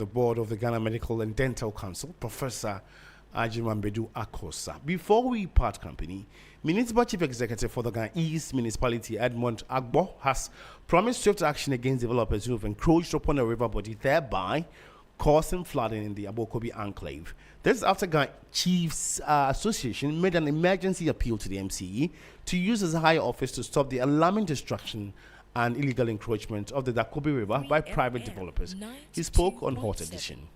The board of the Ghana Medical and Dental Council, Professor Ajimambedu Akosa. Before we part company, Municipal Chief Executive for the Ghana East Municipality, Edmund Agbo, has promised swift action against developers who have encroached upon the river body, thereby causing flooding in the Abokobi enclave. This is after Ghana Chiefs Association made an emergency appeal to the MCE to use his higher office to stop the alarming destruction and illegal encroachment of the Dakobi River by private developers. He spoke on Hot Edition.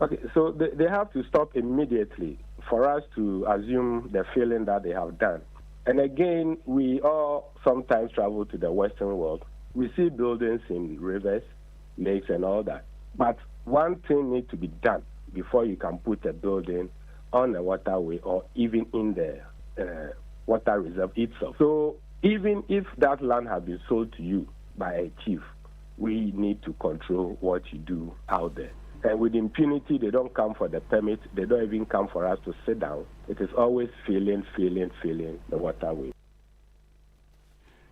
Okay, so they have to stop immediately for us to assume the feeling that they have done. And again, we all sometimes travel to the Western world. We see buildings in rivers, lakes, and all that. But one thing needs to be done before you can put a building on a waterway or even in the water reserve itself. So even if that land has been sold to you by a chief, we need to control what you do out there. And with impunity, they don't come for the permit. They don't even come for us to sit down. It is always filling the waterway.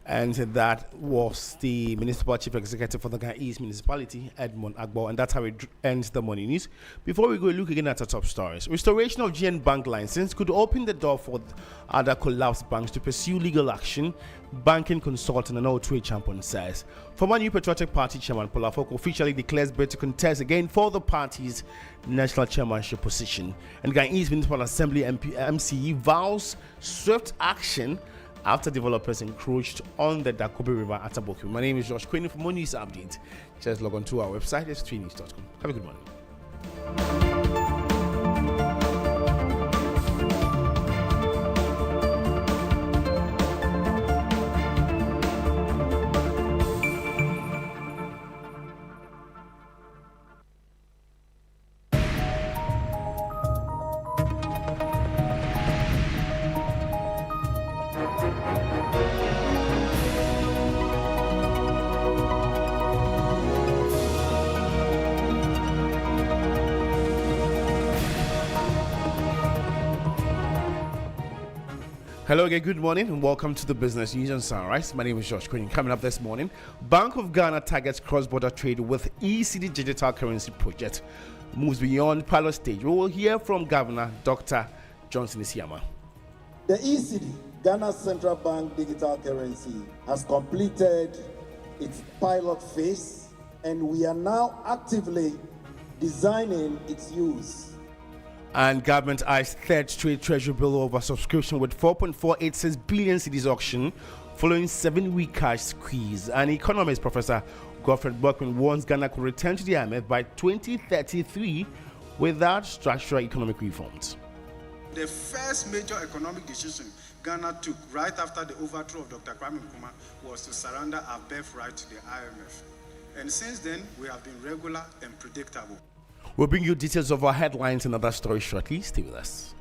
And that was the Municipal Chief Executive for the Ghana East Municipality, Edmund Agbo, and that's how it ends the morning news. Before we go look again at our top stories, restoration of GN Bank license could open the door for other collapsed banks to pursue legal action, banking consultant and O2A champion says. Former New Patriotic Party Chairman Paul Afoko officially declares bid to contest again for the party's national chairmanship position. And Ghana East Municipal Assembly MCE vows swift action after developers encroached on the Dakobi River at Abokobi. My name is Josh Quinn. For more news updates, just log on to our website, s3news.com. Have a good morning. Hello again, good morning and welcome to the Business News on Sunrise. My name is Josh Quinn. Coming up this morning, Bank of Ghana targets cross-border trade with ECD digital currency project. Moves beyond pilot stage. We will hear from Governor Dr. Johnson Isiama. The ECD, Ghana Central Bank Digital Currency, has completed its pilot phase and we are now actively designing its use. And government eyes third straight treasury bill over subscription with 4.486 billion cedis auction following 7-week cash squeeze. And economist Professor Godfred Buckman warns Ghana could return to the IMF by 2033 without structural economic reforms. The first major economic decision Ghana took right after the overthrow of Dr. Kwame Nkrumah was to surrender our birthright to the IMF. And since then, we have been regular and predictable. We'll bring you details of our headlines and other stories shortly. Stay with us.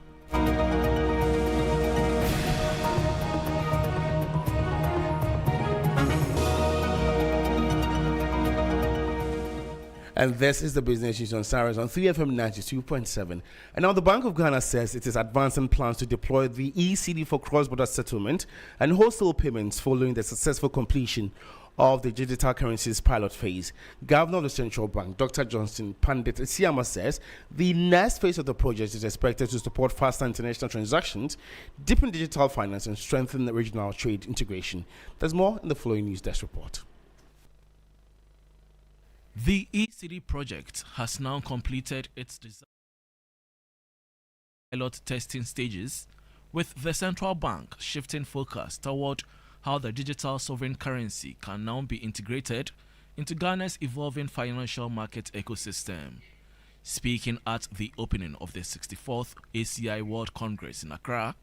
And this is the Business News on Saras on 3FM 92.7. And now the Bank of Ghana says it is advancing plans to deploy the ECD for cross-border settlement and wholesale payments following the successful completion of the digital currencies pilot phase. Governor of the Central Bank, Dr. Johnson Pandit Isiama, says the next phase of the project is expected to support faster international transactions, deepen digital finance, and strengthen the regional trade integration. There's more in the following news desk report. The ECD project has now completed its design pilot testing stages, with the central bank shifting focus toward how the digital sovereign currency can now be integrated into Ghana's evolving financial market ecosystem. Speaking at the opening of the 64th ACI World Congress in Accra,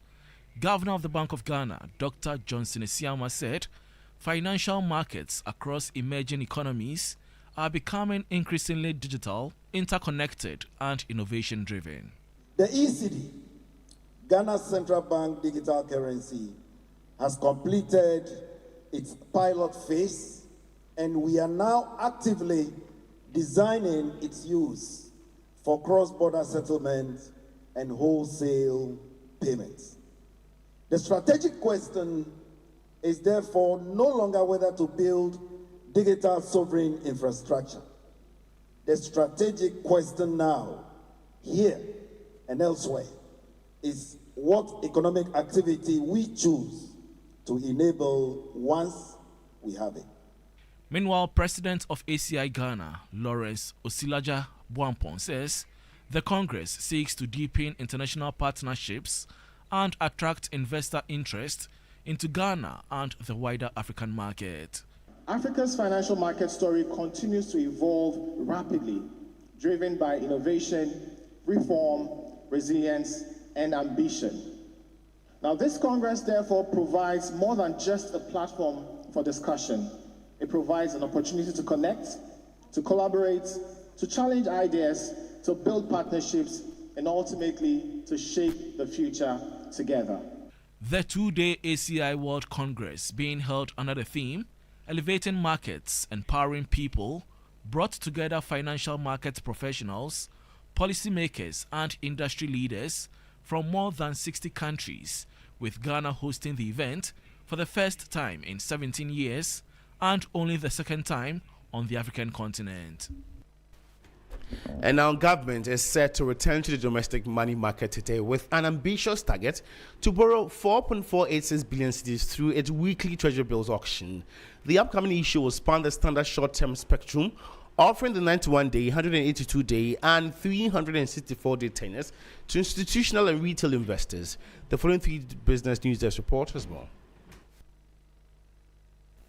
Governor of the Bank of Ghana, Dr. Johnson Isiama, said financial markets across emerging economies are becoming increasingly digital, interconnected, and innovation-driven. The ECD, Ghana Central Bank Digital Currency, has completed its pilot phase and we are now actively designing its use for cross-border settlement and wholesale payments. The strategic question is therefore no longer whether to build digital sovereign infrastructure. The strategic question now, here and elsewhere, is what economic activity we choose to enable once we have it. Meanwhile, President of ACI Ghana, Lawrence Osilaja Bwampong, says the Congress seeks to deepen international partnerships and attract investor interest into Ghana and the wider African market. Africa's financial market story continues to evolve rapidly, driven by innovation, reform, resilience, and ambition. Now, this Congress therefore provides more than just a platform for discussion. It provides an opportunity to connect, to collaborate, to challenge ideas, to build partnerships, and ultimately to shape the future together. The two-day ACI World Congress, being held under the theme Elevating Markets, Empowering People, brought together financial market professionals, policymakers, and industry leaders from more than 60 countries, with Ghana hosting the event for the first time in 17 years and only the second time on the African continent. And now government is set to return to the domestic money market today with an ambitious target to borrow 4.486 billion cedis through its weekly treasury bills auction. The upcoming issue will span the standard short-term spectrum, offering the 91-day, 182-day, and 364-day tenors to institutional and retail investors. The following three business news desk report has more.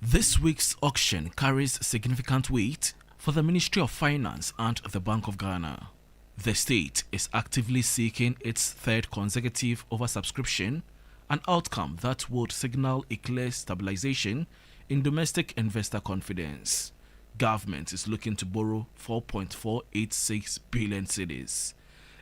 This week's auction carries significant weight for the Ministry of Finance and the Bank of Ghana. The state is actively seeking its third consecutive oversubscription, an outcome that would signal a clear stabilization in domestic investor confidence. Government is looking to borrow 4.486 billion cedis.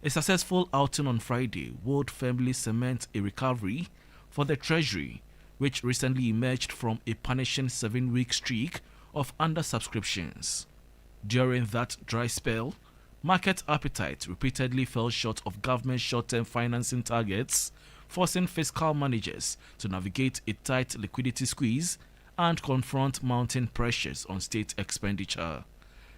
A successful outing on Friday would firmly cement a recovery for the Treasury, which recently emerged from a punishing 7-week streak of undersubscriptions. During that dry spell, market appetite repeatedly fell short of government short-term financing targets, forcing fiscal managers to navigate a tight liquidity squeeze and confront mounting pressures on state expenditure.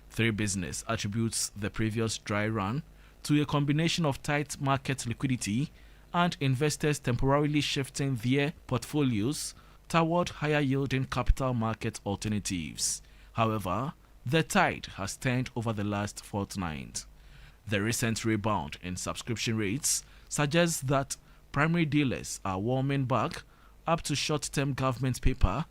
Three Business attributes the previous dry run to a combination of tight market liquidity and investors temporarily shifting their portfolios toward higher-yielding capital market alternatives. However, the tide has turned over the last fortnight. The recent rebound in subscription rates suggests that primary dealers are warming back up to short-term government paper,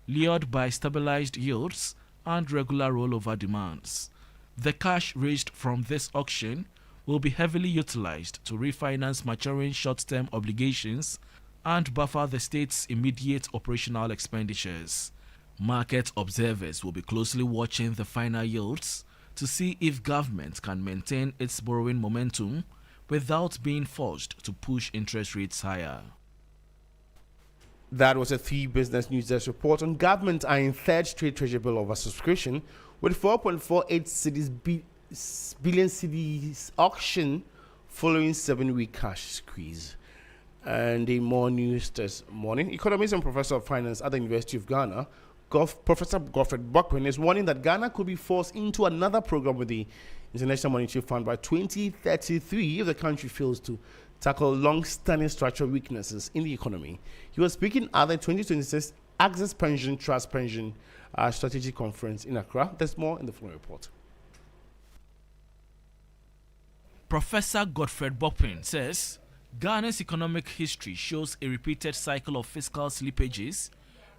lured by stabilized yields and regular rollover demands. The cash raised from this auction will be heavily utilized to refinance maturing short-term obligations and buffer the state's immediate operational expenditures. Market observers will be closely watching the final yields to see if government can maintain its borrowing momentum without being forced to push interest rates higher. That was a three business news desk report on government eyeing third straight treasury bill oversubscription with 4.48 billion cedis auction following 7-week cash squeeze. And in more news this morning, economist and professor of finance at the University of Ghana, Professor Godfred Bokpin, is warning that Ghana could be forced into another program with the International Monetary Fund by 2033 if the country fails to tackle long-standing structural weaknesses in the economy. He was speaking at the 2026 Access Pension Trust Pension Strategy Conference in Accra. There's more in the following report. Professor Godfred Bokpin says Ghana's economic history shows a repeated cycle of fiscal slippages,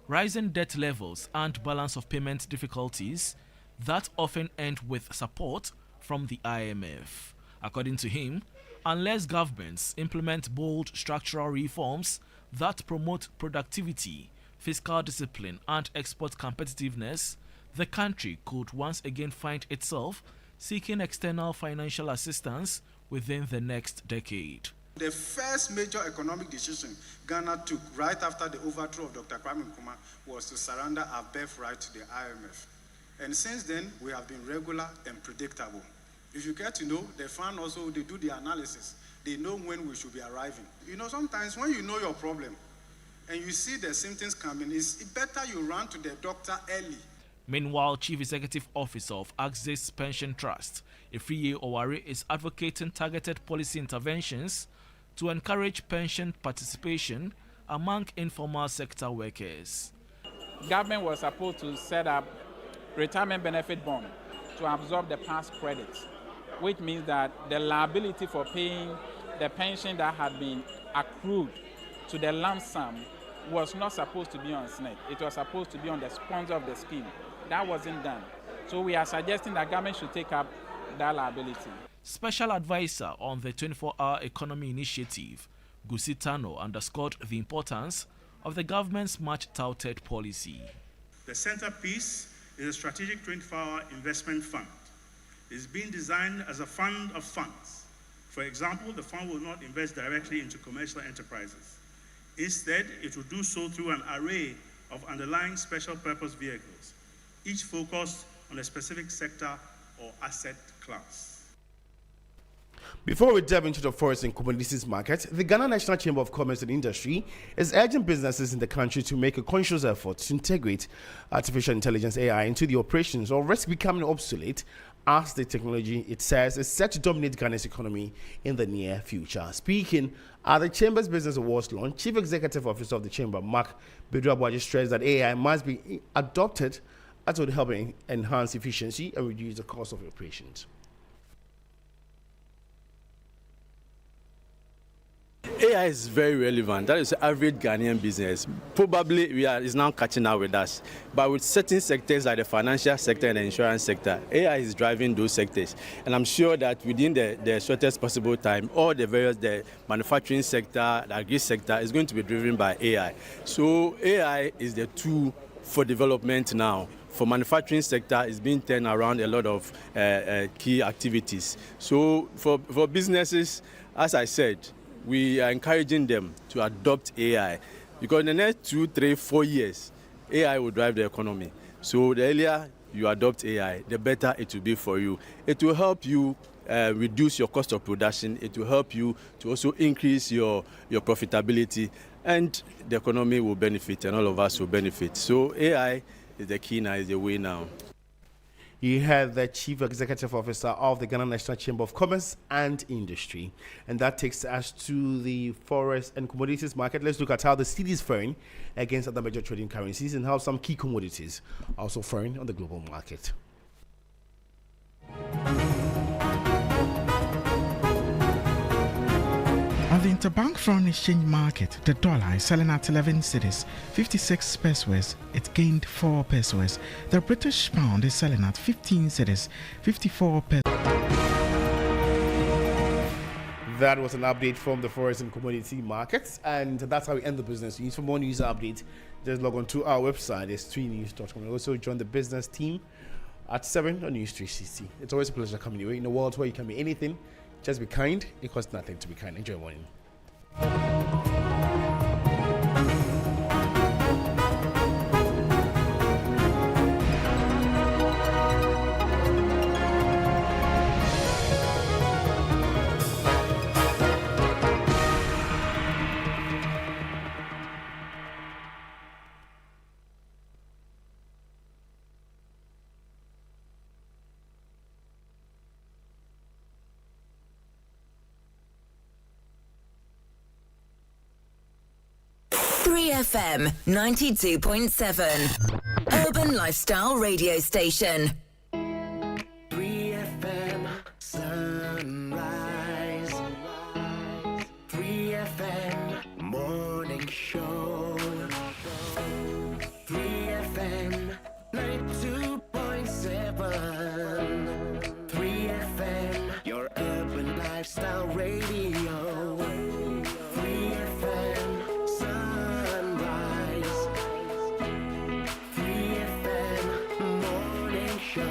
rising debt levels, and balance of payment difficulties that often end with support from the IMF. According to him, unless governments implement bold structural reforms that promote productivity, fiscal discipline, and export competitiveness, the country could once again find itself seeking external financial assistance within the next decade. The first major economic decision Ghana took right after the overthrow of Dr. Kwame Nkrumah was to surrender our birthright to the IMF. And since then, we have been regular and predictable. If you get to know, the fund also, they do the analysis. They know when we should be arriving. You know, sometimes when you know your problem and you see the symptoms coming, it's better you run to the doctor early. Meanwhile, Chief Executive Officer of Axis Pension Trust, Ifriye Owari, is advocating targeted policy interventions to encourage pension participation among informal sector workers. Government was supposed to set up retirement benefit bond to absorb the past credits, which means that the liability for paying the pension that had been accrued to the lump sum was not supposed to be on SNEC. It was supposed to be on the sponsor of the scheme. That wasn't done. So we are suggesting that government should take up that liability. Special advisor on the 24-hour economy initiative, Gusi Tano, underscored the importance of the government's much-touted policy. The centerpiece is a strategic 24-hour investment fund. It's being designed as a fund of funds. For example, the fund will not invest directly into commercial enterprises. Instead, it will do so through an array of underlying special purpose vehicles, each focused on a specific sector or asset class. Before we delve into the forest and commodities market, the Ghana National Chamber of Commerce and Industry is urging businesses in the country to make a conscious effort to integrate artificial intelligence (AI) into the operations, or risk becoming obsolete, as the technology, it says, is set to dominate Ghana's economy in the near future. Speaking at the Chamber's Business Awards launch, Chief Executive Officer of the Chamber, Mark Bedouabuaji, stressed that AI must be adopted as would help enhance efficiency and reduce the cost of operations. AI is very relevant. That is the average Ghanaian business. Probably is now catching up with us. But with certain sectors like the financial sector and the insurance sector, AI is driving those sectors. And I'm sure that within the shortest possible time, all the manufacturing sector, the agri sector is going to be driven by AI. So AI is the tool for development now. For manufacturing sector, it's being turned around a lot of key activities. So for businesses, as I said, we are encouraging them to adopt AI because in the next 2, 3, 4 years, AI will drive the economy. So the earlier you adopt AI, the better it will be for you. It will help you reduce your cost of production. It will help you to also increase your profitability, and the economy will benefit and all of us will benefit. So AI is the key now, is the way now. You heard the Chief Executive Officer of the Ghana National Chamber of Commerce and Industry. And that takes us to the forest and commodities market. Let's look at how the cedi is faring against other major trading currencies and how some key commodities are also faring on the global market. On the interbank foreign exchange market, the dollar is selling at 11 cedis, 56 pesos. It gained 4 pesos. The British pound is selling at 15 cedis, 54 pesos. That was an update from the forest and commodity markets, and that's how we end the business news. For more news updates, just log on to our website, it's 3news.com. Also join the business team at 7 on News 360. It's always a pleasure coming your way in a world where you can be anything. Just be kind. It costs nothing to be kind. Enjoy your morning. FM 92.7 Urban Lifestyle Radio Station. 3FM Sunrise, 3FM Morning Show, 3FM 92.7, 3FM your Urban Lifestyle Radio, 3FM Sunrise, 3FM Morning Show.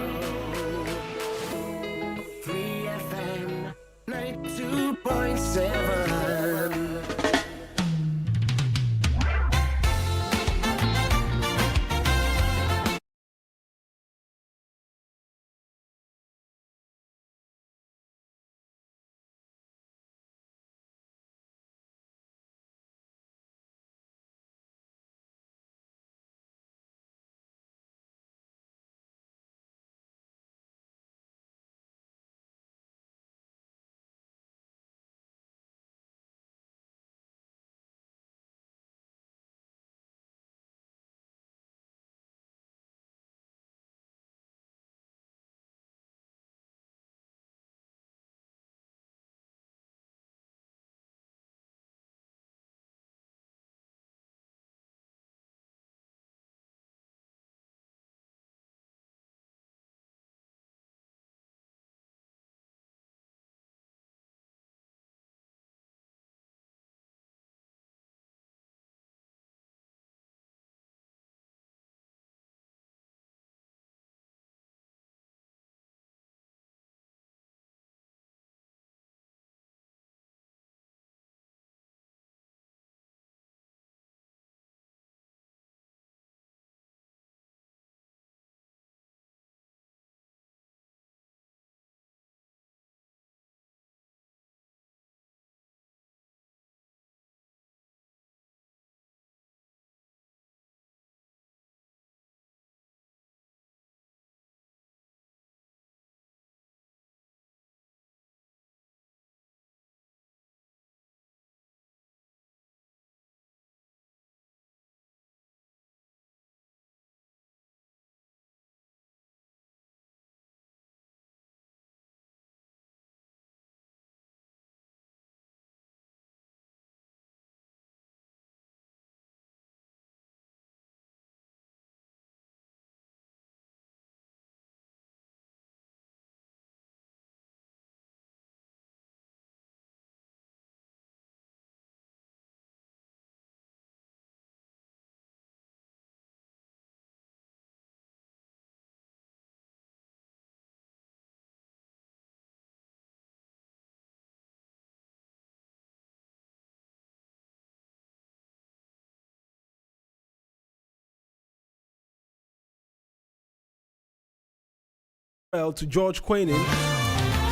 Well, to George Quaining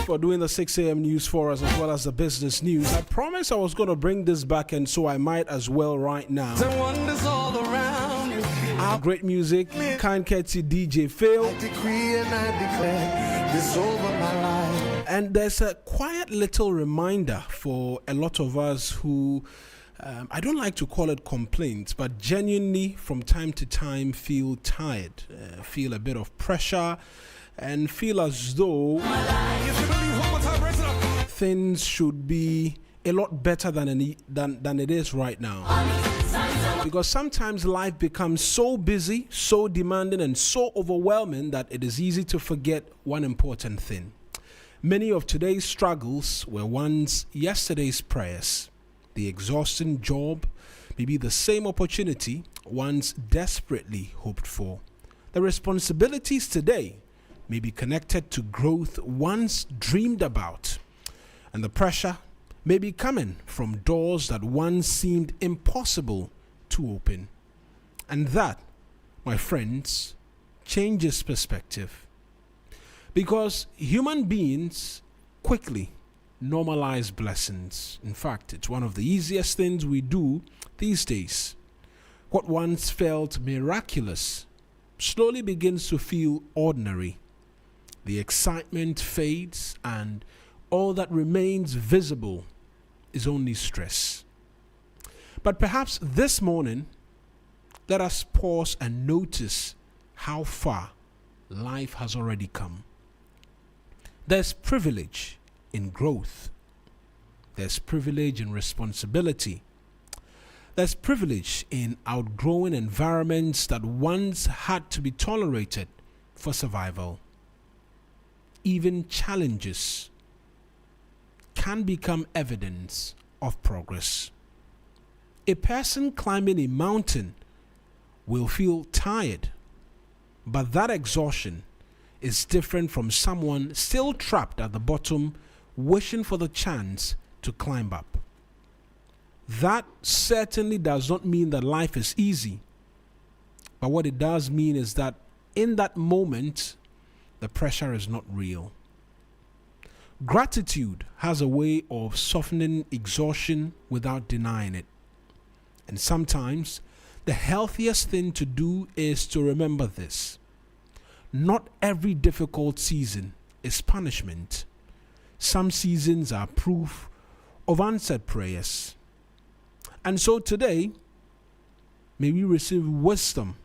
for doing the 6 a.m. news for us as well as the business news. I promised I was going to bring this back, and so I might as well right now. All around you. Great music, Kind Ketsy, DJ Phil. I decree and I declare this over my life. And there's a quiet little reminder for a lot of us who, I don't like to call it complaints, but genuinely from time to time feel tired, feel a bit of pressure, and feel as though things should be a lot better than it is right now. Because sometimes life becomes so busy, so demanding, and so overwhelming that it is easy to forget one important thing. Many of today's struggles were once yesterday's prayers. The exhausting job, maybe the same opportunity once desperately hoped for. The responsibilities today may be connected to growth once dreamed about. And the pressure may be coming from doors that once seemed impossible to open. And that, my friends, changes perspective. Because human beings quickly normalize blessings. In fact, it's one of the easiest things we do these days. What once felt miraculous slowly begins to feel ordinary. The excitement fades, and all that remains visible is only stress. But perhaps this morning, let us pause and notice how far life has already come. There's privilege in growth. There's privilege in responsibility. There's privilege in outgrowing environments that once had to be tolerated for survival. Even challenges can become evidence of progress. A person climbing a mountain will feel tired, but that exhaustion is different from someone still trapped at the bottom, wishing for the chance to climb up. That certainly does not mean that life is easy, but what it does mean is that in that moment, the pressure is not real. Gratitude has a way of softening exhaustion without denying it. And sometimes the healthiest thing to do is to remember this. Not every difficult season is punishment. Some seasons are proof of answered prayers. And so today, may we receive wisdom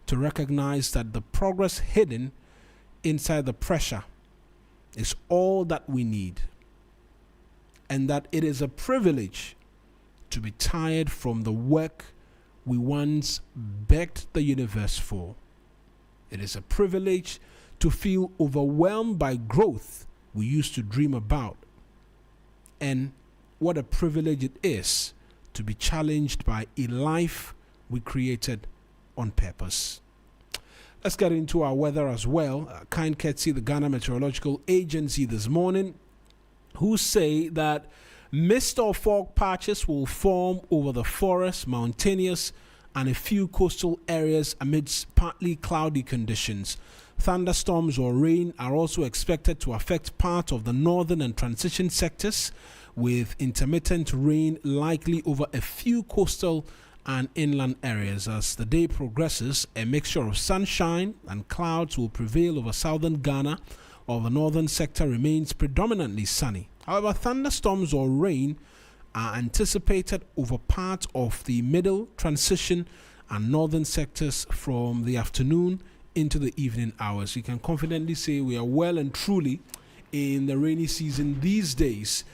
to recognize that the progress hidden inside the pressure is all that we need, and that it is a privilege to be tired from the work we once begged the universe for. It is a privilege to feel overwhelmed by growth we used to dream about. And what a privilege it is to be challenged by a life we created on purpose. Let's get into our weather as well. Kind Ketsy, the Ghana Meteorological Agency this morning, who say that mist or fog patches will form over the forest, mountainous, and a few coastal areas amidst partly cloudy conditions. Thunderstorms or rain are also expected to affect part of the northern and transition sectors, with intermittent rain likely over a few coastal and inland areas. As the day progresses, a mixture of sunshine and clouds will prevail over southern Ghana, while the northern sector remains predominantly sunny. However, thunderstorms or rain are anticipated over part of the middle, transition, and northern sectors from the afternoon into the evening hours. You can confidently say we are well and truly in the rainy season these days,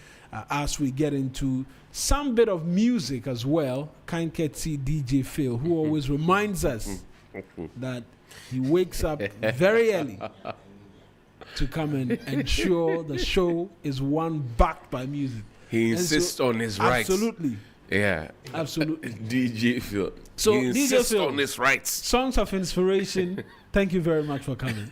as we get into some bit of music as well. Kind Ketsy DJ Phil, who always reminds us that he wakes up very early to come and ensure the show is one backed by music. He insists on his rights. Absolutely. Yeah. Absolutely. DJ Phil. So he insists DJ Phil, on his rights. Songs of inspiration. Thank you very much for coming.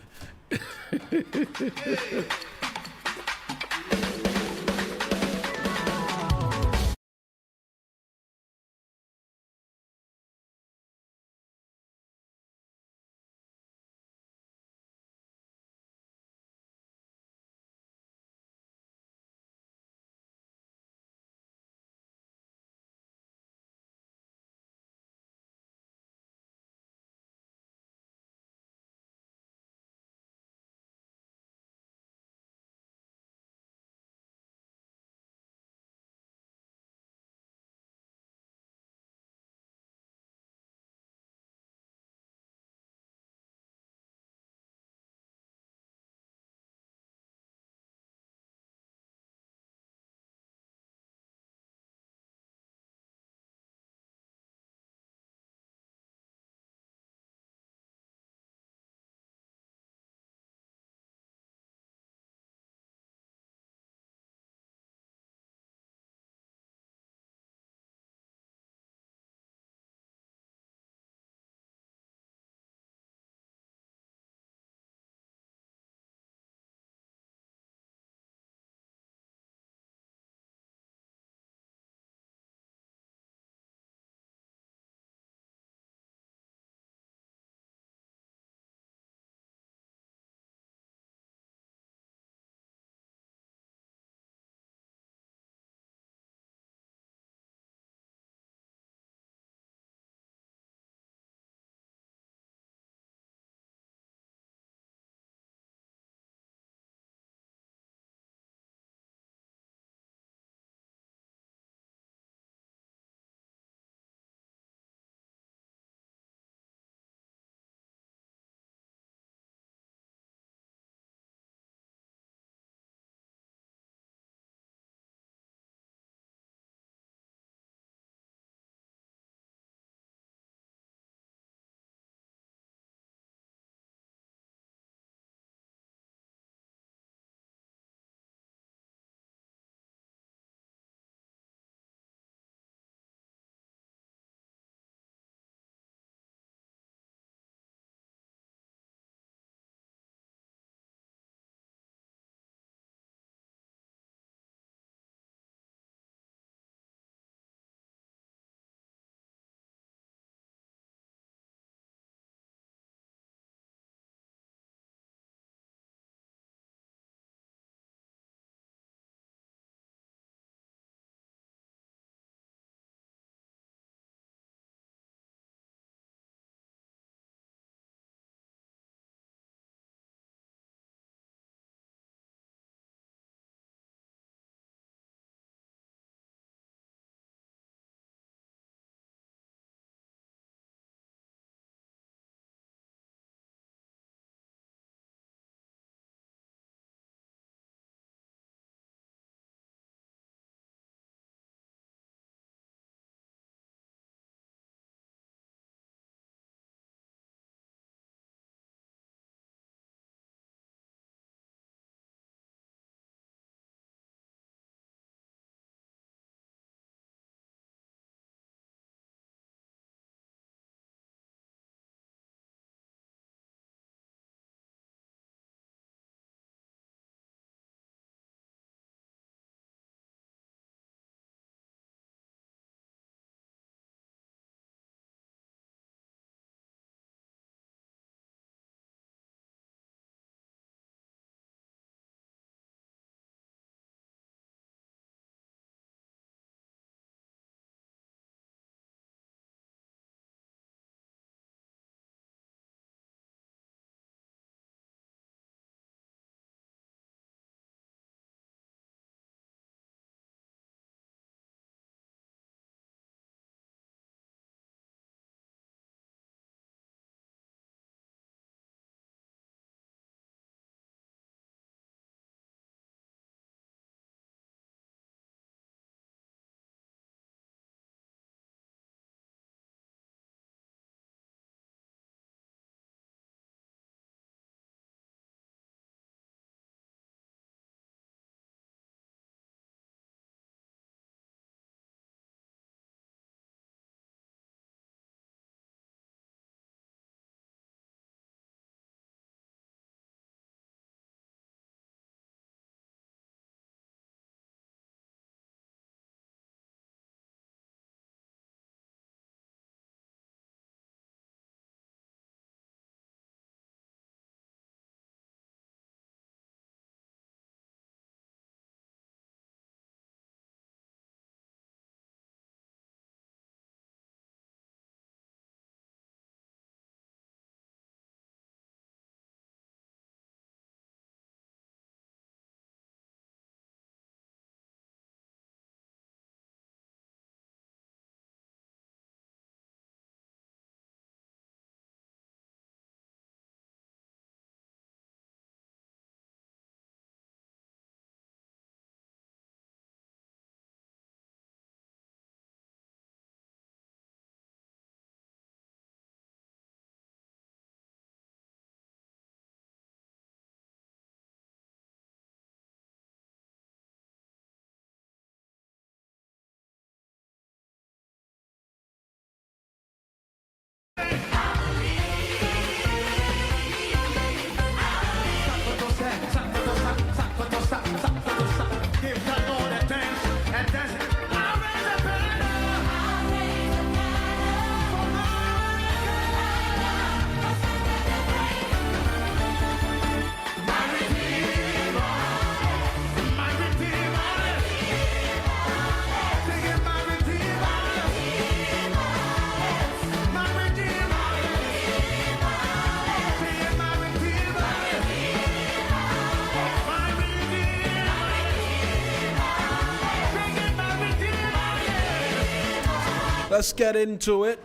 Let's get into it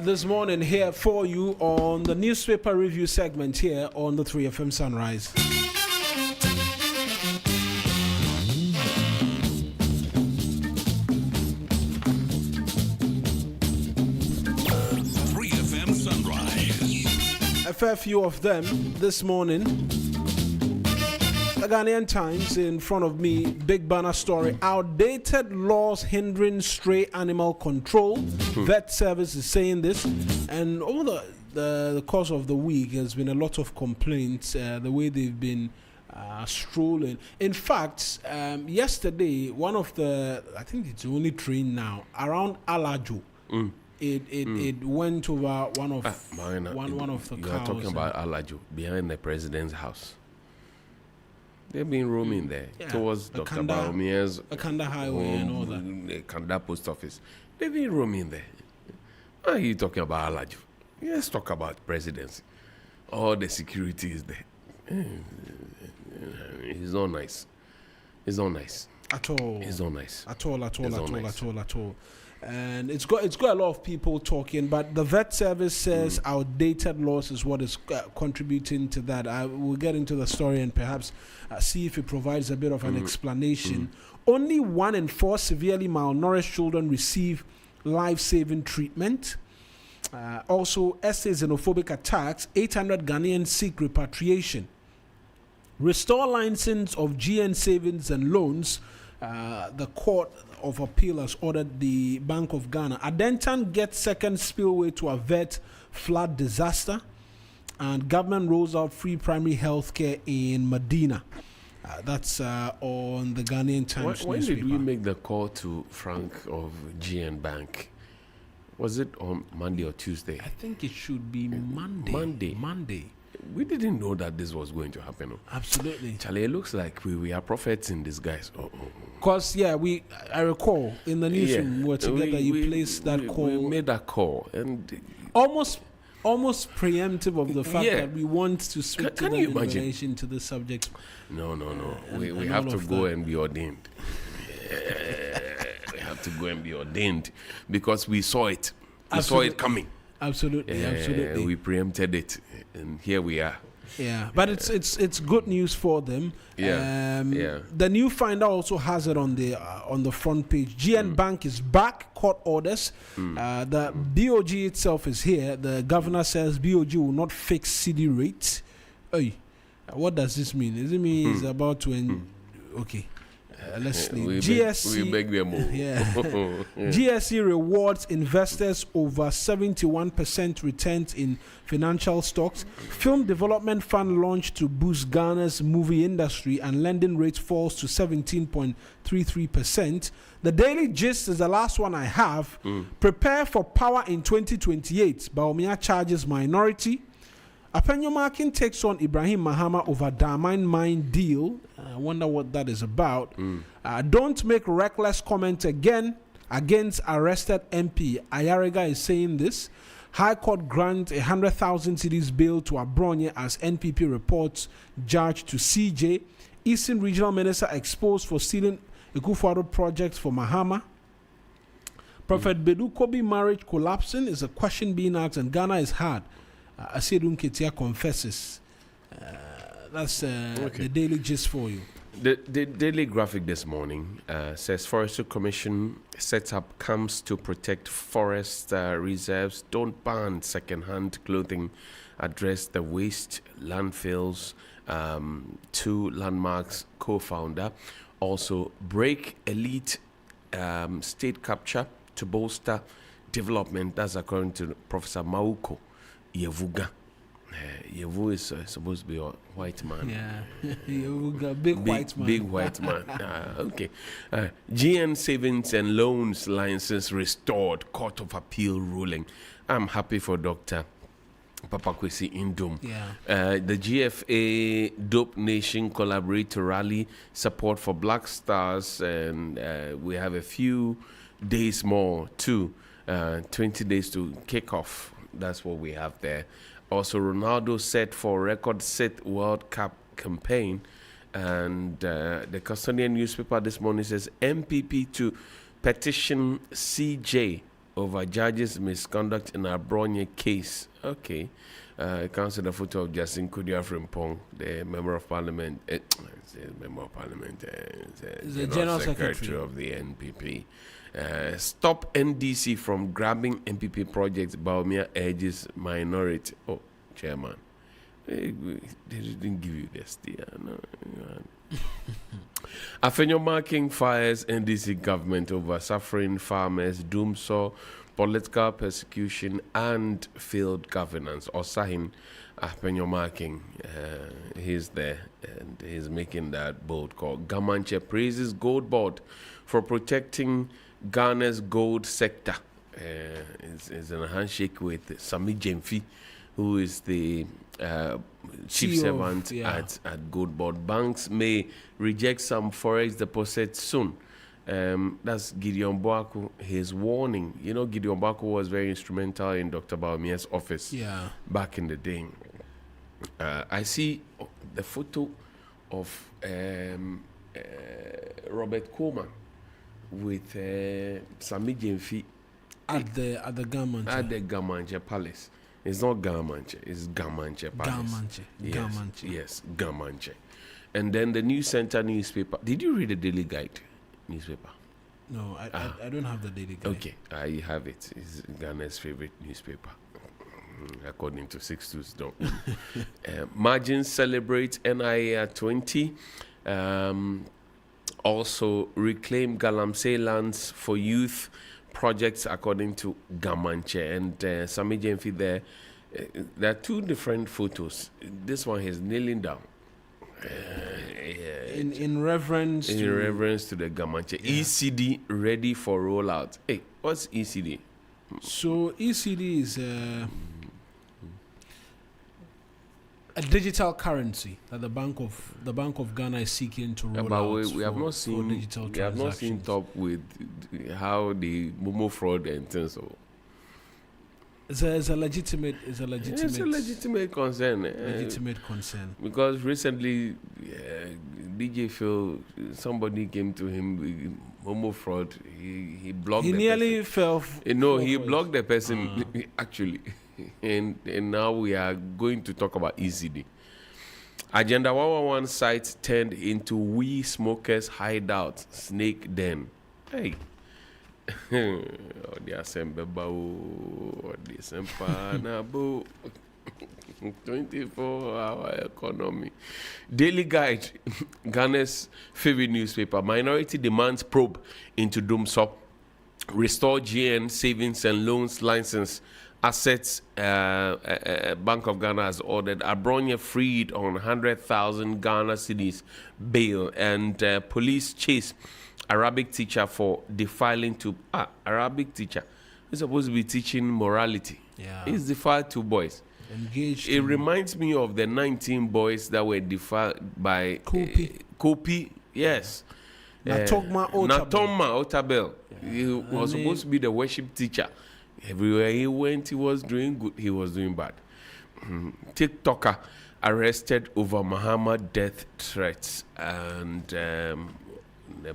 this morning here for you on the newspaper review segment here on the 3FM Sunrise. A fair few of them this morning. The Ghanaian Times in front of me, big banner story. Outdated laws hindering stray animal control. Vet Service is saying this. And over the course of the week, there's been a lot of complaints, the way they've been strolling. In fact, yesterday, one of the, I think it's only train now, around Alajo. It went over one of one of the you cows. are talking about Alajo behind the president's house. They've been roaming there towards Dr. Baumier's Akanda Highway and all that. The Kanda post office. They've been roaming there. Why are you talking about Alajo? Let's talk about presidency. All the security is there. It's not nice. It's not nice. At all. It's not nice. At all. And it's got a lot of people talking, but the Vet Service says outdated laws is what is contributing to that. We'll get into the story and perhaps see if it provides a bit of an explanation. Only 1 in 4 severely malnourished children receive life-saving treatment. Also, essays xenophobic attacks, 800 Ghanaians seek repatriation. Restore license of GN savings and loans. The Court of Appeal has ordered the Bank of Ghana. Adentan gets second spillway to avert flood disaster. And government rolls out free primary health care in Medina. That's on the Ghanaian Times When newspaper. did we make the call to Frank of GN Bank? Was it on Monday or Tuesday? I think it should be Monday. We didn't know that this was going to happen. Absolutely. Charlie, it looks like we are prophets in disguise. Because, I recall in the newsroom we were together, you placed that call. We made that call. And almost preemptive of the fact that we want to speak to them in relation to the subject. No. We have to go and be ordained. We have to go and be ordained because we saw it. We saw it coming. Absolutely. We preempted it, and here we are. Yeah, but it's good news for them. The new finder also has it on the front page. GN Bank is back. Court orders. The BOG itself is here. The governor says BOG will not fix CD rates. Hey, what does this mean? Does it mean he's about to? Okay. Let's leave. We beg them more. GSE rewards investors over 71% returns in financial stocks. Film Development Fund launched to boost Ghana's movie industry, and lending rate falls to 17.33%. The Daily Gist is the last one I have. Prepare for power in 2028. Baumia charges minority. Apenyo Markin takes on Ibrahim Mahama over Damine Mine deal. I wonder what that is about. Don't make reckless comment again against arrested MP. Ayariga is saying this. High Court grant 100,000 cedis bail to Abronye as NPP reports judge to CJ. Eastern Regional Minister exposed for stealing Ekufuado projects for Mahama. Prophet Bedu Kobi marriage collapsing is a question being asked, and Ghana is hard. Asedun Ketia confesses. That's the Daily Gist for you. The Daily Graphic this morning says Forestry Commission sets up camps to protect forest reserves. Don't ban second-hand clothing. Address the waste landfills. 2 landmarks co-founder. Also break elite state capture to bolster development. That's according to Professor Mawuena Egbeta. Yevu is supposed to be a white man. Yeah, Yevuga, big white man. Big white man. Okay. GN savings and loans license restored. Court of Appeal ruling. I'm happy for Dr. Papakwesi Indom. Yeah. The GFA Dope Nation Collaborate Rally support for Black Stars, and we have a few days more too. 20 days to kick off. That's what we have there. Also, Ronaldo set for record set World Cup campaign. And the Custodian newspaper this morning says MPP to petition CJ over judges' misconduct in a Bronye case. Okay. It comes with a photo of Justin Kudia Frimpong, the Member of Parliament, the General Secretary of the NPP. Stop NDC from grabbing MPP projects. Bawumia urges minority. Oh, Chairman. They didn't give you this. No. Afenyo marking fires NDC government over suffering farmers, doom saw political persecution and failed governance. Osahin Afenyo marking, he's there and he's making that bold call. Gamanche praises Gold Board for protecting Ghana's gold sector. Is in a handshake with Sami Jemfi, who is the chief servant at Gold Board. Banks may reject some forex deposits soon. That's Gideon Boaku, his warning. You know, Gideon Boaku was very instrumental in Dr. Bawumia's office back in the day. I see the photo of Robert Coleman with Sami Jemfi at the Gamanche. At the Gamanche Palace. It's not Gamanche, it's Gamanche Palace. Yes, Gamanche. And then the News Center newspaper. Did you read the Daily Guide newspaper? No, I don't have the Daily Guide. Okay, I have it. It's Ghana's favorite newspaper, according to 622. Margins celebrate NIA at 20. Also, reclaim Galamsey lands for youth projects, according to Gamanche. And Sami Jemfi there. There are two different photos. This one is kneeling down. In reverence to the Gamanche. ECD ready for rollout. Hey, what's ECD? So ECD is a digital currency that the Bank of Ghana is seeking to roll out. We have not seen top with how the Momo fraud and things. So it's a legitimate concern. Legitimate concern. Because recently, DJ Phil, somebody came to him with Momo fraud. He blocked. He nearly fell. He blocked the person actually. And now we are going to talk about ECD. Agenda 111 site turned into we smokers hideout, snake den. Hey. The Asembe 24-hour economy. Daily Guide, Ghana's favorite newspaper. Minority demands probe into Dumsop. Restore GN savings and loans license. Assets, Bank of Ghana has ordered. Abronya freed on 100,000 Ghana cedis bail. And police chase Arabic teacher for defiling to... Arabic teacher. He's supposed to be teaching morality. Yeah. He's defiled 2 boys. Engaged. It reminds me of the 19 boys that were defiled by... Kopi. Yes. Natoma Otabel. He was supposed to be the worship teacher. Everywhere he went, he was doing good, he was doing bad. TikToker arrested over Muhammad death threats. And the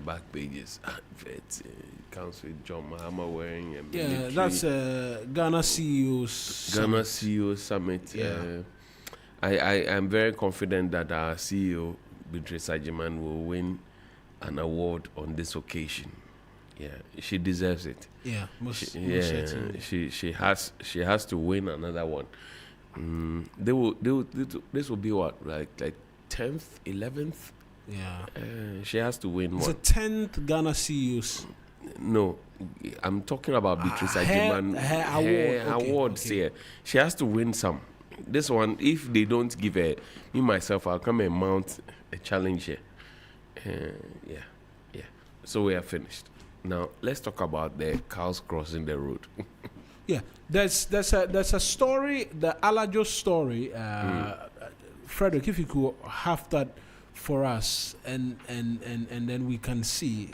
back pages, it comes with John Mahama wearing a military. Yeah, that's Ghana CEO Summit. I am very confident that our CEO, Beatrice Ajiman, will win an award on this occasion. Yeah, she deserves it. Yeah, most she has to win another one. This will be what, like 10th, 11th. Yeah, she has to win it's one. It's the 10th Ghana CEOs. No, I'm talking about Beatrice Ajiman. Her awards here. She has to win some. This one, if they don't give her, me myself, I'll come and mount a challenge here. Yeah. So we are finished. Now let's talk about the cows crossing the road. Yeah, there's a story, the Alajo story. Frederick, if you could have that for us, and then we can see,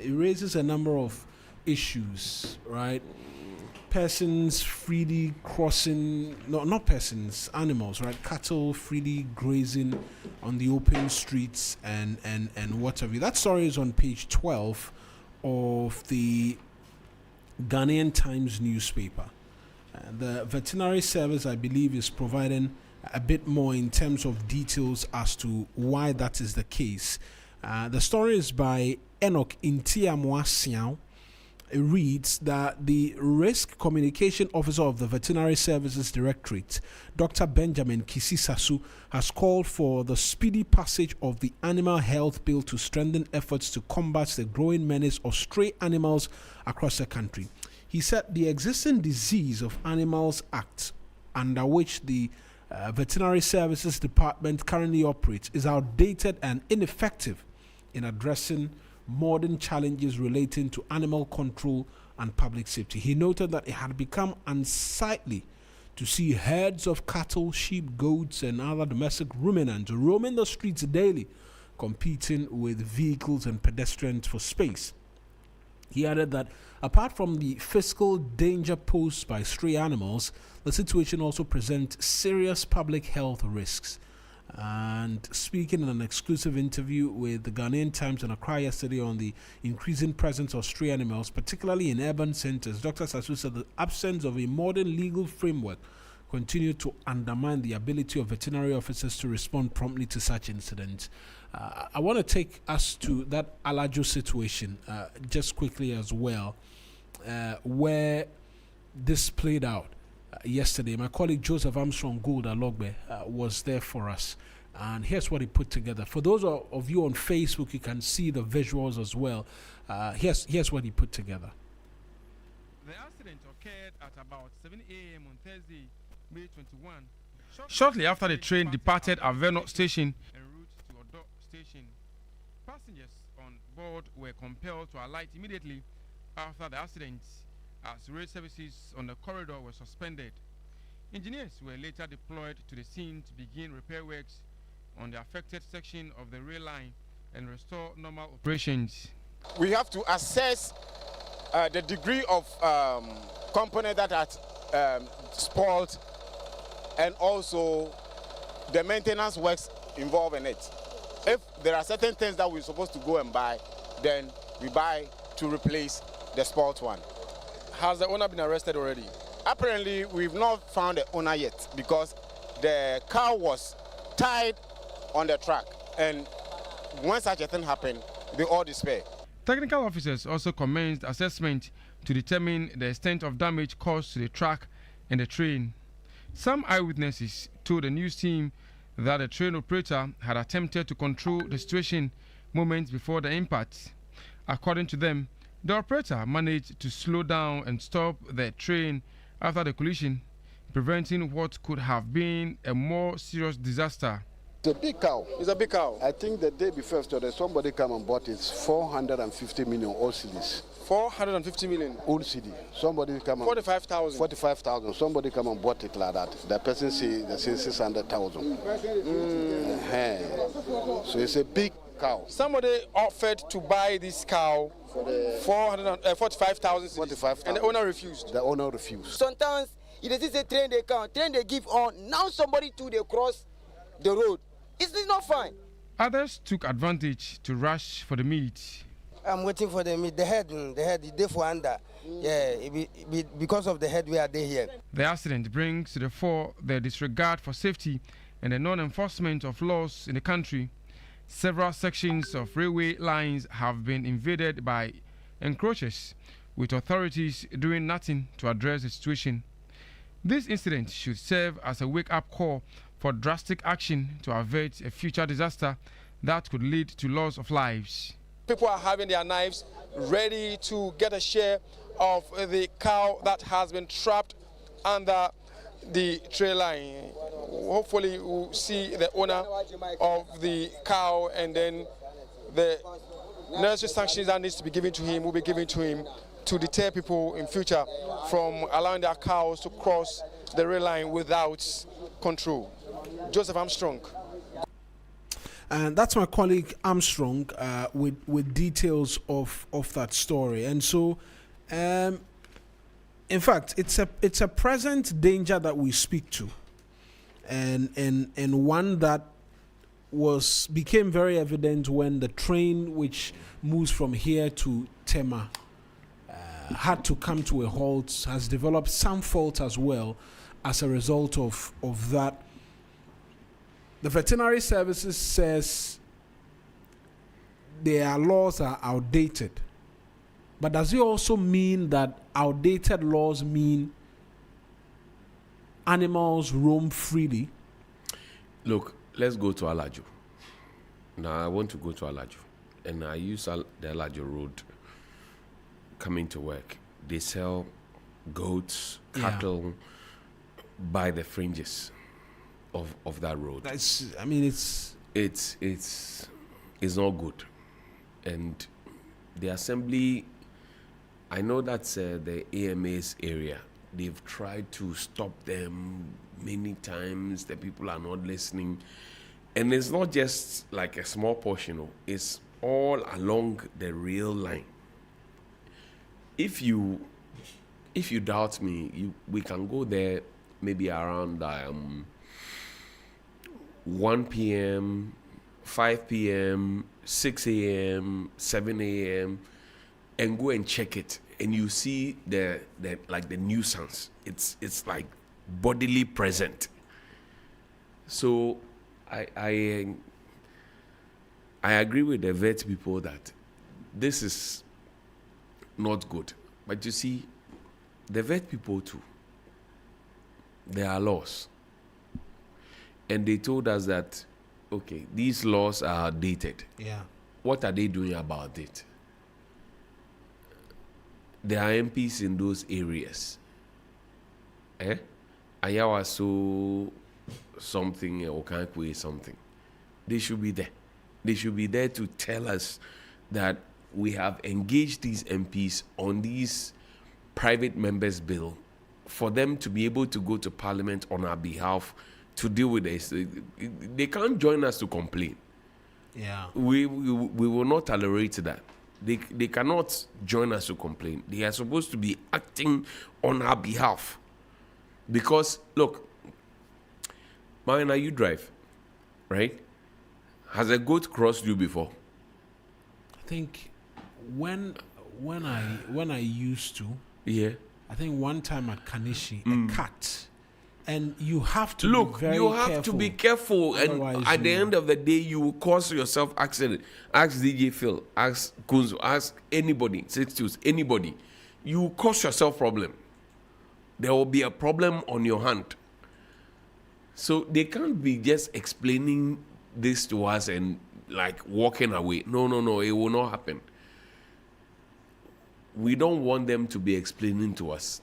it raises a number of issues, right? Persons freely crossing, not persons, animals, right? Cattle freely grazing on the open streets and what have you. That story is on page 12 of the Ghanaian Times newspaper. The veterinary service, I believe, is providing a bit more in terms of details as to why that is the case. The story is by Enoch Intiamwasiao. It reads that the Risk Communication Officer of the Veterinary Services Directorate, Dr. Benjamin Kisisasu, has called for the speedy passage of the Animal Health Bill to strengthen efforts to combat the growing menace of stray animals across the country. He said the existing Disease of Animals Act, under which the Veterinary Services Department currently operates, is outdated and ineffective in addressing modern challenges relating to animal control and public safety. He noted that it had become unsightly to see herds of cattle, sheep, goats, and other domestic ruminants roaming the streets daily, competing with vehicles and pedestrians for space. He added that apart from the fiscal danger posed by stray animals, the situation also presents serious public health risks. And speaking in an exclusive interview with the Ghanaian Times in Accra yesterday on the increasing presence of stray animals, particularly in urban centers, Dr. Sasu said the absence of a modern legal framework continued to undermine the ability of veterinary officers to respond promptly to such incidents. I want to take us to that Alajo situation just quickly as well, where this played out. Yesterday, my colleague Joseph Armstrong Gould Alogbe was there for us, and here's what he put together. For those of you on Facebook, you can see the visuals as well. Here's what he put together. The accident occurred at about 7 a.m. on Thursday, May 21. Shortly after the train departed Averno station en route to Odo station, passengers on board were compelled to alight immediately after the accident, as rail services on the corridor were suspended. Engineers were later deployed to the scene to begin repair works on the affected section of the rail line and restore normal operations. We have to assess the degree of component that had spoiled, and also the maintenance works involved in it. If there are certain things that we're supposed to go and buy, then we buy to replace the spoiled one. Has the owner been arrested already? Apparently, we've not found the owner yet because the car was tied on the track, and when such a thing happened, they all despair. Technical officers also commenced assessment to determine the extent of damage caused to the track and the train. Some eyewitnesses told the news team that the train operator had attempted to control the situation moments before the impact. According to them, the operator managed to slow down and stop the train after the collision, preventing what could have been a more serious disaster. It's a big cow. It's a big cow. I think the day before yesterday, somebody come and bought it. 450 million old CDs. 450 million? Old CD. Somebody come and... 45,000. 45,000. Somebody come and bought it like that. The person say 600,000. So it's a big cow. Somebody offered to buy this cow for 45,000. 45,000. And the owner refused. The owner refused. Sometimes it is a train they come, train they give on. Now somebody too they cross the road. It's not fine. Others took advantage to rush for the meat. I'm waiting for the meat. The head is there for under. Yeah, because of the head we are there here. The accident brings to the fore the disregard for safety and the non-enforcement of laws in the country. Several sections of railway lines have been invaded by encroachers, with authorities doing nothing to address the situation. This incident should serve as a wake-up call for drastic action to avert a future disaster that could lead to loss of lives. People are having their knives ready to get a share of the cow that has been trapped under the trail line. Hopefully we'll see the owner of the cow, and then the necessary sanctions that needs to be given to him will be given to him to deter people in future from allowing their cows to cross the rail line without control. Joseph Armstrong. And that's my colleague Armstrong with details of that story. And so, in fact, it's a present danger that we speak to, and one that became very evident when the train which moves from here to Tema had to come to a halt, has developed some fault as well as a result of that. The veterinary services says their laws are outdated. But does it also mean that outdated laws mean animals roam freely? Look, let's go to Alaju. Now, I want to go to Alaju. And I use the Alaju road coming to work. They sell goats, cattle by the fringes of that road. It's not good. And the assembly, I know that's the AMA's area. They've tried to stop them many times. The people are not listening. And it's not just like a small portion. It's all along the rail line. If you doubt me, we can go there maybe around 1 p.m., 5 p.m., 6 a.m., 7 a.m., and go and check it, and you see the nuisance. It's like bodily present. So I agree with the vet people that this is not good. But you see, the vet people too, there are laws. And they told us that, okay, these laws are outdated. Yeah. What are they doing about it? There are MPs in those areas. Ayawaso something or Kankwe something. They should be there. They should be there to tell us that we have engaged these MPs on these private members' bill for them to be able to go to Parliament on our behalf to deal with this. They can't join us to complain. Yeah. We will not tolerate that. They cannot join us to complain. They are supposed to be acting on our behalf. Because, look, Mawuena, you drive, right? Has a goat crossed you before? I think when I used to, I think one time at Kanishi, a cat. And you have to look. Be very you have careful. to be careful, and Otherwise at the end of the day, you will cause yourself accident. Ask DJ Phil, ask Kunzo, ask anybody, anybody. You will cause yourself problem. There will be a problem on your hand. So they can't be just explaining this to us and like walking away. No, it will not happen. We don't want them to be explaining to us.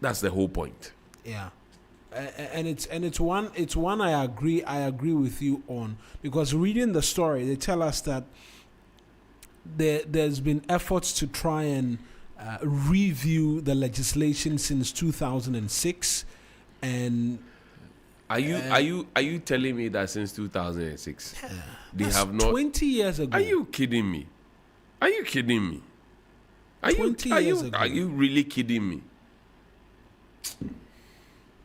That's the whole point. Yeah. And it's one I agree with you on, because reading the story, they tell us that there's been efforts to try and review the legislation since 2006, and are you telling me that since 2006 they have not 20 years ago? Are you kidding me? Are you really kidding me?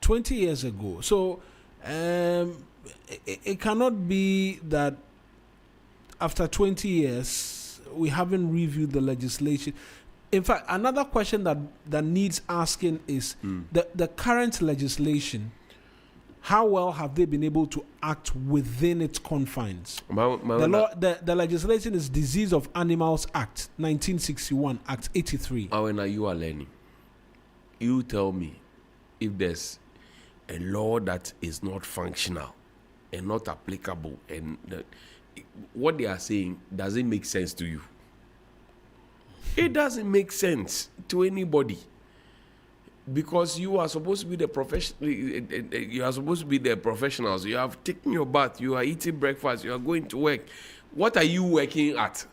20 years ago. So it cannot be that after 20 years we haven't reviewed the legislation. In fact, another question that needs asking is the current legislation, how well have they been able to act within its confines? The legislation is Disease of Animals Act 1961, Act 83. Mawuena, you are learning. You tell me if there's a law that is not functional and not applicable, and what they are saying doesn't make sense to you. It doesn't make sense to anybody, because you are supposed to be the you are supposed to be the professionals. You have taken your bath, you are eating breakfast, you are going to work. What are you working at?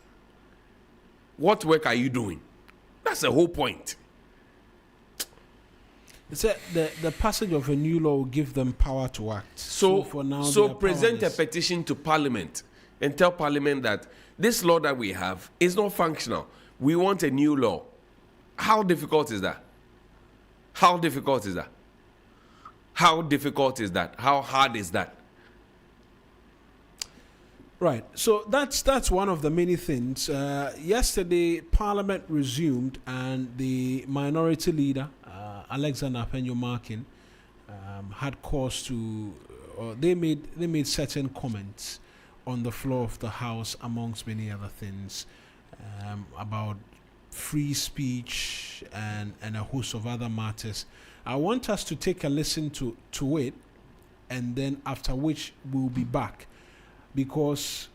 What work are you doing? That's the whole point. It said the passage of a new law will give them power to act. So for now, present a petition to Parliament and tell Parliament that this law that we have is not functional. We want a new law. How difficult is that? How difficult is that? How difficult is that? How hard is that? Right. So that's one of the many things. Yesterday, Parliament resumed, and the minority leader, Alexander Penyo-Markin, had cause to. They made certain comments on the floor of the House, amongst many other things, about free speech and a host of other matters. I want us to take a listen to it, and then after which we'll be back, because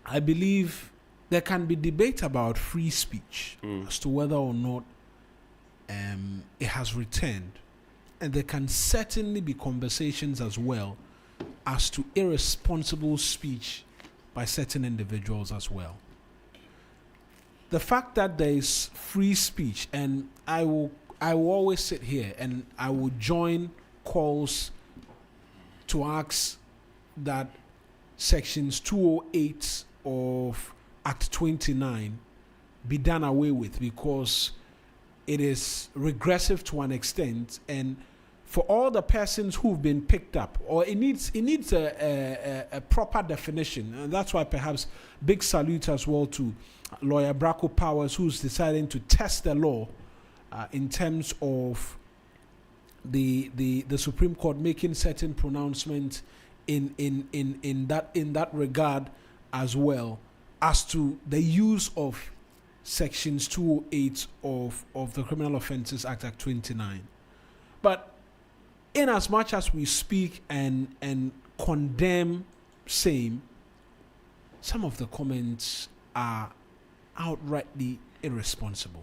I believe there can be debate about free speech as to whether or not it has returned, and there can certainly be conversations as well as to irresponsible speech by certain individuals as well. The fact that there is free speech, and I will always sit here and I will join calls to ask that sections 208 of Act 29 be done away with, because it is regressive to an extent, and for all the persons who've been picked up, or it needs a proper definition, and that's why perhaps big salute as well to lawyer Bracco Powers, who's deciding to test the law in terms of the Supreme Court making certain pronouncements in that regard, as well as to the use of sections 208 of the Criminal Offences Act 29. But in as much as we speak and condemn same, some of the comments are outrightly irresponsible.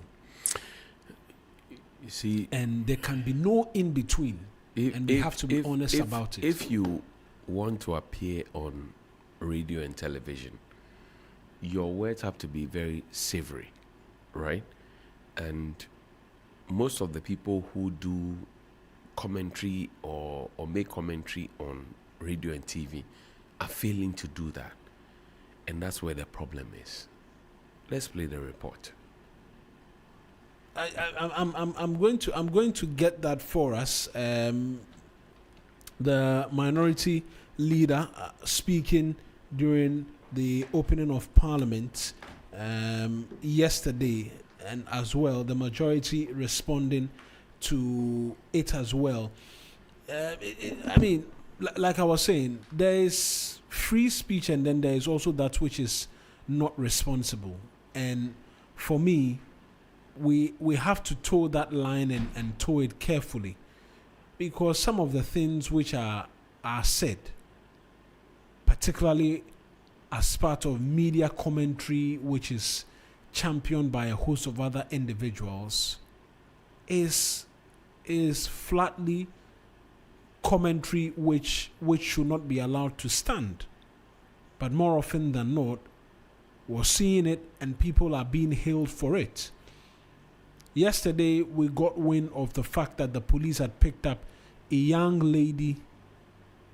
You see, and there can be no in between, and we have to be honest about it. If you want to appear on radio and television, your words have to be very savory, right? And most of the people who do commentary or make commentary on radio and TV are failing to do that, and that's where the problem is. Let's play the report. I'm going to get that for us. The minority leader speaking during the opening of Parliament yesterday, and as well the majority responding to it as well. I mean, like I was saying, there is free speech, and then there is also that which is not responsible. And for me, we have to toe that line and toe it carefully, because some of the things which are said, particularly as part of media commentary, which is championed by a host of other individuals, is flatly commentary which should not be allowed to stand. But more often than not, we're seeing it, and people are being hailed for it. Yesterday, we got wind of the fact that the police had picked up a young lady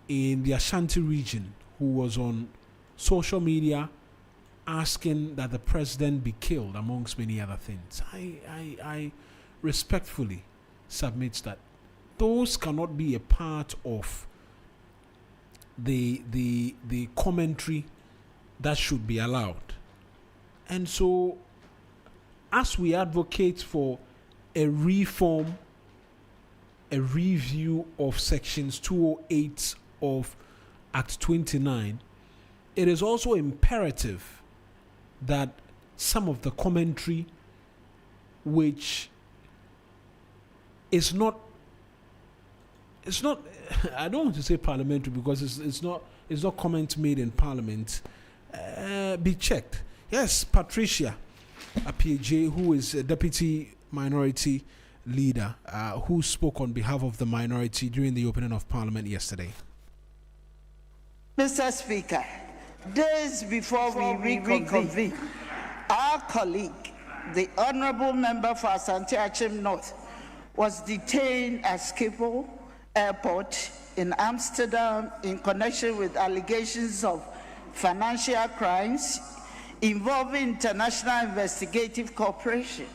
in the Ashanti region who was on social media asking that the president be killed, amongst many other things. I respectfully submit that those cannot be a part of the commentary that should be allowed. And so, as we advocate for a reform, a review of sections 208 of Act 29, it is also imperative that some of the commentary which is not I don't want to say parliamentary, because it's not comment made in Parliament, be checked. Yes, Patricia Appiaje, who is a deputy minority leader, who spoke on behalf of the minority during the opening of Parliament yesterday. Mr. Speaker, days before we reconvene, our colleague, the Honourable Member for Asante Achim North, was detained at Schiphol Airport in Amsterdam in connection with allegations of financial crimes involving International Investigative Corporation.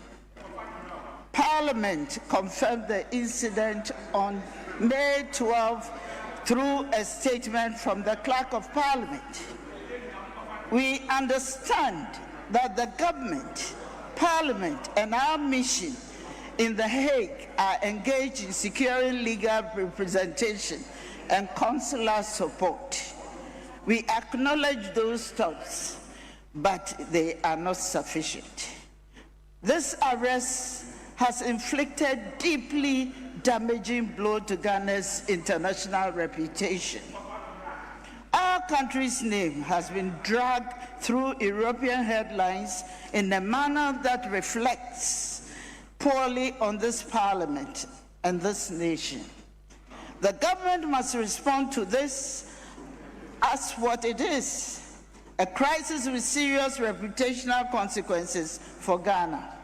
Parliament confirmed the incident on May 12 through a statement from the Clerk of Parliament. We understand that the government, parliament, and our mission in The Hague are engaged in securing legal representation and consular support. We acknowledge those steps, but they are not sufficient. This arrest has inflicted deeply damaging blow to Ghana's international reputation. Our country's name has been dragged through European headlines in a manner that reflects poorly on this parliament and this nation. The government must respond to this as what it is, a crisis with serious reputational consequences for Ghana.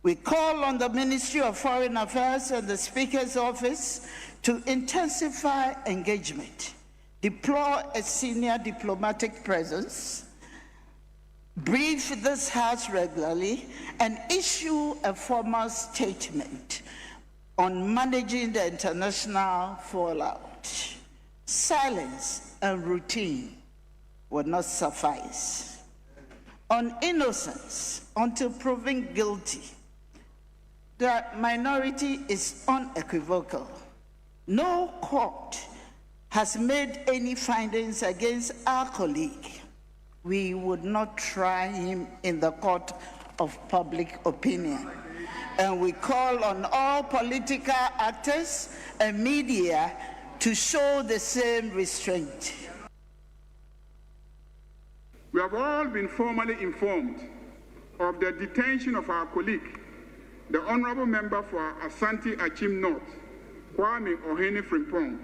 We call on the Ministry of Foreign Affairs and the Speaker's Office to intensify engagement, deploy a senior diplomatic presence, brief this House regularly, and issue a formal statement on managing the international fallout. Silence and routine will not suffice. On innocence, until proven guilty, the minority is unequivocal. No court has made any findings against our colleague. We would not try him in the court of public opinion. And we call on all political actors and media to show the same restraint. We have all been formally informed of the detention of our colleague, the Honorable Member for Asante Achim North, Kwame Ohene Frimpong,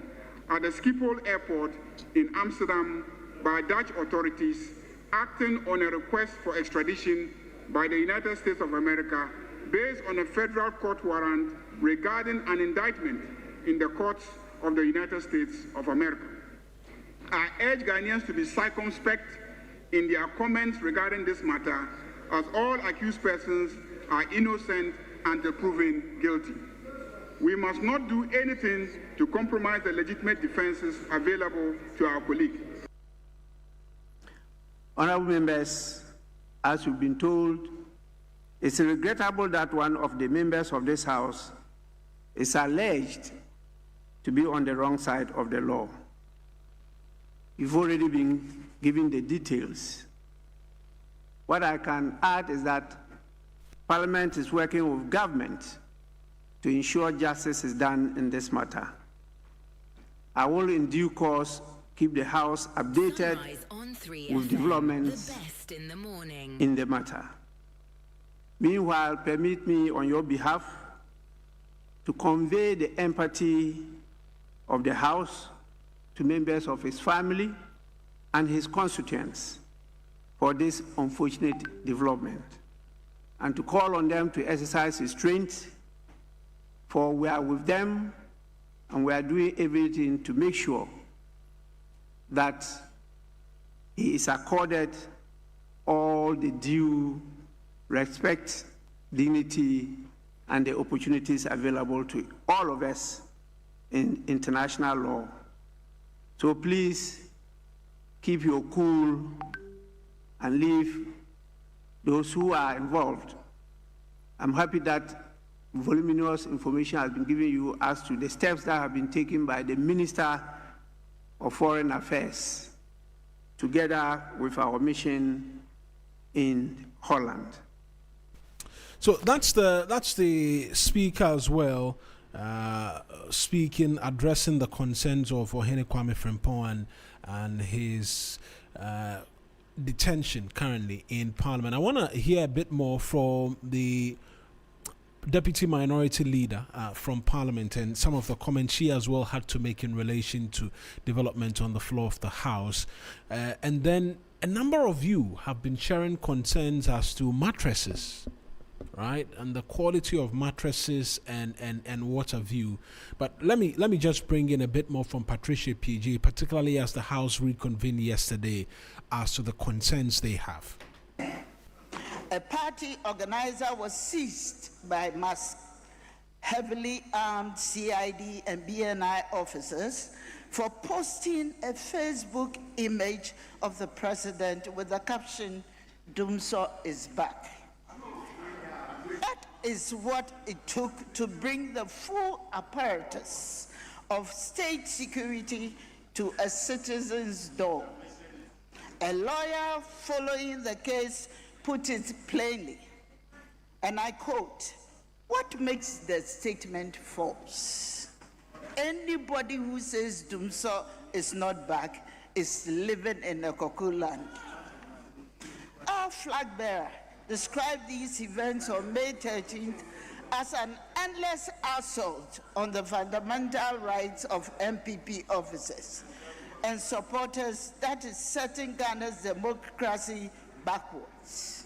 at the Schiphol Airport in Amsterdam by Dutch authorities acting on a request for extradition by the United States of America based on a federal court warrant regarding an indictment in the courts of the United States of America. I urge Ghanaians to be circumspect in their comments regarding this matter, as all accused persons are innocent until proven guilty. We must not do anything to compromise the legitimate defenses available to our colleague. Honorable members, as you've been told, it's regrettable that one of the members of this House is alleged to be on the wrong side of the law. You've already been given the details. What I can add is that Parliament is working with government to ensure justice is done in this matter. I will in due course keep the House updated with developments in the matter. Meanwhile, permit me on your behalf to convey the empathy of the House to members of his family and his constituents for this unfortunate development, and to call on them to exercise restraint, for we are with them and we are doing everything to make sure that he is accorded all the due respect, dignity, and the opportunities available to all of us in international law. So please keep your cool and leave those who are involved. I'm happy that voluminous information has been given you as to the steps that have been taken by the Minister of Foreign Affairs, together with our mission in Holland. So that's the speaker as well, speaking, addressing the concerns of Ohene Kwame Frimpong and his detention currently in Parliament. I want to hear a bit more from the Deputy Minority Leader from Parliament and some of the comments she as well had to make in relation to development on the floor of the House. And then a number of you have been sharing concerns as to mattresses, right, and the quality of mattresses and what have you. But let me just bring in a bit more from Patricia PG, particularly as the House reconvened yesterday, as to the concerns they have. A party organizer was seized by masked, heavily armed CID and BNI officers for posting a Facebook image of the president with the caption, "Dumso is back." That is what it took to bring the full apparatus of state security to a citizen's door. A lawyer following the case put it plainly, and I quote, "What makes the statement false? Anybody who says Dumso is not back is living in a cuckoo land." Our flag bearer described these events on May 13th as an endless assault on the fundamental rights of MPP officers and supporters that is setting Ghana's democracy backwards.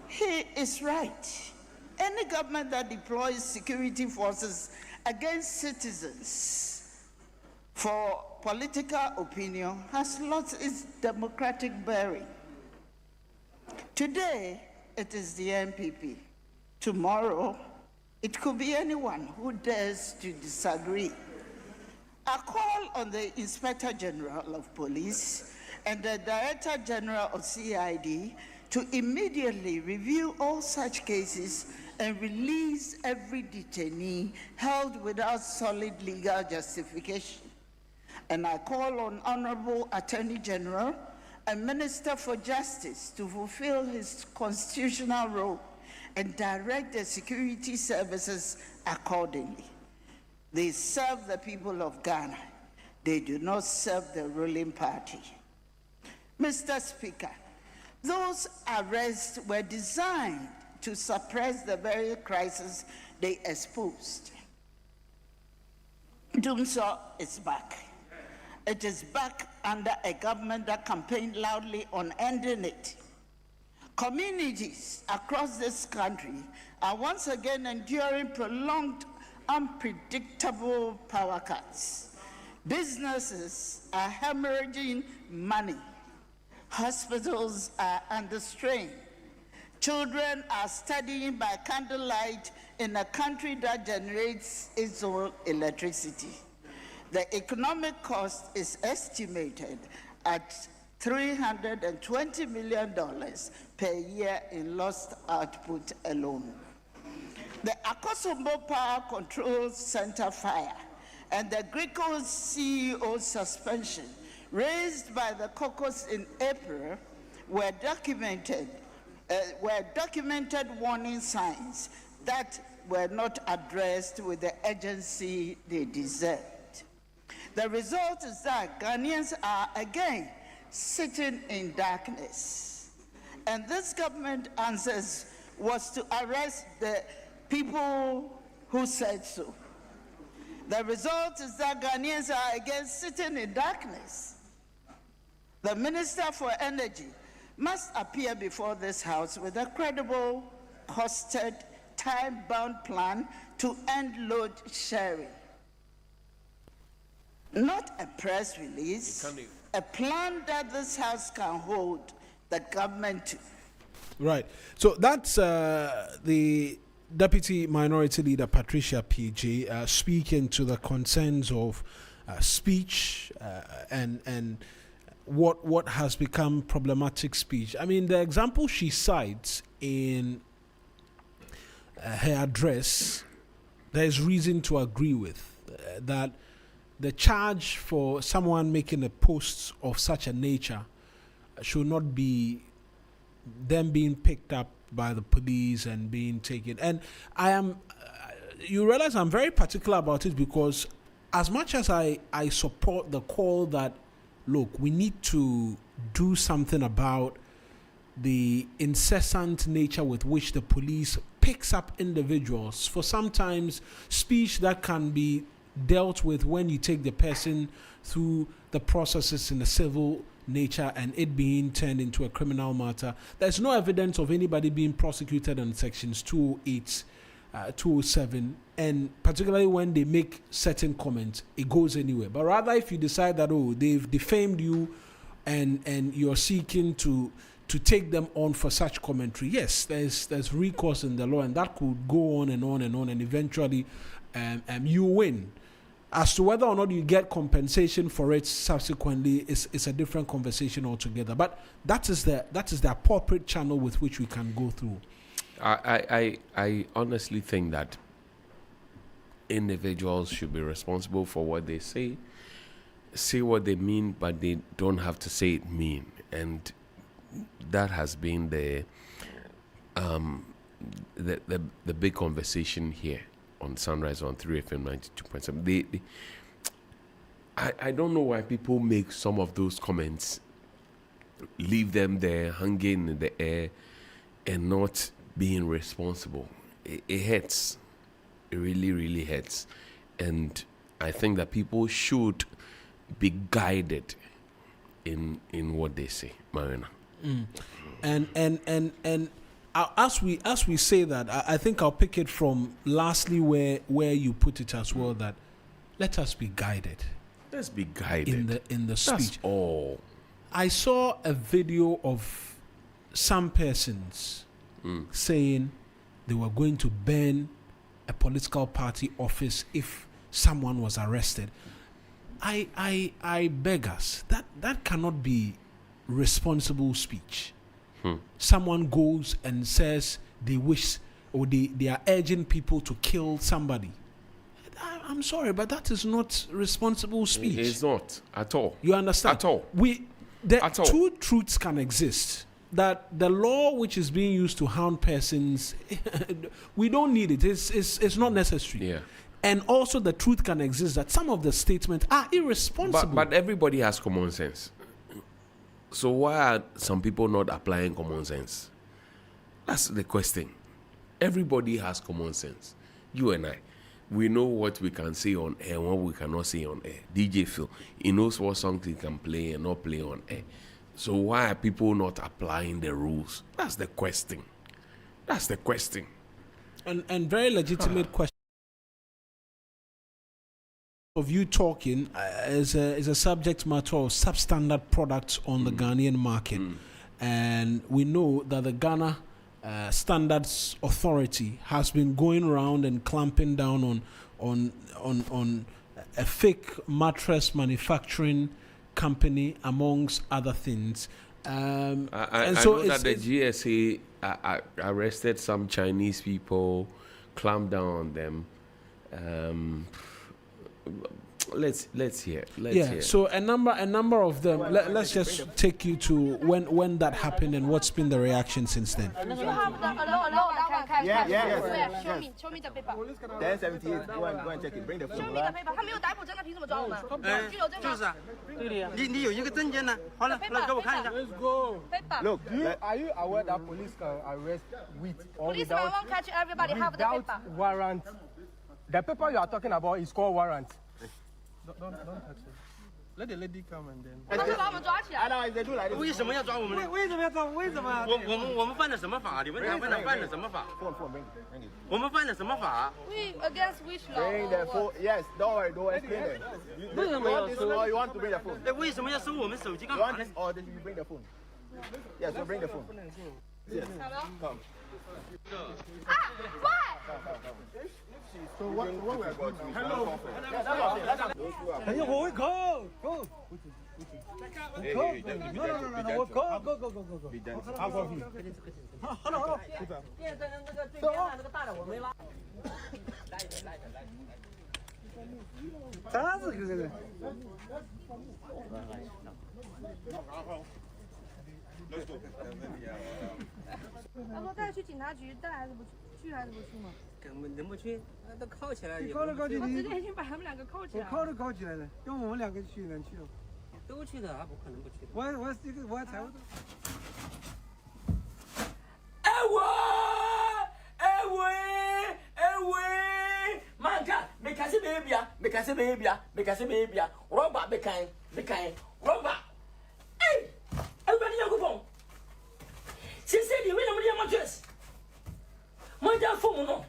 He is right. Any government that deploys security forces against citizens for political opinion has lost its democratic bearing. Today, it is the MPP. Tomorrow, it could be anyone who dares to disagree. I call on the Inspector General of Police and the Director General of CID to immediately review all such cases and release every detainee held without solid legal justification. And I call on Honorable Attorney General and Minister for Justice to fulfill his constitutional role and direct the security services accordingly. They serve the people of Ghana. They do not serve the ruling party. Mr. Speaker, those arrests were designed to suppress the very crisis they exposed. Dumso is back. It is back under a government that campaigned loudly on ending it. Communities across this country are once again enduring prolonged, unpredictable power cuts. Businesses are hemorrhaging money. Hospitals are under strain. Children are studying by candlelight in a country that generates its own electricity. The economic cost is estimated at $320 million per year in lost output alone. The Akosombo Power Control Center fire and the Greco's CEO suspension raised by the caucus in April were documented warning signs that were not addressed with the urgency they deserved. The result is that Ghanaians are again sitting in darkness. And this government answers was to arrest the people who said so. The result is that Ghanaians are again sitting in darkness. The Minister for Energy must appear before this House with a credible, costed, time-bound plan to end load sharing. Not a press release, a plan that this House can hold the government to. Right. So that's the Deputy Minority Leader Patricia PJ speaking to the concerns of speech and what has become problematic speech. I mean, the example she cites in her address, there is reason to agree with that the charge for someone making a post of such a nature should not be them being picked up by the police and being taken. And I am, you realize I'm very particular about it because as much as I support the call that, look, we need to do something about the incessant nature with which the police picks up individuals for sometimes speech that can be dealt with when you take the person through the processes in a civil nature and it being turned into a criminal matter. There's no evidence of anybody being prosecuted on sections 208, 207, and particularly when they make certain comments, it goes anywhere. But rather, if you decide that, oh, they've defamed you and you're seeking to take them on for such commentary, yes, there's recourse in the law, and that could go on and on and on, and eventually you win. As to whether or not you get compensation for it subsequently is a different conversation altogether. But that is the appropriate channel with which we can go through. I honestly think that individuals should be responsible for what they say what they mean, but they don't have to say it mean. And that has been the big conversation here on Sunrise on 3FM 92.7. I don't know why people make some of those comments, leave them there hanging in the air and not being responsible. It hurts. It really, really hurts. And I think that people should be guided in what they say, Mawuena. And as we say that, I think I'll pick it from lastly where you put it as well, that let us be guided. Let's be guided in the speech. That's all. I saw a video of some persons saying they were going to burn a political party office if someone was arrested. I beg us, that cannot be responsible speech. Someone goes and says they wish or they are urging people to kill somebody. I'm sorry, but that is not responsible speech. It's not at all. You understand? At all. Two truths can exist. That the law which is being used to hound persons, we don't need it. It's not necessary. Yeah. And also the truth can exist that some of the statements are irresponsible. But everybody has common sense. So why are some people not applying common sense? That's the question. Everybody has common sense. You and I. We know what we can say on air and what we cannot say on air. DJ Phil, he knows what songs he can play and not play on air. So why are people not applying the rules? That's the question. That's the question. And very legitimate question of you talking is a subject matter of substandard products on the Ghanaian market. And we know that the Ghana Standards Authority has been going around and clamping down on a fake mattress manufacturing company, amongst other things. I know that the GSA arrested some Chinese people, clamped down on them. Let's hear. So a number of them. Let's just take you to when that happened and what's been the reaction since then. Yeah. Show me the paper. 1078. Go and check it. Bring the phone. Show me the paper. 他没有逮捕真的，凭什么抓我们？就是啊，你有一个证件呢。好了，来给我看一下。Let's go. Paper. Look, are you aware that police can arrest with or Policeman without? won't catch everybody. Have the paper. Warrant. The paper you are talking about is called warrant. Don't touch it. Let the lady come and then. 他们把我们抓起来。为什么要抓我们？为什么要抓？为什么？我们犯了什么法？你们问他犯了什么法？我们犯了什么法 We against which law? Bring the phone. Yes, don't worry, don't explain it. You want this or you want to bring the phone? 为什么要收我们手机干嘛呢？ Or did you bring the phone? Yes, so bring the phone. Yes. Come. So what we are going to do? Hello. Hey, go. Hey, no, go. I'll go here. Hello. 啥子这个？他说带去警察局，带还是不去还是不去嘛？根本能不去，都铐起来。铐起来，我直接已经把他们两个铐起来了。铐都铐起来了，跟我们两个去能去了。都去的，不可能不去。我还财务。Man, because baby, rubber, rubber. Hey, everybody, you go home. She said, you will not dress. My dear phone, no.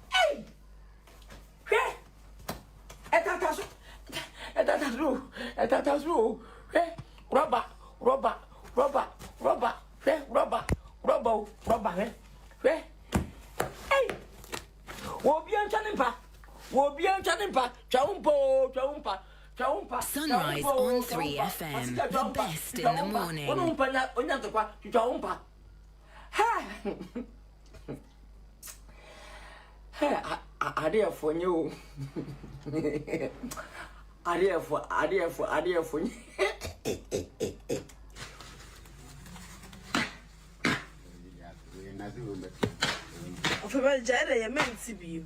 Hey, hey, that's true. Hey, rubber, hey. Hey, Sunrise on 3FM, the best in the morning. Idea for you. Idea for you. Of a jada, meant to be.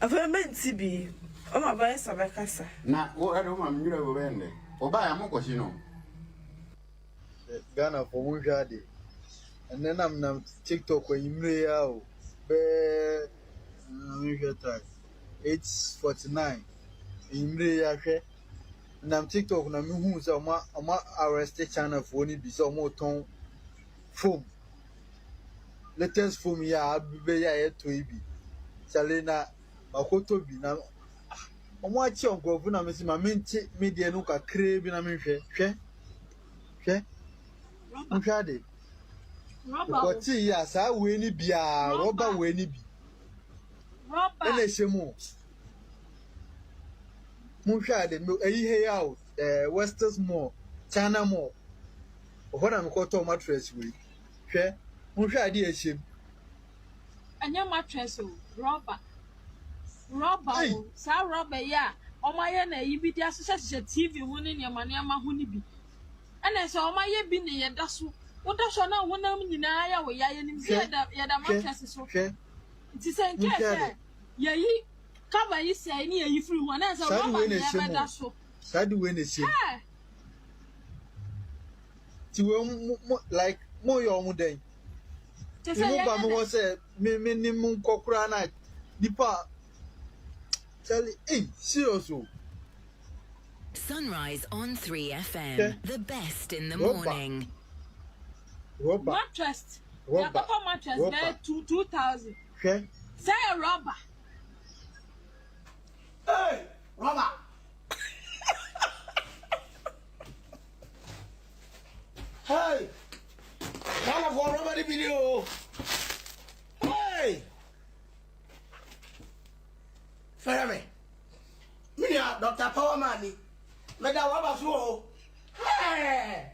Of a meant to be. Oh, my vice of a casa. Now, what I don't want you to win. Oba, I'm not going to Ghana for Mujadi. And then I'm TikTok when you may out. 8:49. Imre na TikTok na me hu say oma arrest channel for ni bi say omo ton phone latest phone ya be ya to ibi chale na makoto bi na omo achi onkofu na me si ma menti media no kakre bi na me hwe nhade ko ti ya sa we ni bia rubber we ni bi rubber ene shemu Munshade, he out, Westers Mall, China Mall. What I'm called to mattress with. Share, Munshade, a ship. And your mattress, rubber. Sa rubber, ya. Oh, my, you be the association TV winning your money, my honeybee. And I saw my ye been near that's what does you know when I'm in Aya, where I am here that mattress is okay. It is saying, yeah, cover you say near you free one as a woman. Sad when it's like more your day. You was a minimum cockrana. Depart. Tell it, seriously. Sunrise on 3FM, the best in the morning. Mattress. Mattress there 2,000. Okay. Say a rubber. Hey, Rama! Hey! None of our Rama video! Hey! Fermi! Minia, Dr. Power Money! Madam Rama Slow! Hey!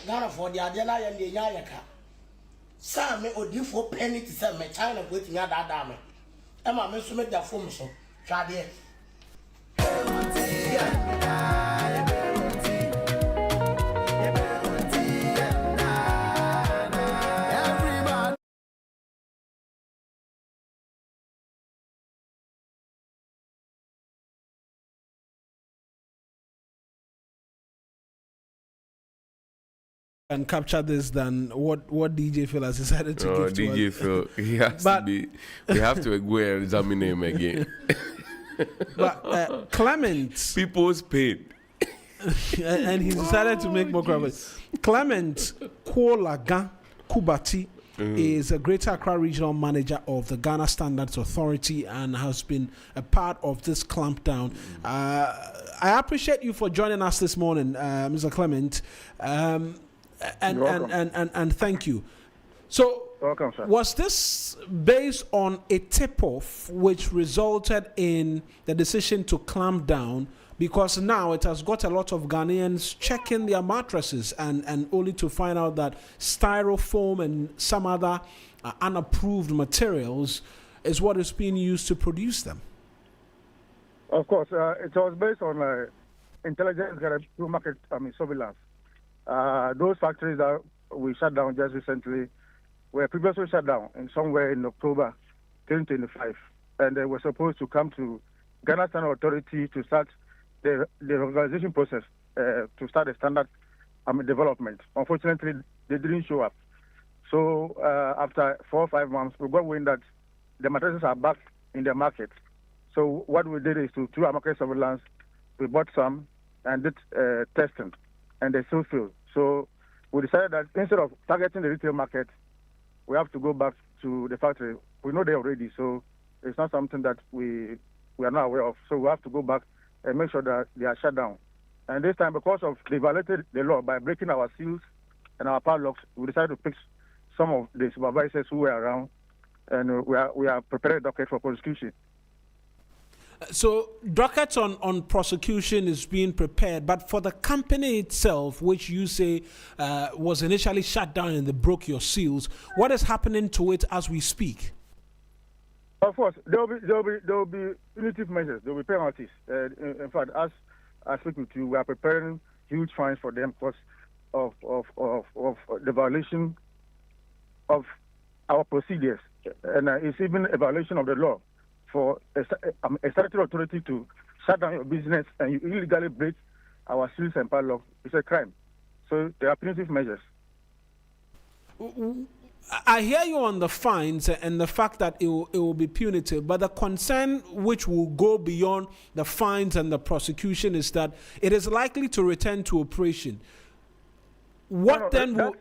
None of our Diana and the Yayaka. Sam, or do for penny to sell my China waiting at that dame. Emma, Miss Smith, the phone so. Try it. And capture this than what DJ Phil has decided to give to DJ us. Phil, he has to be. We have to go and examine him again. But Clement, people's pain, and he decided to make more comments. Clement Kwolaga Kubati is a Greater Accra Regional Manager of the Ghana Standards Authority and has been a part of this clampdown. I appreciate you for joining us this morning, Mr. Clement. And thank you. So, welcome, sir. Was this based on a tip-off which resulted in the decision to clamp down? Because now it has got a lot of Ghanaians checking their mattresses and only to find out that styrofoam and some other unapproved materials is what is being used to produce them. Of course, it was based on intelligence through market surveillance. Those factories that we shut down just recently were previously shut down in somewhere in October 2025, and they were supposed to come to Ghana Standard Authority to start the organization process to start the standard development. Unfortunately, they didn't show up. So after 4 or 5 months, we got wind that the mattresses are back in the market. So what we did is through our market surveillance, we bought some and did testing, and they still failed. So we decided that instead of targeting the retail market, we have to go back to the factory. We know they're ready, so it's not something that we are not aware of. So we have to go back and make sure that they are shut down. And this time, because of they violated the law by breaking our seals and our padlocks, we decided to pick some of the supervisors who were around, and we are preparing a docket for prosecution. So docket on prosecution is being prepared, but for the company itself, which you say was initially shut down and they broke your seals, what is happening to it as we speak? Of course, there will be punitive measures. There will be penalties. In fact, as I speak with you, we are preparing huge fines for them because of the violation of our procedures, and it's even a violation of the law for a statutory authority to shut down your business and you illegally break our seals and padlock. It's a crime. So there are punitive measures. I hear you on the fines and the fact that it will be punitive, but the concern which will go beyond the fines and the prosecution is that it is likely to return to operation. What then will...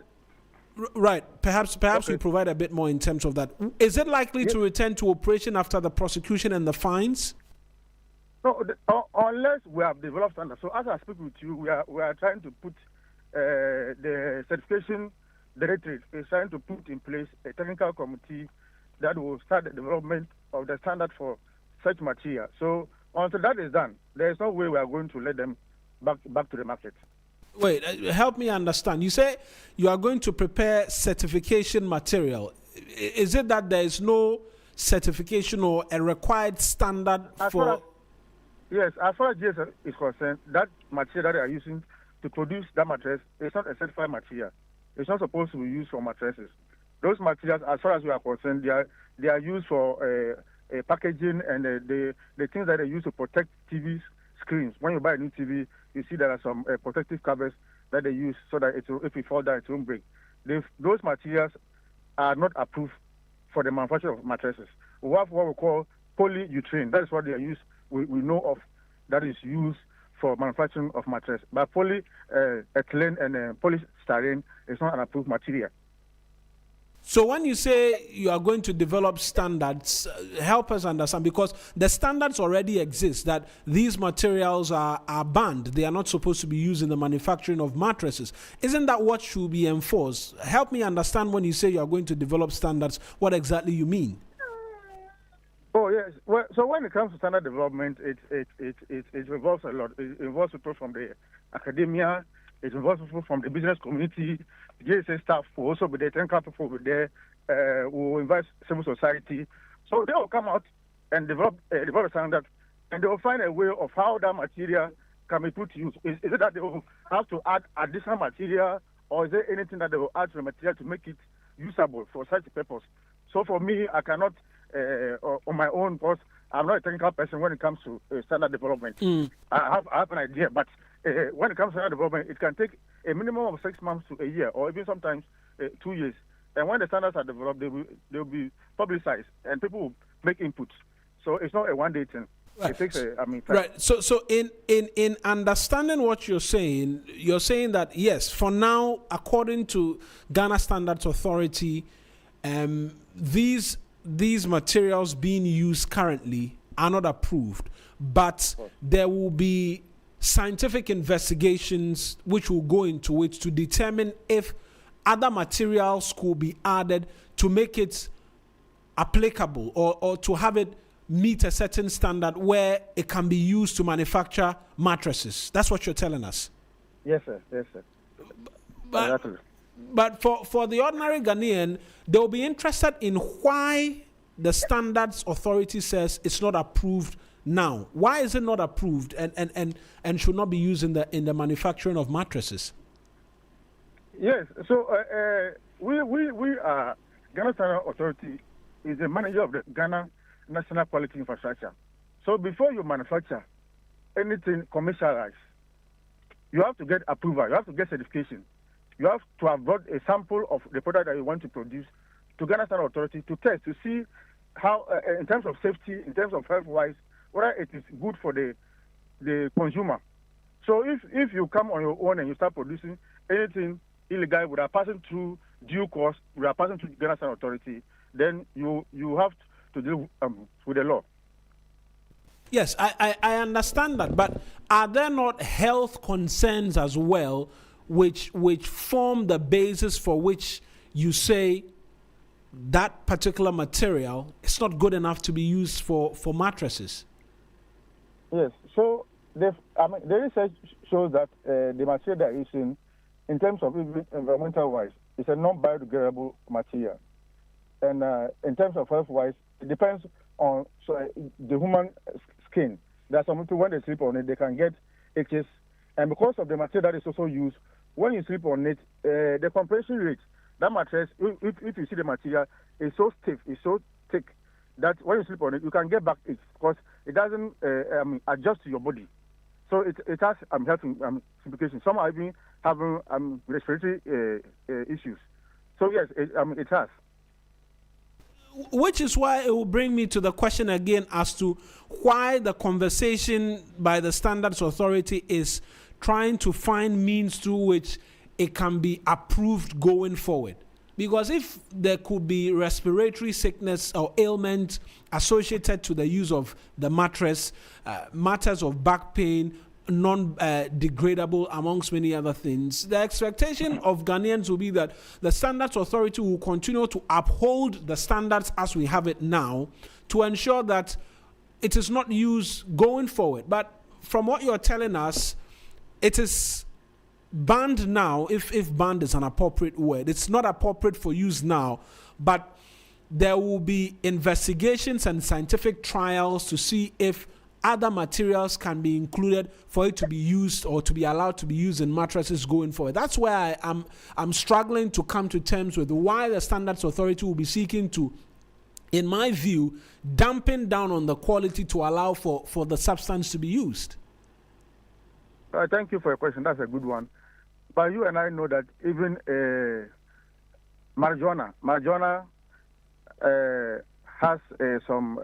Right, perhaps okay. You provide a bit more in terms of that. Is it likely to return to operation after the prosecution and the fines? No, unless we have developed standards. So as I speak with you, we are trying to put the certification directorate is trying to put in place a technical committee that will start the development of the standard for such material. So until that is done, there is no way we are going to let them back to the market. Wait, help me understand. You say you are going to prepare certification material. Is it that there is no certification or a required standard for... Yes, as far as GS is concerned, that material that they are using to produce that mattress is not a certified material. It's not supposed to be used for mattresses. Those materials, as far as we are concerned, they are used for packaging and the things that they use to protect TV screens. When you buy a new TV, you see there are some protective covers that they use so that if it falls down, it won't break. Those materials are not approved for the manufacture of mattresses. We have what we call polyurethane. That is what they are used. We know of that is used for manufacturing of mattress. But polyethylene and polystyrene is not an approved material. So when you say you are going to develop standards, help us understand, because the standards already exist that these materials are banned. They are not supposed to be used in the manufacturing of mattresses. Isn't that what should be enforced? Help me understand when you say you are going to develop standards, what exactly you mean. Oh, yes. Well, so when it comes to standard development, it revolves a lot. It involves people from the academia, it involves people from the business community, the GSA staff will also be there, technical people will be there, will invite civil society. So they will come out and develop a standard, and they will find a way of how that material can be put to use. Is it that they will have to add additional material, or is there anything that they will add to the material to make it usable for such a purpose? So for me, I cannot, on my own, because I'm not a technical person when it comes to standard development. I have an idea, but when it comes to standard development, it can take a minimum of 6 months to a year, or even sometimes 2 years. And when the standards are developed, they will be publicized, and people will make inputs. So it's not a one-day thing. Right. It takes time. Right. So in understanding what you're saying that yes, for now, according to Ghana Standards Authority, these materials being used currently are not approved, but there will be scientific investigations which will go into it to determine if other materials could be added to make it applicable or to have it meet a certain standard where it can be used to manufacture mattresses. That's what you're telling us. Yes, sir. Yes, sir. But for the ordinary Ghanaian, they'll be interested in why the Standards Authority says it's not approved now. Why is it not approved and should not be used in the manufacturing of mattresses? Yes. So we are Ghana Standard Authority is the manager of the Ghana National Quality Infrastructure. So before you manufacture anything commercialized, you have to get approval. You have to get certification. You have to have brought a sample of the product that you want to produce to Ghana Standard Authority to test, to see how, in terms of safety, in terms of health-wise, whether it is good for the consumer. So if you come on your own and you start producing anything illegal without passing through due course, without passing through Ghana Standard Authority, then you have to deal with the law. Yes, I understand that, but are there not health concerns as well which form the basis for which you say that particular material is not good enough to be used for mattresses. Yes. So the research shows that the material they're using, in terms of environmental wise, it's a non-biodegradable material. And in terms of health wise, it depends on the human skin. There are some people, when they sleep on it, they can get itches. And because of the material that is also used, when you sleep on it, the compression rate, that mattress, if you see the material, is so stiff, it's so thick, that when you sleep on it, you can get back itch because it doesn't adjust to your body. So it has health implications. Some are even having respiratory issues. So yes, it has. Which is why it will bring me to the question again as to why the conversation by the Standards Authority is trying to find means through which it can be approved going forward. Because if there could be respiratory sickness or ailment associated to the use of the mattress, matters of back pain, non-degradable amongst many other things, the expectation of Ghanaians will be that the Standards Authority will continue to uphold the standards as we have it now to ensure that it is not used going forward. But from what you're telling us, it is banned now, if banned is an appropriate word. It's not appropriate for use now, but there will be investigations and scientific trials to see if other materials can be included for it to be used or to be allowed to be used in mattresses going forward. That's where I'm struggling to come to terms with why the Standards Authority will be seeking to, in my view, dampen down on the quality to allow for the substance to be used. Thank you for your question. That's a good one. But you and I know that even marijuana has some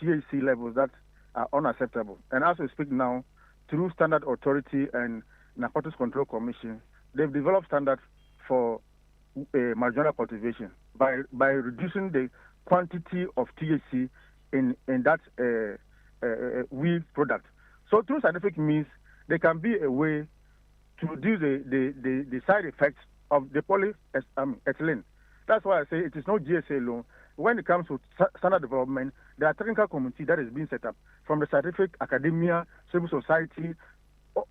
THC levels that are unacceptable. And as we speak now, through Standard Authority and Narcotics Control Commission, they've developed standards for marijuana cultivation by reducing the quantity of THC in that weed product. So through scientific means, there can be a way to reduce the side effects of the polyethylene. That's why I say it is not GSA alone. When it comes to standard development, there are technical committee that is being set up from the scientific academia, civil society,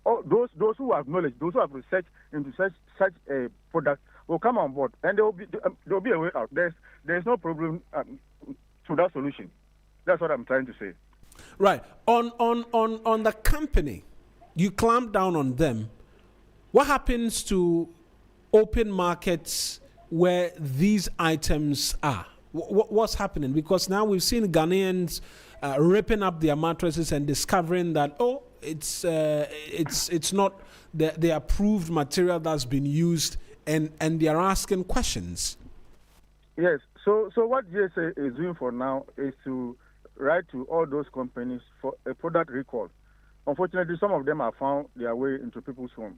those who have knowledge, those who have researched into such a product will come on board, and there will be a way out. There's no problem to that solution. That's what I'm trying to say. Right. On the company, you clamp down on them. What happens to open markets where these items are? What's happening? Because now we've seen Ghanaians ripping up their mattresses and discovering that it's not the approved material that's been used, and they are asking questions. Yes. So what GSA is doing for now is to write to all those companies for a product recall. Unfortunately, some of them have found their way into people's homes,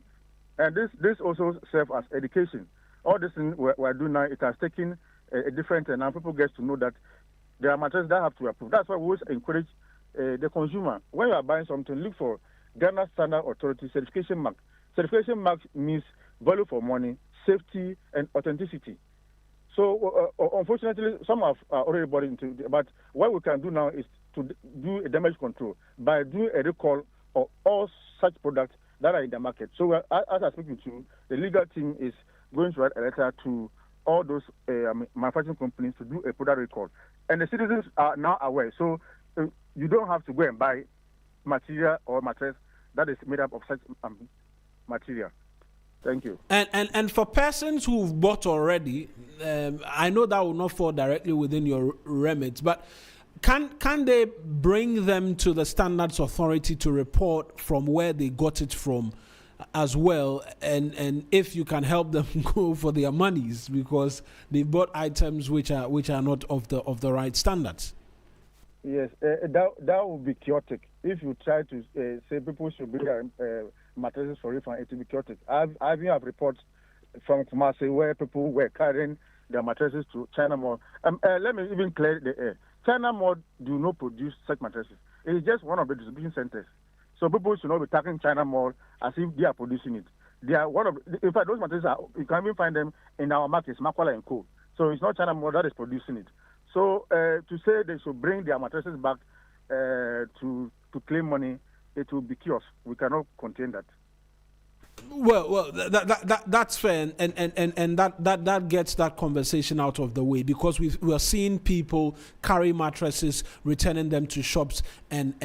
and this also serves as education. All this thing we're doing now, it has taken a different, and now people get to know that there are matters that have to be approved. That's why we always encourage the consumer. When you are buying something, look for Ghana Standard Authority certification mark. Certification mark means value for money, safety, and authenticity. So unfortunately, some have already bought into it. But what we can do now is to do a damage control by doing a recall of all such products that are in the market. So as I'm speaking to you, the legal team is going to write a letter to all those manufacturing companies to do a product recall. And the citizens are now aware. So you don't have to go and buy material or mattress that is made up of such material. Thank you. And for persons who've bought already, I know that will not fall directly within your remit, but can they bring them to the Standards Authority to report from where they got it from as well, and if you can help them go for their monies because they bought items which are not of the right standards? Yes, that would be chaotic. If you try to say people should bring their mattresses for refund, it will be chaotic. I even have reports from Kumasi where people were carrying their mattresses to China Mall. Let me even clear the air. China Mall do not produce such mattresses. It is just one of the distribution centers. So people should not be tagging China Mall as if they are producing it. They are one of. In fact, those mattresses you can even find them in our markets, Makwala and Co. So it's not China Mall that is producing it. So to say they should bring their mattresses back to claim money, it will be chaos. We cannot contain that. Well, that's fair, and that gets that conversation out of the way, because we are seeing people carry mattresses, returning them to shops, and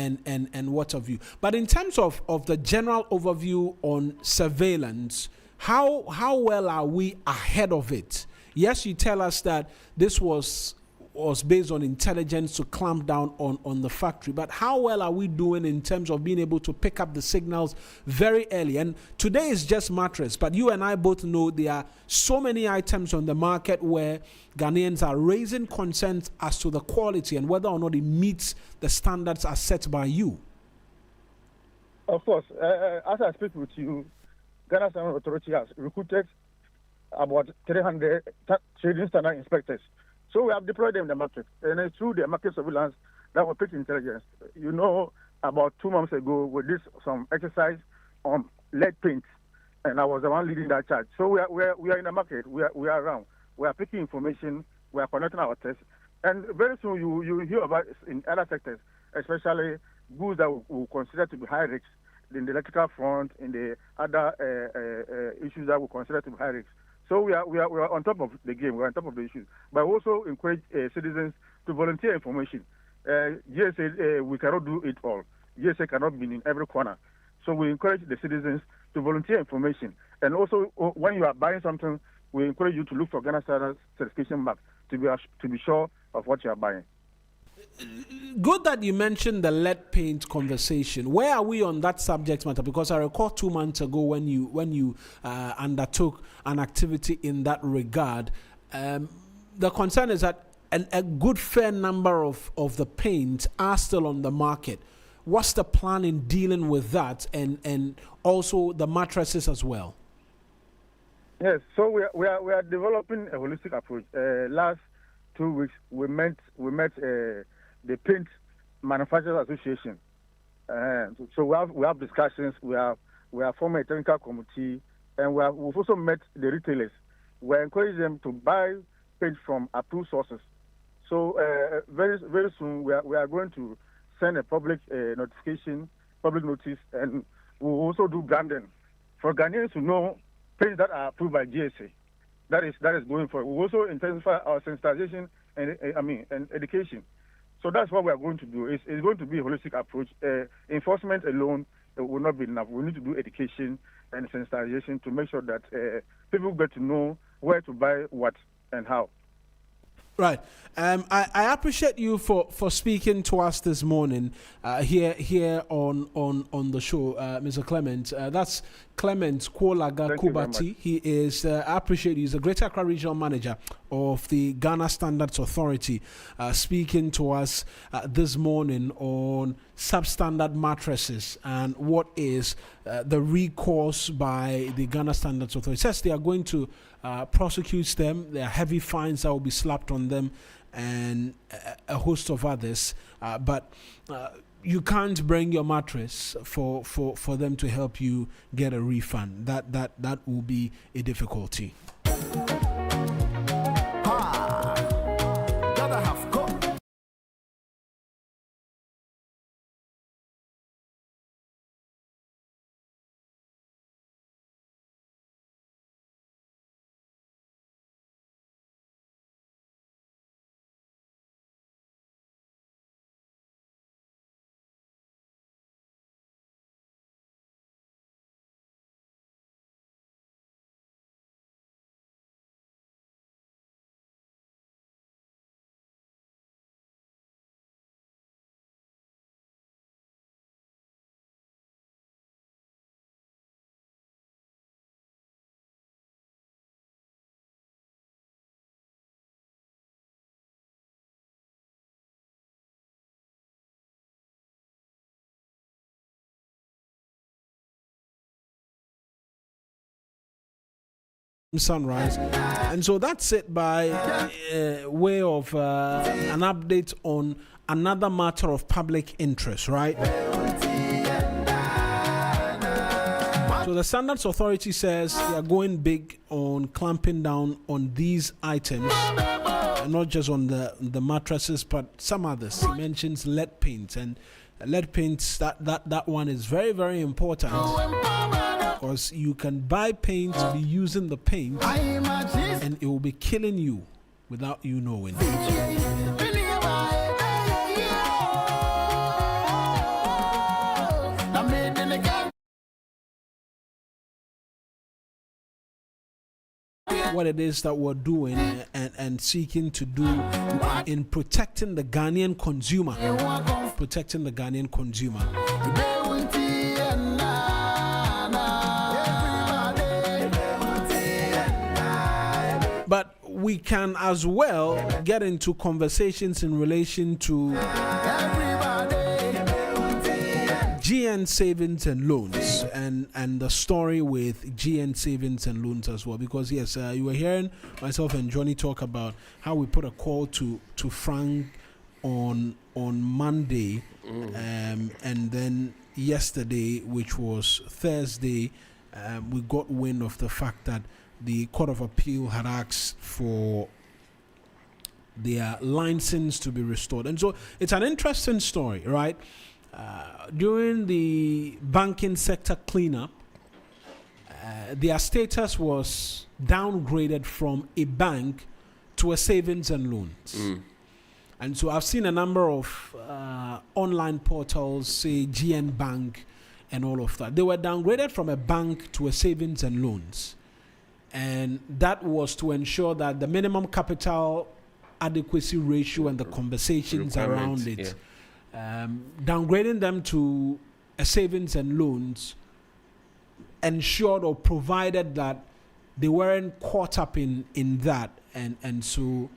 what have you. But in terms of the general overview on surveillance, how well are we ahead of it? Yes, you tell us that this was based on intelligence to clamp down on the factory, but how well are we doing in terms of being able to pick up the signals very early? And today is just mattress, but you and I both know there are so many items on the market where Ghanaians are raising concerns as to the quality and whether or not it meets the standards as set by you. Of course, as I speak with you, Ghana Standard Authority has recruited about 300 trading standard inspectors. So we have deployed them in the market, and it's through the market surveillance that we pick intelligence. You know, about 2 months ago, we did some exercise on lead paint, and I was the one leading that charge. So we are in the market. We are around. We are picking information. We are conducting our tests, and very soon you will hear about it in other sectors, especially goods that we will consider to be high risk in the electrical front, in the other issues that we consider to be high risk. So we are on top of the game. We are on top of the issues. But we also encourage citizens to volunteer information. GSA, we cannot do it all. GSA cannot be in every corner. So we encourage the citizens to volunteer information. And also, when you are buying something, we encourage you to look for Ghana Standard certification mark to be sure of what you are buying. Good that you mentioned the lead paint conversation. Where are we on that subject matter? Because I recall 2 months ago when you undertook an activity in that regard, the concern is that a good fair number of the paints are still on the market. What's the plan in dealing with that, and also the mattresses as well? Yes, so we are developing a holistic approach. Last 2 weeks we met the Paint Manufacturers Association. So we have discussions. We have formed a technical committee, and we've also met the retailers. We encourage them to buy paint from approved sources. So very soon we are going to send a public notification, public notice, and we'll also do branding for Ghanaians to know paints that are approved by GSA. That is going for. We also intensify our sensitization and education. So that's what we are going to do. It's going to be a holistic approach. Enforcement alone will not be enough. We need to do education and sensitization to make sure that people get to know where to buy what and how. Right. I appreciate you for speaking to us this morning here on the show, Mr. Clement. That's Clement Kwolaga Kubati. He is, I appreciate you, he's the Greater Accra Regional Manager of the Ghana Standards Authority, speaking to us this morning on substandard mattresses and what is the recourse by the Ghana Standards Authority. It says they are going to prosecute them. There are heavy fines that will be slapped on them and a host of others. But you can't bring your mattress for them to help you get a refund. That will be a difficulty. Sunrise, and so that's it by way of an update on another matter of public interest, right? So So the Standards Authority says they are going big on clamping down on these items, not just on the mattresses, but some others. He mentions lead paint, and lead paint, that one is very, very important, because you can buy paint, be using the paint, and it will be killing you without you knowing. What it is that we're doing and seeking to do in protecting the Ghanaian consumer. Protecting the Ghanaian consumer. But we can as well get into conversations in relation to GN Savings and Loans and the story with GN Savings and Loans as well, because yes, you were hearing myself and Johnny talk about how we put a call to Frank on Monday, and then yesterday, which was Thursday, we got wind of the fact that the Court of Appeal had asked for their license to be restored. And so it's an interesting story, right? During the banking sector cleanup, their status was downgraded from a bank to a savings and loans. And so I've seen a number of online portals say GN Bank and all of that. They were downgraded from a bank to a savings and loans. And that was to ensure that the minimum capital adequacy ratio and the conversations around it, downgrading them to a savings and loans ensured or provided that they weren't caught up in that, and so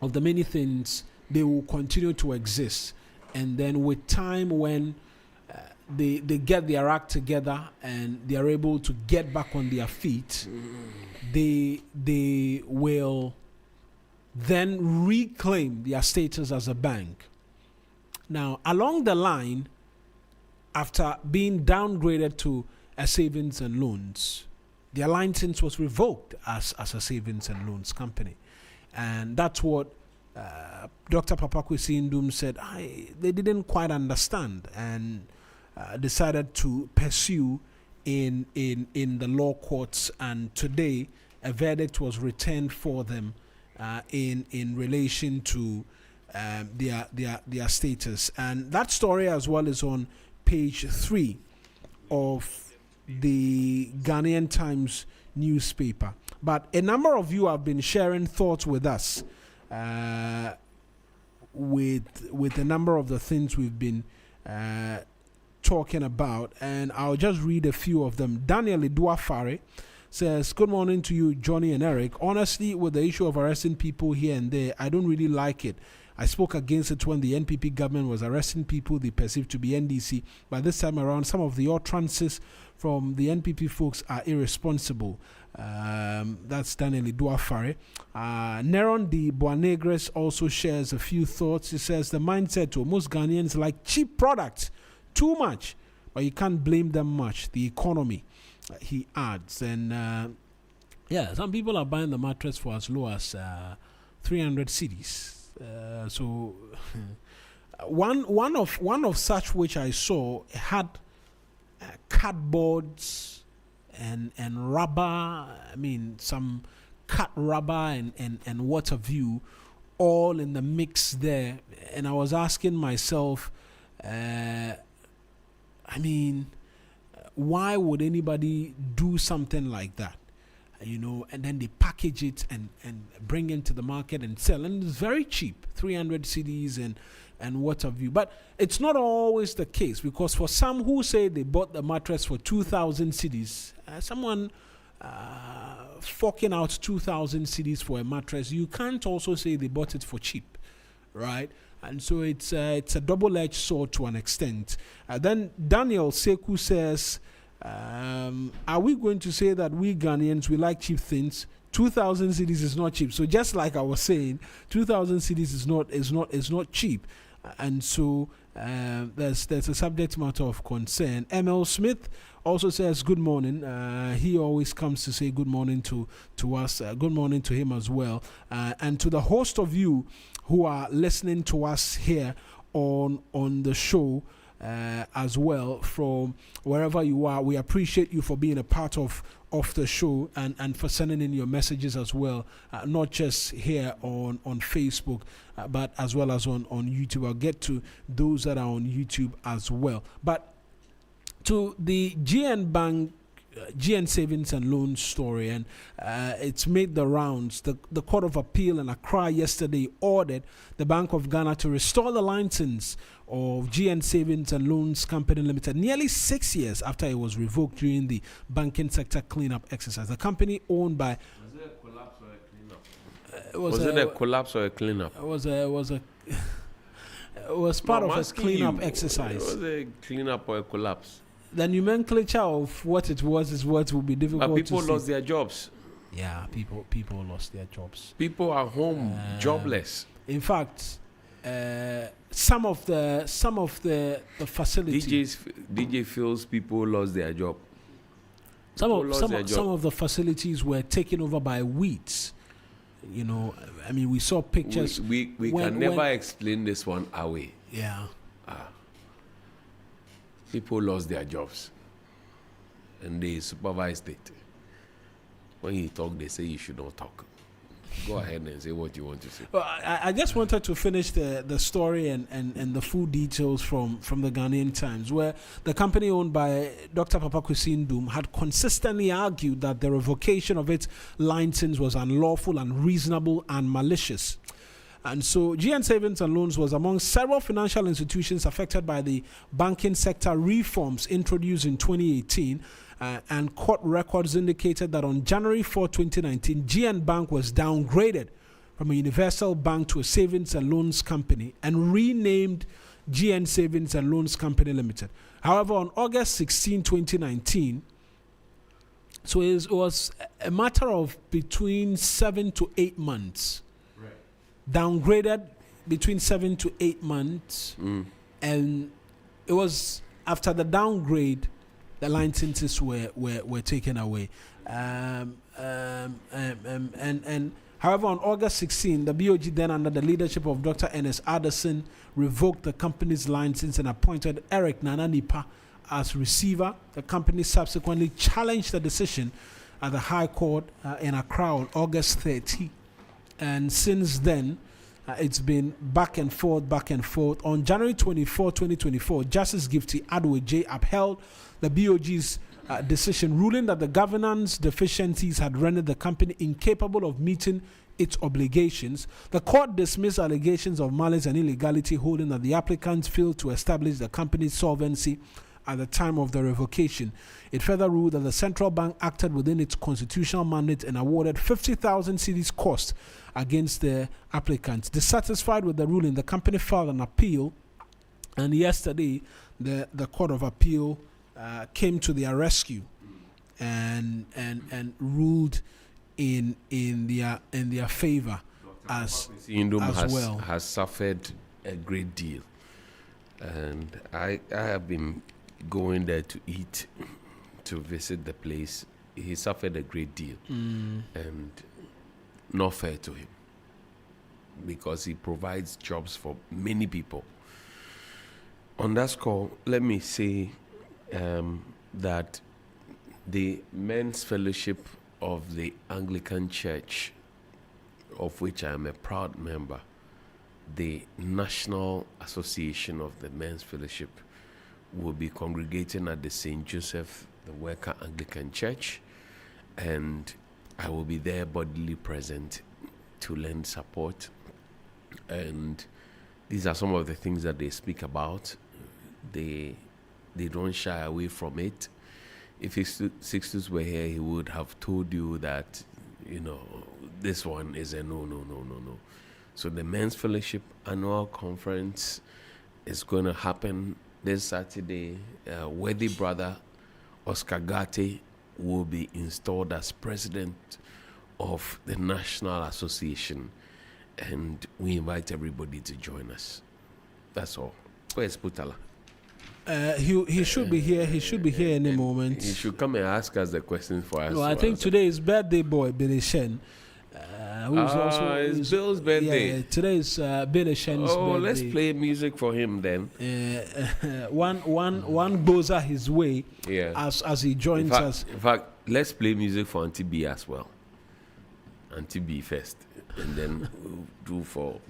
of the many things, they will continue to exist. And then with time, when they get their act together and they are able to get back on their feet, they will then reclaim their status as a bank. Now, along the line, after being downgraded to a savings and loans, their license was revoked as a savings and loans company. And that's what Dr. Papakwesi Ndum said they didn't quite understand, and decided to pursue in the law courts. And today, a verdict was returned for them in relation to their status. And that story as well is on page 3 of the Ghanaian Times newspaper. But a number of you have been sharing thoughts with us with a number of the things we've been talking about, and I'll just read a few of them. Daniel Iduafare says, good morning to you, Johnny and Eric. Honestly, with the issue of arresting people here and there, I don't really like it. I spoke against it when the NPP government was arresting people they perceived to be NDC. But this time around, some of the utterances from the NPP folks are irresponsible. That's Daniel Iduafare. Neron de Boanegres also shares a few thoughts. He says the mindset to most Ghanaians like cheap products too much, but you can't blame them much. The economy, he adds. And some people are buying the mattress for as low as 300 cedis. So one of such which I saw had cardboards and rubber. I mean, some cut rubber and what have you, all in the mix there. And I was asking myself, why would anybody do something like that? And then they package it and bring it to the market and sell. And it's very cheap, 300 cedis and what have you. But it's not always the case, because for some who say they bought the mattress for 2,000 cedis, someone forking out 2,000 cedis for a mattress, you can't also say they bought it for cheap, right? And so it's a double-edged sword to an extent. Then Daniel Seku says, are we going to say that we Ghanaians, we like cheap things? 2,000 cedis is not cheap. So just like I was saying, 2,000 cedis is not cheap. And so there's a subject matter of concern. ML Smith also says good morning. He always comes to say good morning to us. Good morning to him as well, and to the host of you who are listening to us here on the show. As well, from wherever you are, we appreciate you for being a part of the show and for sending in your messages as well, not just here on Facebook, but as well as on YouTube. I'll get to those that are on YouTube as well. But to the GN Savings and Loans story, and it's made the rounds. The Court of Appeal in Accra yesterday ordered the Bank of Ghana to restore the license of GN Savings and Loans Company Limited nearly 6 years after it was revoked during the banking sector cleanup exercise. The company owned by... Was it a collapse or a cleanup? Was it a collapse or a cleanup? It was part of a cleanup exercise. Was it a cleanup or a collapse? The nomenclature of what it was is what will be difficult to see. But people lost their jobs. Yeah, people lost their jobs. People are home jobless. In fact, some of the facilities. DJ feels people lost their job. Some of the facilities were taken over by weeds. You know, I mean, we saw pictures. We can never explain this one away. Yeah. People lost their jobs, and they supervised it. When you talk, they say you should not talk. Go ahead and say what you want to say. Well, I just wanted to finish the story and the full details from the Ghanaian Times, where the company owned by Dr. Papa Kwesi Ndoum had consistently argued that the revocation of its license was unlawful, unreasonable, and malicious. And so GN Savings and Loans was among several financial institutions affected by the banking sector reforms introduced in 2018. And court records indicated that on January 4, 2019, GN Bank was downgraded from a universal bank to a savings and loans company and renamed GN Savings and Loans Company Limited. However, on August 16, 2019, so it was a matter of between 7 to 8 months. Downgraded between 7 to 8 months, and it was after the downgrade the licenses were taken away. And however, on August 16, the BOG, then under the leadership of Dr. Ernest Addison, revoked the company's license and appointed Eric Nananipa as receiver. The company subsequently challenged the decision at the High Court in Accra on August 30. And since then, it's been back and forth. On January 24, 2024, Justice Gifty Adweje upheld the BOG's decision, ruling that the governance deficiencies had rendered the company incapable of meeting its obligations. The court dismissed allegations of malice and illegality, holding that the applicants failed to establish the company's solvency at the time of the revocation. It further ruled that the central bank acted within its constitutional mandate and awarded 50,000 cedis cost against the applicants. Dissatisfied with the ruling, the company filed an appeal, and yesterday the Court of Appeal came to their rescue and ruled in their favor as well. Has suffered a great deal, and I have been going there to eat, to visit the place. He suffered a great deal, and not fair to him, because he provides jobs for many people. On that score, let me say that the Men's Fellowship of the Anglican Church, of which I am a proud member, the National Association of the Men's Fellowship, will be congregating at the St. Joseph, the Worker Anglican Church, and I will be there bodily present to lend support. And these are some of the things that they speak about. They don't shy away from it. If Sixtus were here, he would have told you that, this one is a no. So the Men's Fellowship Annual Conference is going to happen this Saturday. Worthy brother Oscar Gate will be installed as president of the National Association, and we invite everybody to join us. That's all. Where's Putala? He should be here. He should be here any moment. He should come and ask us the questions for us. No, I think today is birthday boy Billy Shen. It's Bill's birthday. Yeah, today is Billy Shen's birthday. Let's play music for him then. One goes out his way. Yeah. As he joins us. In fact, let's play music for Auntie B as well. Auntie B first, and then we'll do for.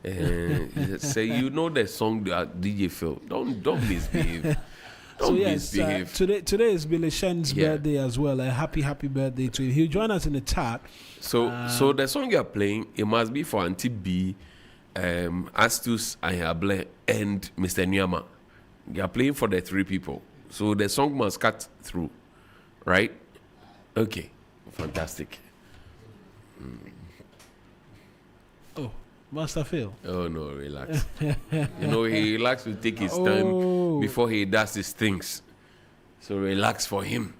Say the song DJ Phil. Don't misbehave. Misbehave. Today is Billy Shen's birthday as well. A happy birthday to him. He'll join us in the chat. So the song you're playing, it must be for Auntie B, Astus Ayable, and Mr. Nyama. You're playing for the 3 people. So the song must cut through. Right? Okay. Fantastic. Master Phil. Oh no, relax. He likes to take his time before he does his things. So relax for him.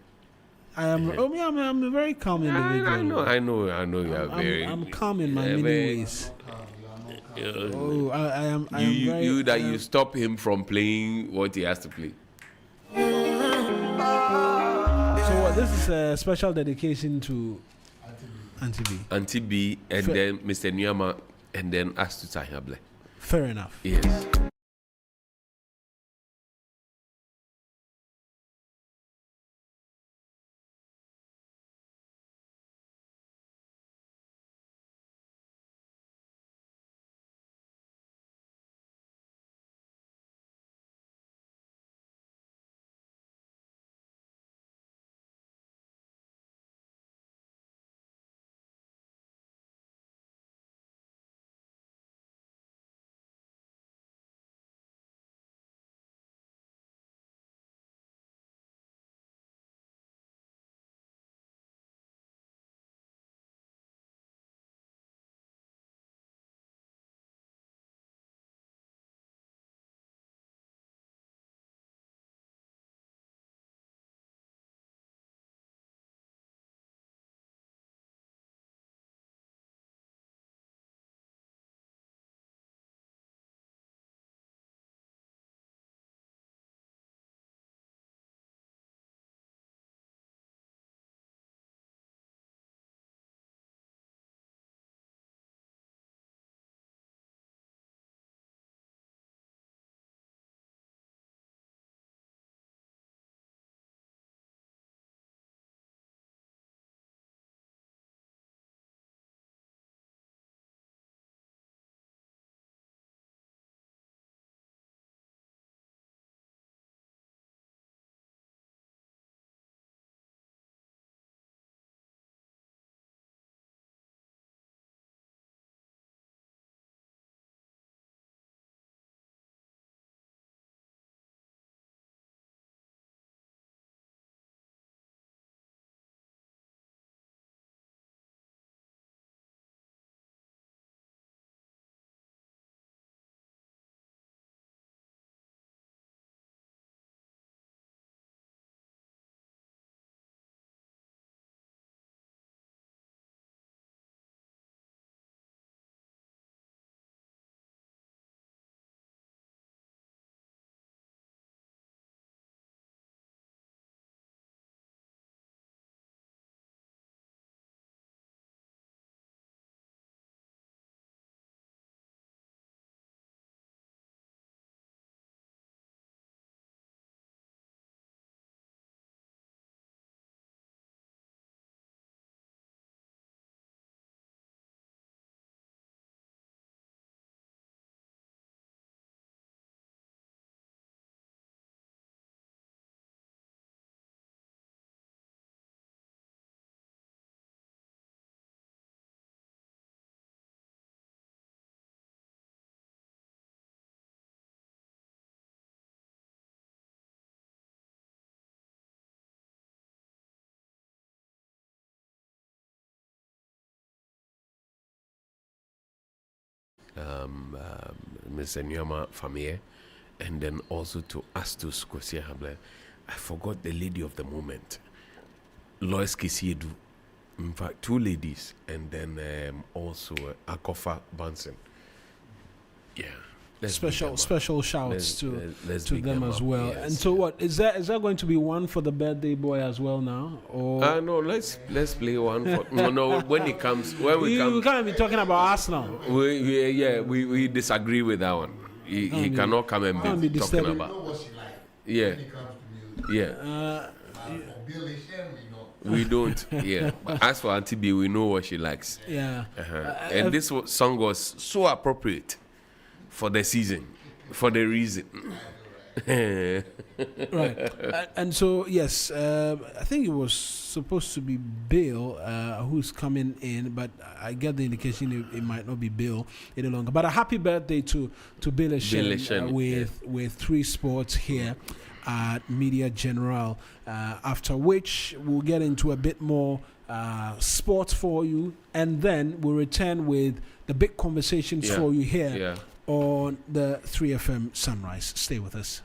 I'm a very calm individual. I know you are very. I'm calm in my many ways. I am. You stop him from playing what he has to play. So this is a special dedication to Auntie B. Auntie B, and then Mr. Nyama. And then ask to Tahable. Fair enough. Yes. Mr. Nyama Famie, and then also to Astus Kosia Hable. I forgot the lady of the moment, Lois Kisiedu. In fact, 2 ladies, and then also Akofa Bansen. Yeah, special shouts to them as well. Yes, and so, what is there going to be one for the birthday boy as well now? Or no, let's play one for no. When we come, we can't be talking about Arsenal. We disagree with that one. He cannot come and be talking about. Yeah. We don't. Yeah. But as for Auntie B, we know what she likes. Yeah. And this song was so appropriate for the season, for the reason. Right. And so, yes, I think it was supposed to be Bill who's coming in, but I get the indication it might not be Bill any longer. But a happy birthday to Bill Eshen with 3 Sports here at Media General, after which we'll get into a bit more sports for you, and then we'll return with the big conversations for you here on the 3FM Sunrise. Stay with us.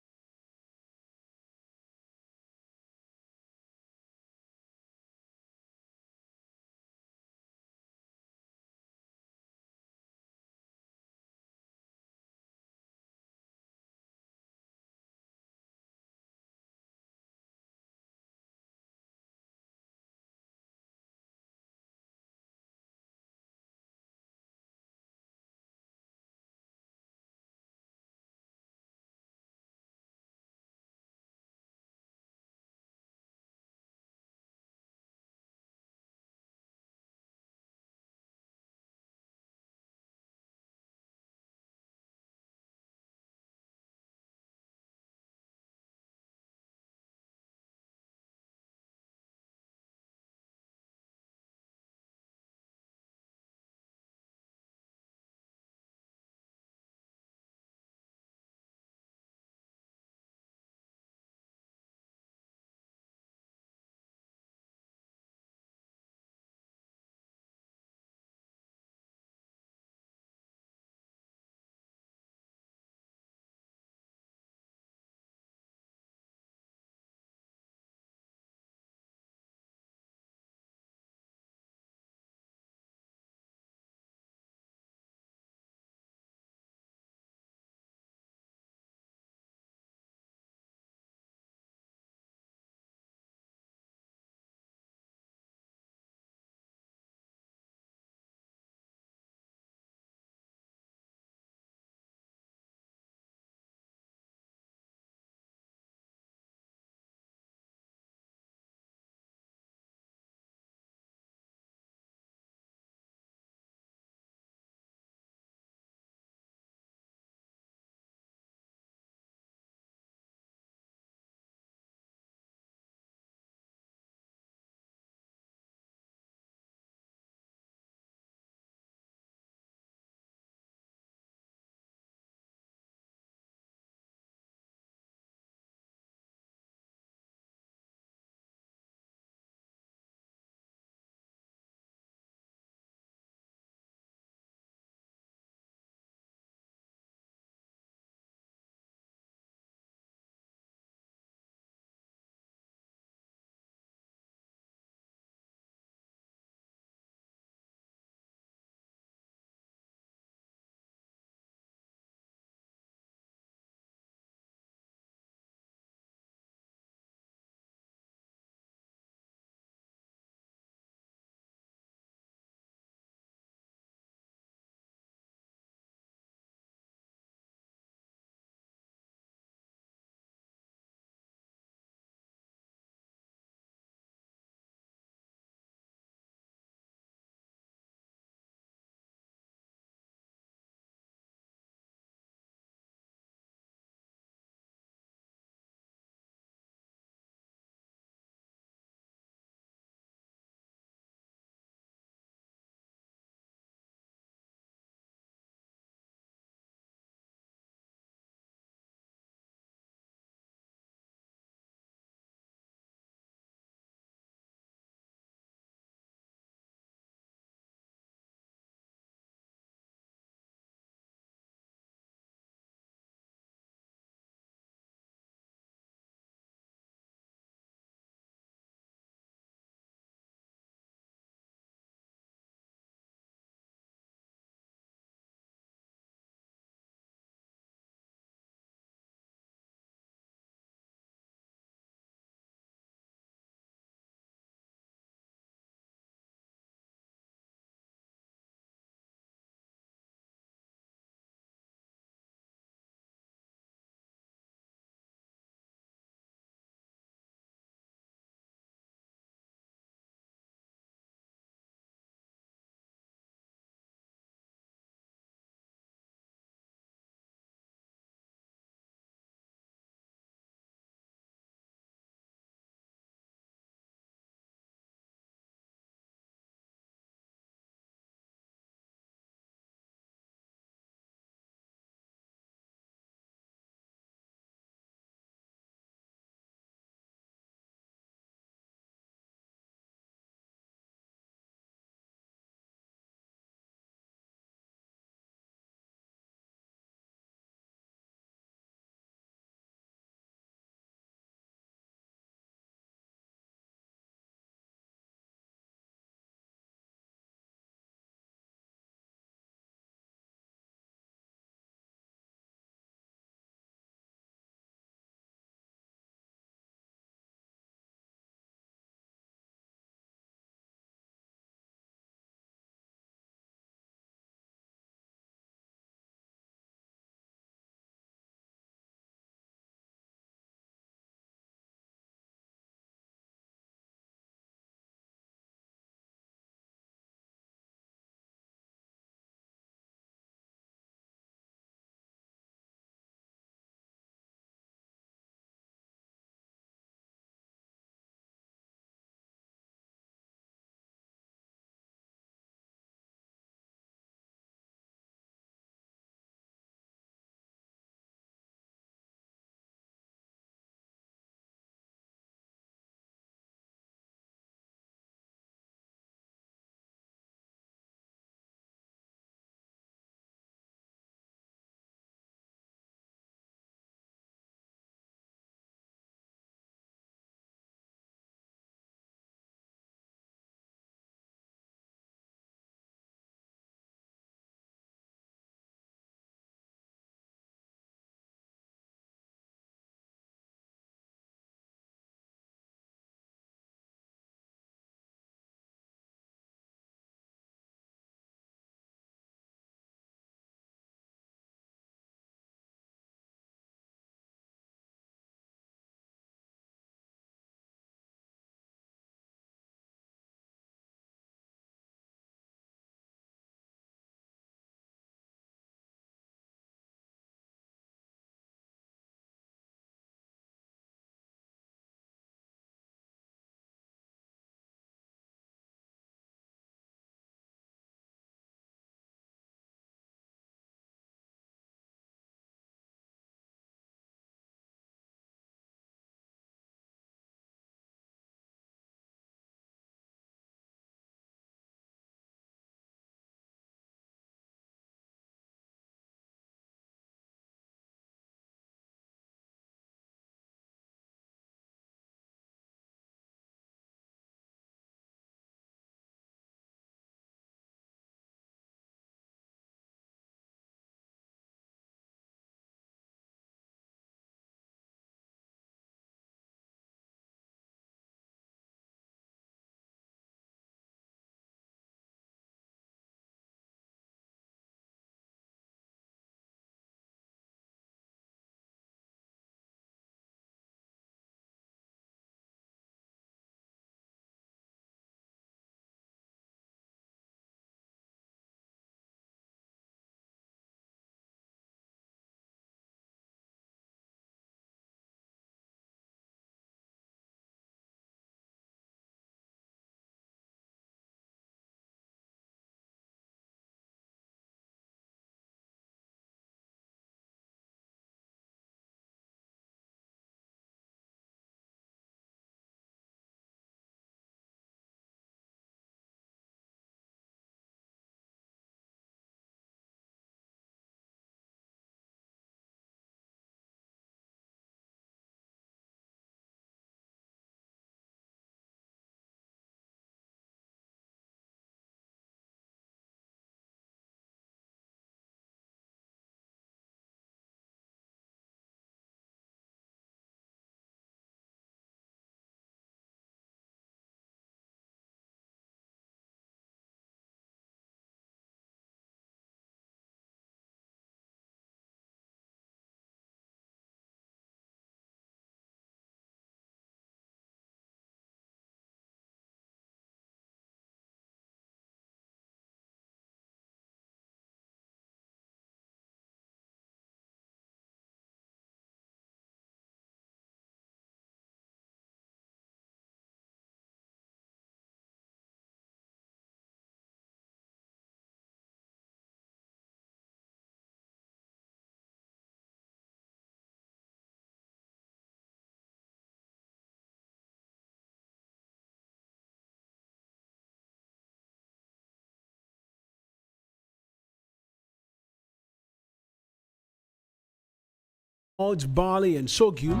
barley, and sorghum.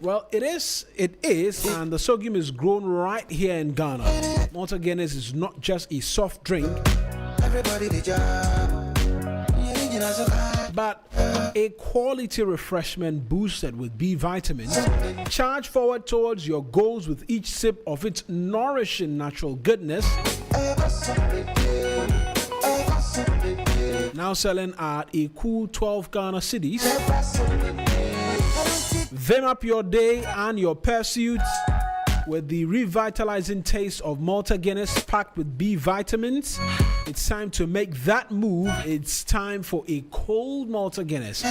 Well, it is, and the sorghum is grown right here in Ghana. Malta Guinness is not just a soft drink, but a quality refreshment boosted with B vitamins. Charge forward towards your goals with each sip of its nourishing natural goodness. Now selling at a cool 12 Ghana cedis. Vim up your day and your pursuits with the revitalizing taste of Malta Guinness packed with B vitamins. It's time to make that move. It's time for a cold Malta Guinness.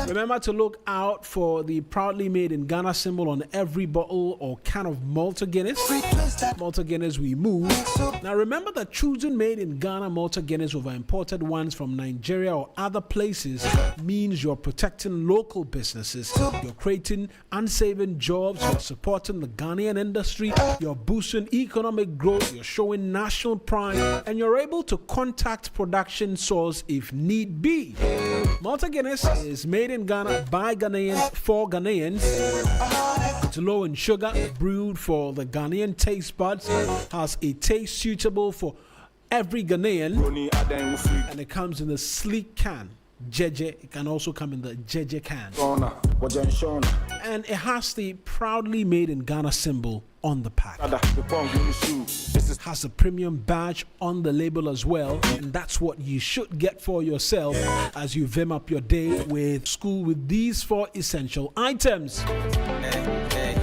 Remember to look out for the proudly made in Ghana symbol on every bottle or can of Malta Guinness. Malta Guinness, we move. Now remember that choosing made in Ghana Malta Guinness over imported ones from Nigeria or other places means you're protecting local businesses, you're creating and saving jobs, you're supporting the Ghanaian industry, you're boosting economic growth, you're showing national pride, and you're able to contact production source if need be. Malta Guinness is made in Ghana by Ghanaians for Ghanaians. It's low in sugar, brewed for the Ghanaian taste buds, has a taste suitable for every Ghanaian, and it comes in a sleek can. Jeje, it can also come in the Jeje can. And it has the proudly made in Ghana symbol on the pack. It has a premium badge on the label as well, and that's what you should get for yourself as you vim up your day with school with these 4 essential items.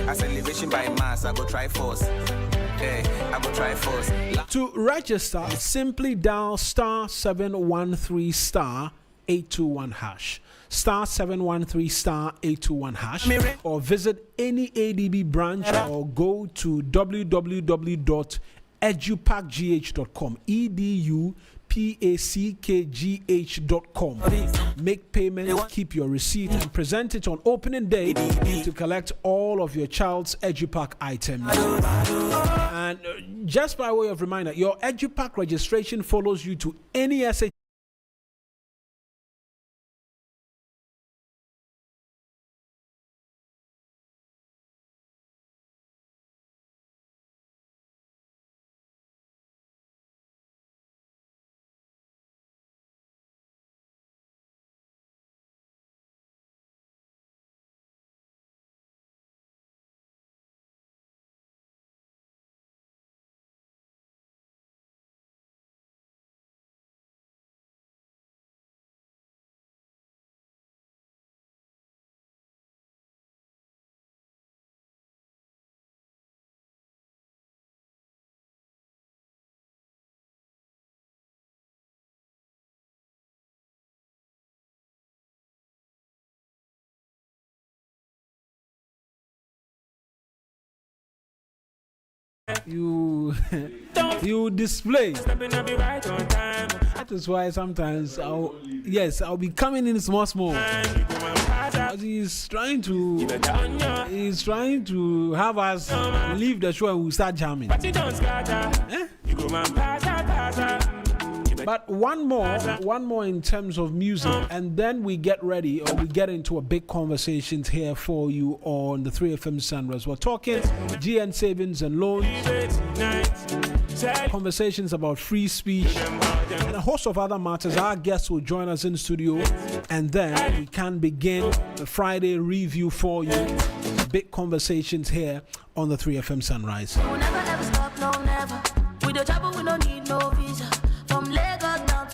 As elevation by mass, I go try force. I go try force. To register, simply dial star 713 star 821 hash. Star 713 star 821 hash, or visit any ADB branch or go to www.edupackgh.com. EDUPACKGH.com. Make payment, keep your receipt, and present it on opening day to collect all of your child's EduPack items. And just by way of reminder, your EduPack registration follows you to any SH. You display. That is why sometimes I'll be coming in small. But he's trying to have us leave the show and we'll start jamming. But one more in terms of music, and then we get ready, or we get into a big conversation here for you on the 3FM Sunrise. We're talking GN savings and loans, conversations about free speech, and a host of other matters. Our guests will join us in studio, and then we can begin the Friday review for you. Big conversations here on the 3FM Sunrise. We'll never ever stop, no never. With the trouble, we don't need no visa. From Lagos down to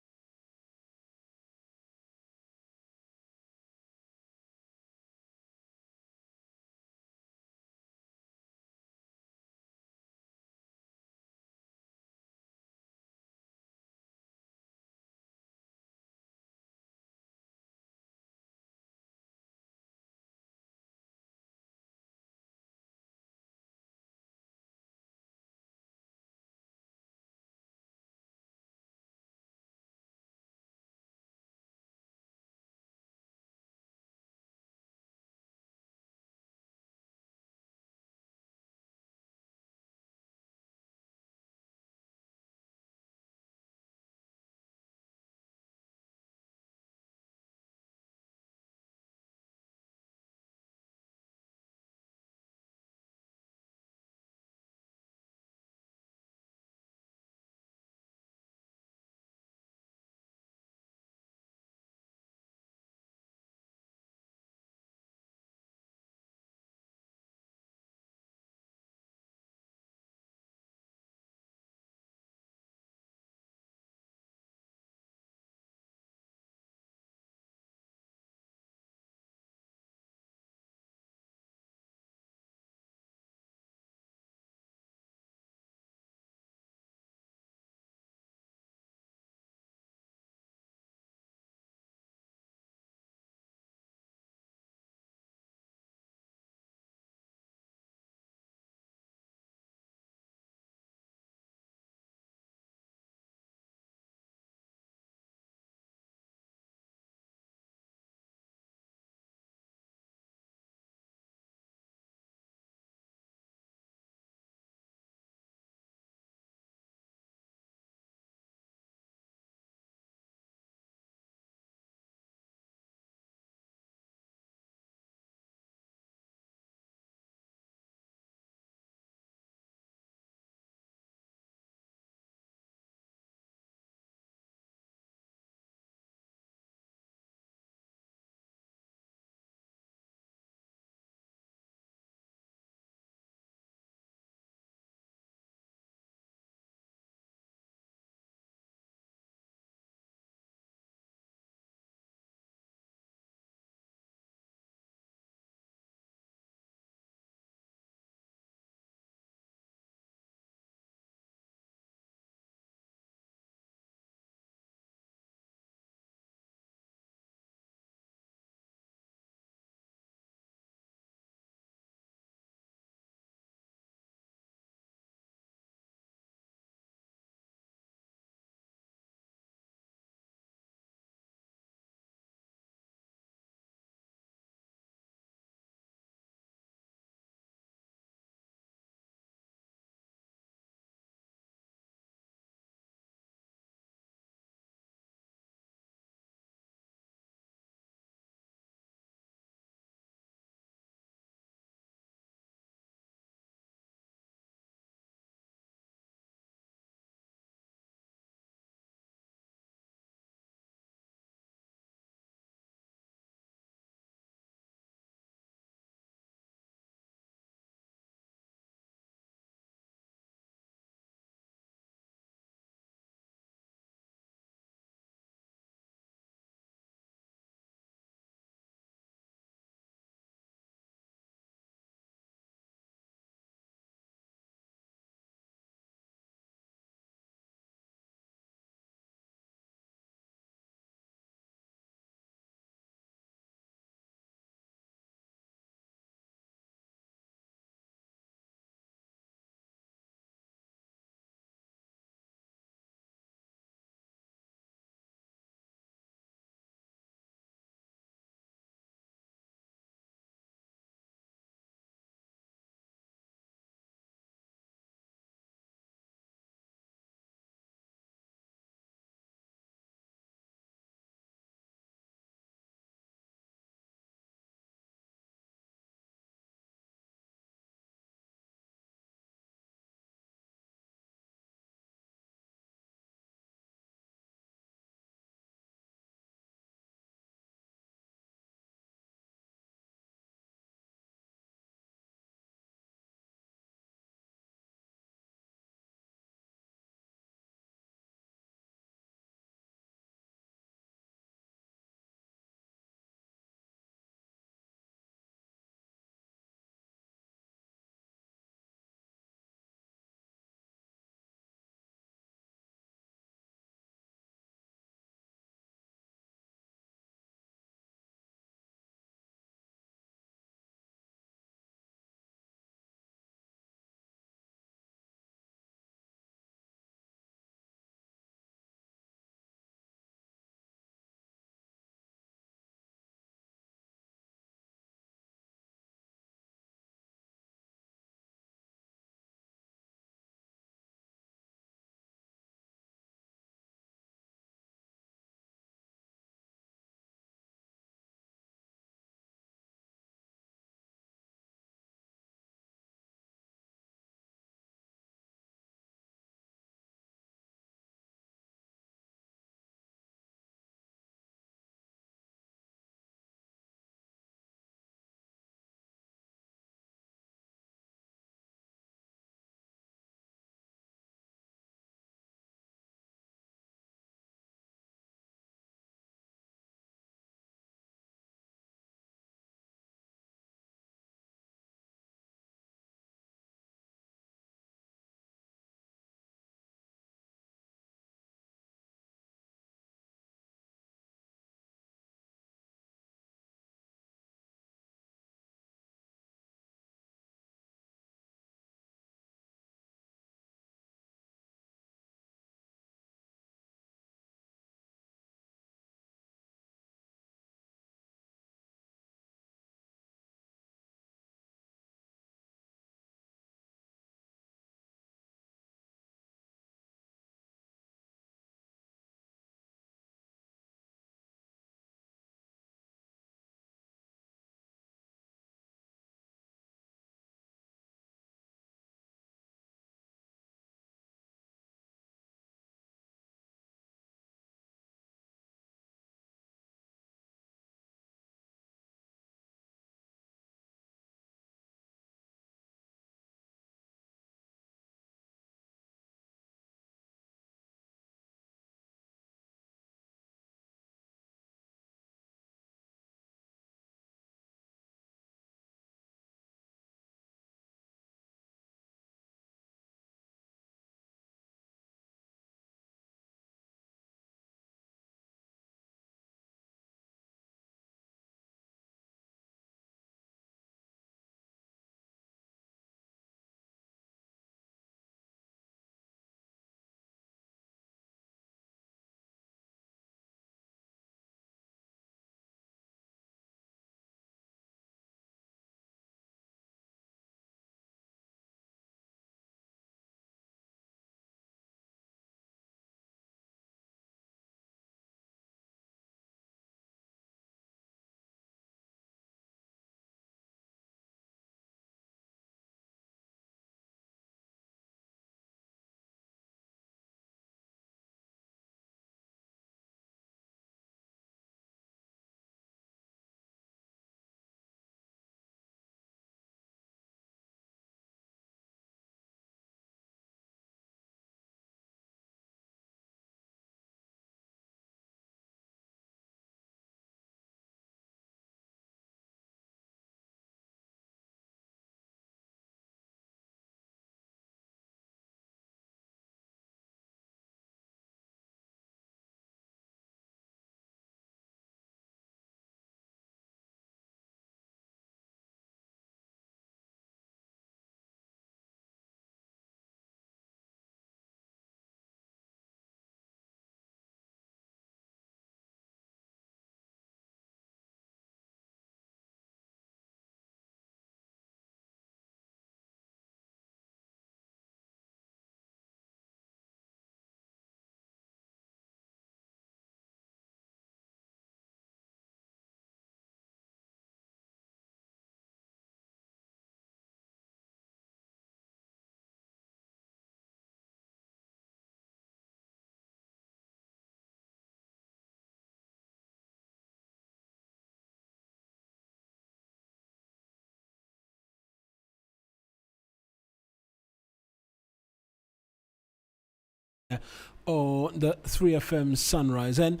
or the 3FM Sunrise. And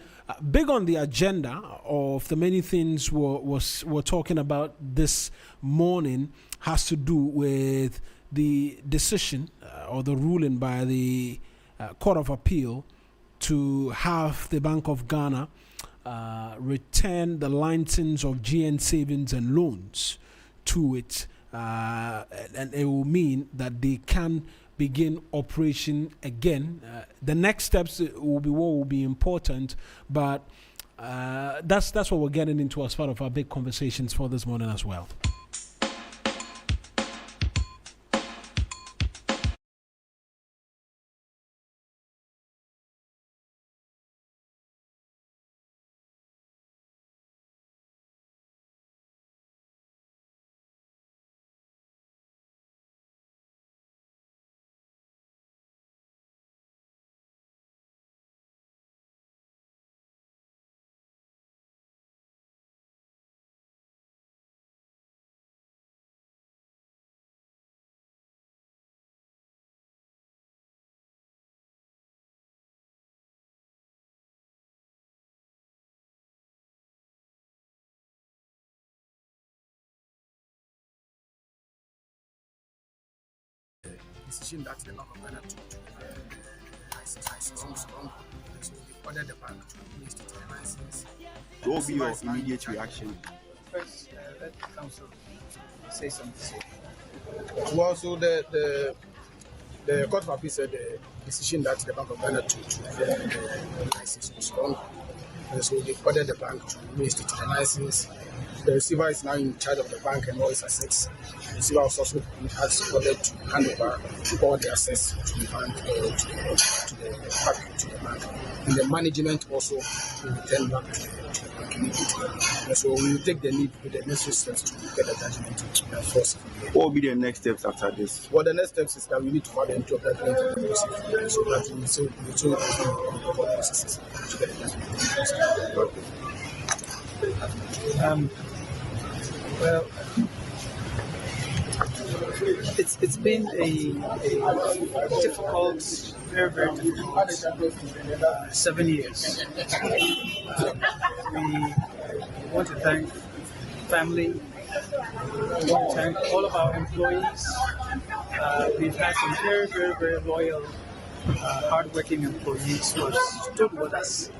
big on the agenda of the many things we're talking about this morning has to do with the decision or the ruling by the Court of Appeal to have the Bank of Ghana return the license of GN Savings and Loans to it. And it will mean that they can begin operation again. The next steps will be what will be important, but that's what we're getting into as part of our big conversations for this morning as well. Decision that the Bank of Ghana took to license was wrong. So we ordered the bank to reinstate the license. What will be your immediate reaction? First, let the council say something. Well, so the Court of Appeal said the decision that the Bank of Ghana took to the license was wrong. And so they ordered the bank to reinstate the license. The receiver is now in charge of the bank and all its assets. The receiver was also has ordered to hand over all the assets to the bank, to the bank. And the management also will return back to the bank immediately. And so we will take the need with the necessary steps to get the judgment to enforce. What will be the next steps after this? Well, the next steps is that we need to file the entry of that claim to the procedure so that we will the processes to get the judgment. Well, it's been a difficult, very, very difficult 7 years. We want to thank family. We want to thank all of our employees. We've had some very, very, very loyal, hardworking employees who have stood with us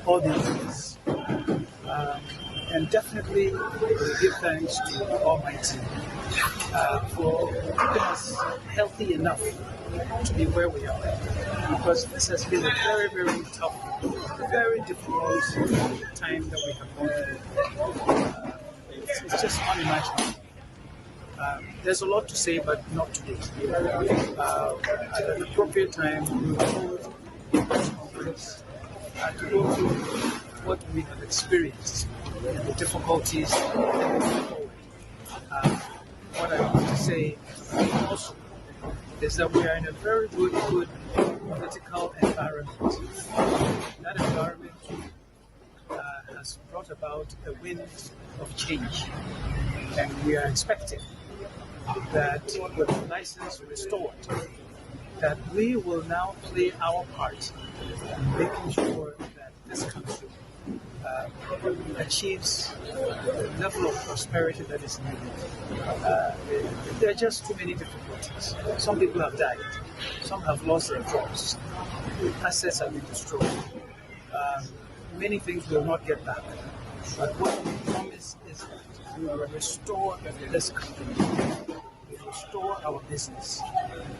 all these years. And definitely give thanks to the Almighty for keeping us healthy enough to be where we are. Because this has been a very, very tough, very difficult time that we have gone through. It's just unimaginable. There's a lot to say, but not today. At an appropriate time, we will hold a press conference to go through what we have experienced, the difficulties moving forward. What I want to say also is that we are in a very good political environment. That environment has brought about a wind of change, and we are expecting that with the license restored, that we will now play our part in making sure that this country achieves the level of prosperity that is needed. There are just too many difficulties. Some people have died. Some have lost their jobs. Assets have been destroyed. Many things will not get back. But what we promise is that we will restore this country. We will restore our business.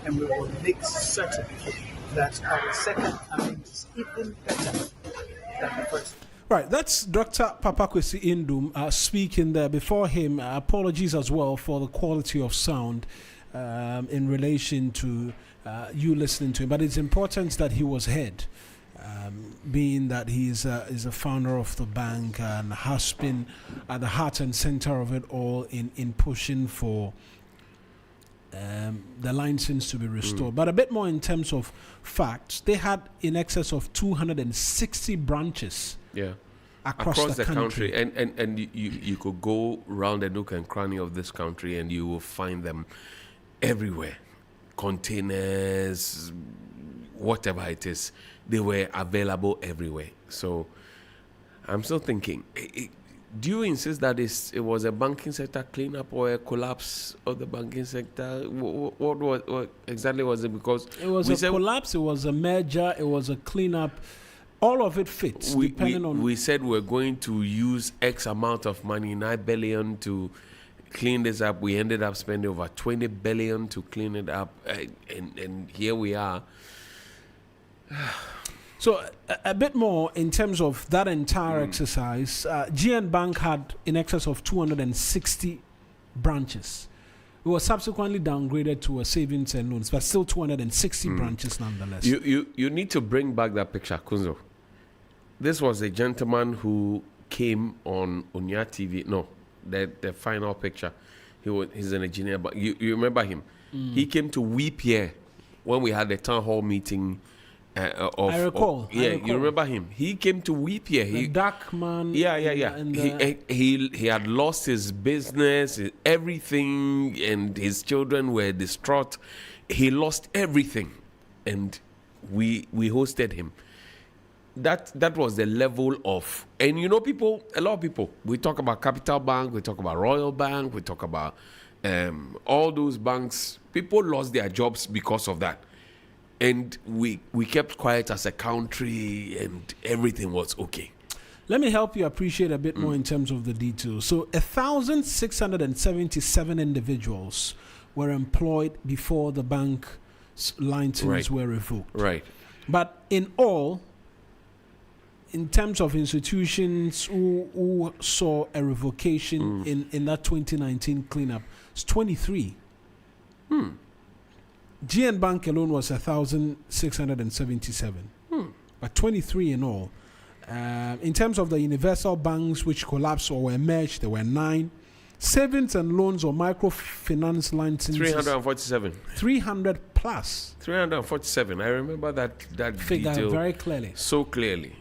And we will make certain that our second coming is even better than the first. Right, that's Dr. Papakwesi Indum speaking there. Before him, apologies as well for the quality of sound in relation to you listening to him. But it's important that he was heard, being that he is a founder of the bank and has been at the heart and center of it all in pushing for the license to be restored. But a bit more in terms of facts, they had in excess of 260 branches. Yeah, across the country. And you could go round the nook and cranny of this country and you will find them everywhere. Containers, whatever it is, they were available everywhere. So I'm still thinking, do you insist that it was a banking sector cleanup or a collapse of the banking sector? What exactly was it? Because it was a collapse, it was a merger, it was a cleanup. All of it fits, depending on... We said we're going to use X amount of money, 9 billion, to clean this up. We ended up spending over 20 billion to clean it up. And here we are. So a bit more in terms of that entire exercise. GN Bank had in excess of 260 branches. It was subsequently downgraded to a savings and loans, but still 260 branches nonetheless. You need to bring back that picture, Kunzo. This was a gentleman who came on Onya TV. No, the final picture. He's an engineer, but you remember him. He came to weep here when we had the town hall meeting. I recall. You remember him. He came to weep here. The dark man. Yeah. He had lost his business, everything, and his children were distraught. He lost everything, and we hosted him. That was the level of, and a lot of people. We talk about Capital Bank, we talk about Royal Bank, we talk about all those banks. People lost their jobs because of that. And we kept quiet as a country, and everything was okay. Let me help you appreciate a bit more in terms of the details. So 1,677 individuals were employed before the bank's licenses were revoked. Right. But in all, in terms of institutions who saw a revocation in that 2019 cleanup, it's 23. GN Bank alone was 1,677, but 23 in all. In terms of the universal banks which collapsed or were merged, there were 9. Savings and loans or microfinance licenses, 347. 300 plus. 347. I remember that figure detail very clearly. So clearly.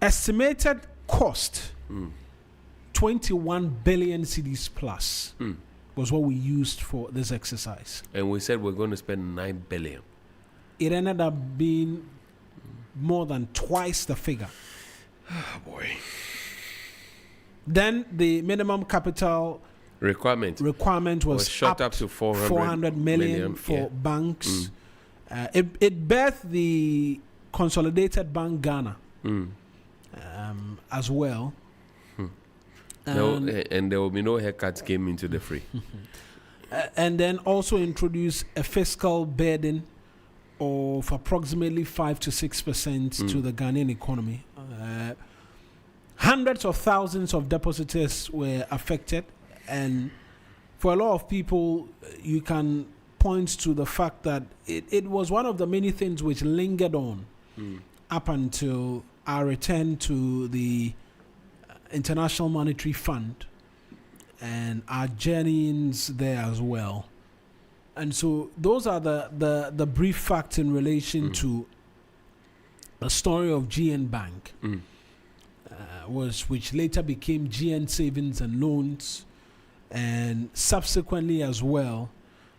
Estimated cost 21 billion cedis plus. Was what we used for this exercise. And we said we're going to spend 9 billion. It ended up being more than twice the figure. Oh boy. Then the minimum capital requirement was shot up to 400 million for banks. It birthed the Consolidated Bank Ghana as well. And there will be no haircuts came into the free. And then also introduce a fiscal burden of approximately 5 to 6% to the Ghanaian economy. Hundreds of thousands of depositors were affected, and for a lot of people, you can point to the fact that it was one of the many things which lingered on up until our return to the International Monetary Fund and our journeyings there as well. And so those are the brief facts in relation to the story of GN Bank, which later became GN Savings and Loans, and subsequently as well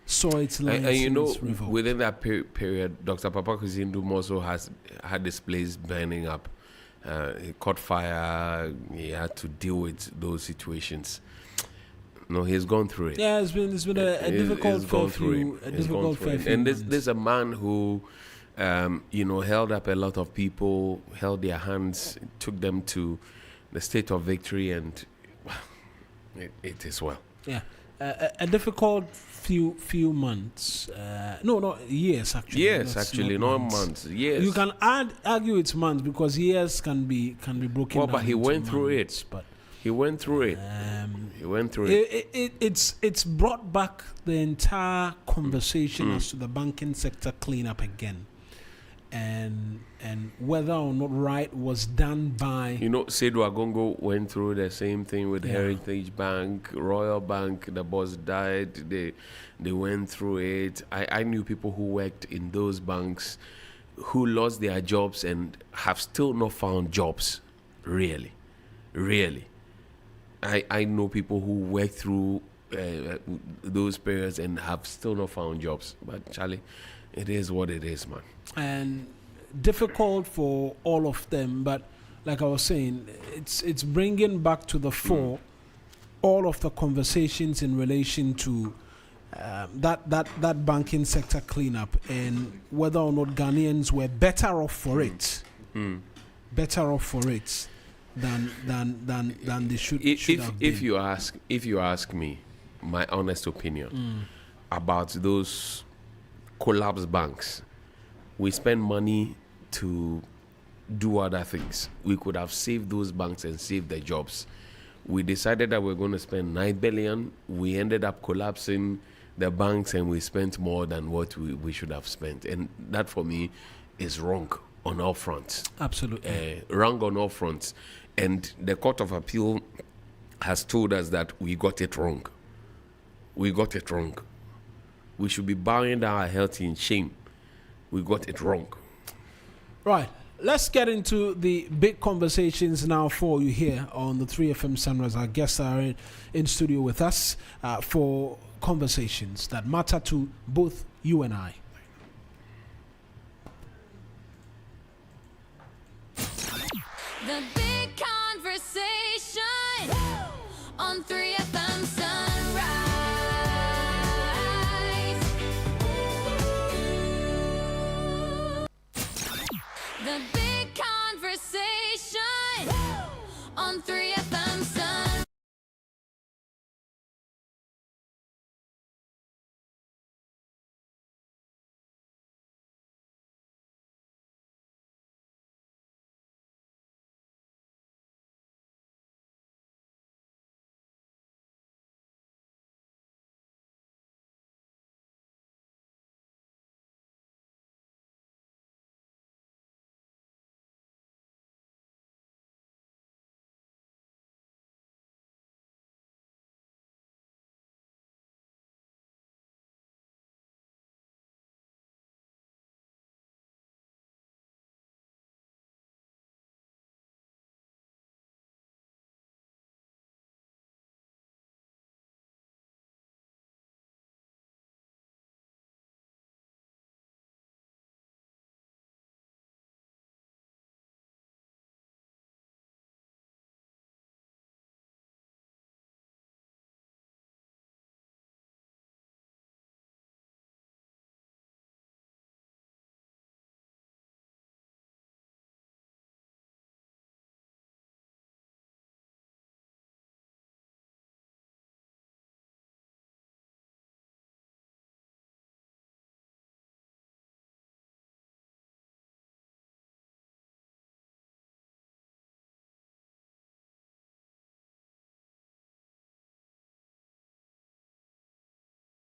saw its license revoked. Within that period, Dr. Papa Kuzindum also had this place burning up. He caught fire. He had to deal with those situations. No, he's gone through it. Yeah, it's been a difficult few. And this is a man who, held up a lot of people, held their hands, took them to the state of victory, and it is well. Yeah, a difficult few months. No, years actually. Years actually, not months. Years. You can argue it's months because years can be broken. Well, down but he went through it. But he went through it. He went through it. It's brought back the entire conversation as to the banking sector cleanup again, and whether or not right was done by. Seydou Agongo went through the same thing with Heritage Bank, Royal Bank. The boss died. They went through it. I knew people who worked in those banks who lost their jobs and have still not found jobs. Really. I know people who worked through those periods and have still not found jobs. But Charlie, It is what it is, man. And difficult for all of them, but like I was saying, it's bringing back to the fore all of the conversations in relation to that banking sector cleanup and whether or not Ghanaians were better off for it, better off for it than they should have been. If you ask me, my honest opinion about those collapsed banks, we spend money to do other things. We could have saved those banks and saved the jobs. We decided that we're going to spend 9 billion. We ended up collapsing the banks and we spent more than what we should have spent. And that for me is wrong on all fronts. Absolutely. Wrong on all fronts. And the Court of Appeal has told us that we got it wrong. We got it wrong. We should be bowing down our head in shame. We got it wrong. Right. Let's get into the big conversations now for you here on the 3FM Sunrise. Our guests are in studio with us for conversations that matter to both you and I. The big conversation on 3FM Sunrise. The big conversation on 3FM Sunrise.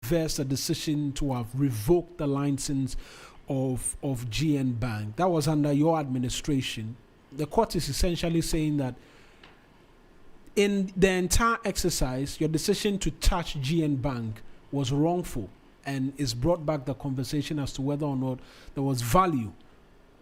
A decision to have revoked the license of GN Bank. That was under your administration. The court is essentially saying that in the entire exercise, your decision to touch GN Bank was wrongful, and it's brought back the conversation as to whether or not there was value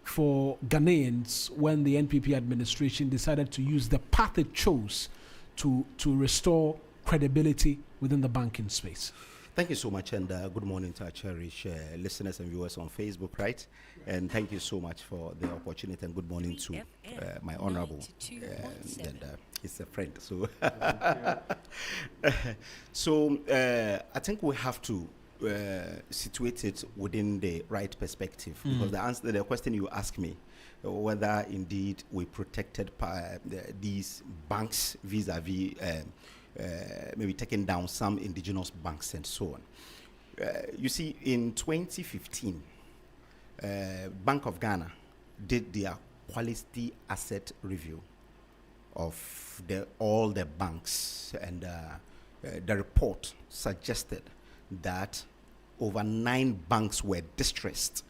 for Ghanaians when the NPP administration decided to use the path it chose to restore credibility within the banking space. Thank you so much, and good morning to our cherished listeners and viewers on Facebook, right? And thank you so much for the opportunity, and good morning to my honorable, and he's a friend. So, I think we have to situate it within the right perspective, because the question you asked me, whether indeed we protected these banks vis-a-vis maybe taking down some indigenous banks and so on. You see, in 2015, Bank of Ghana did their quality asset review of all the banks, and the report suggested that over 9 banks were distressed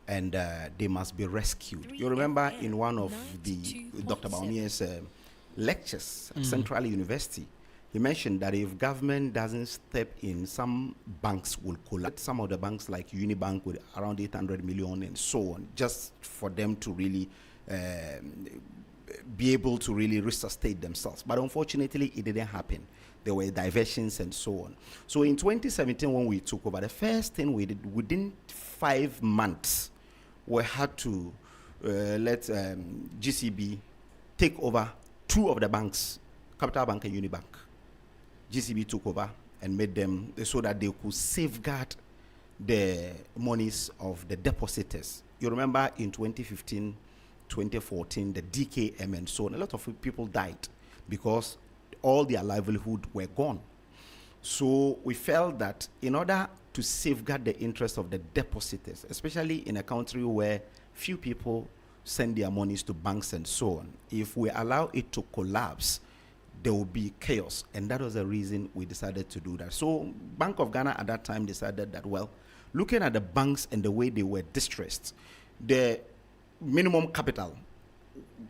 and they must be rescued. You remember in one of the Dr. Baumia's lectures at Central University, he mentioned that if government doesn't step in, some banks will collapse. Some of the banks like Unibank with around 800 million and so on, just for them to really be able to really resuscitate themselves. But unfortunately, it didn't happen. There were diversions and so on. So in 2017, when we took over, the first thing we did, within 5 months, we had to let GCB take over 2 of the banks, Capital Bank and Unibank. GCB took over and made them so that they could safeguard the monies of the depositors. You remember in 2015, 2014, the DKM and so on, a lot of people died because all their livelihood were gone. So we felt that in order to safeguard the interest of the depositors, especially in a country where few people send their monies to banks and so on, if we allow it to collapse, there will be chaos. And that was the reason we decided to do that. So Bank of Ghana at that time decided that, well, looking at the banks and the way they were distressed, the minimum capital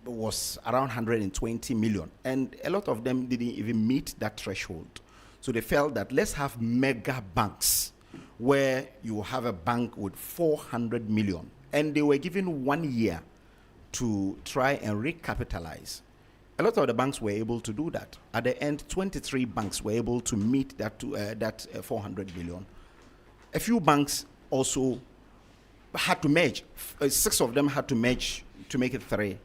was around 120 million. And a lot of them didn't even meet that threshold. So they felt that let's have mega banks where you have a bank with 400 million. And they were given 1 year to try and recapitalize. A lot of the banks were able to do that. At the end, 23 banks were able to meet that 400 million. A few banks also had to merge. 6 of them had to merge to make it 3.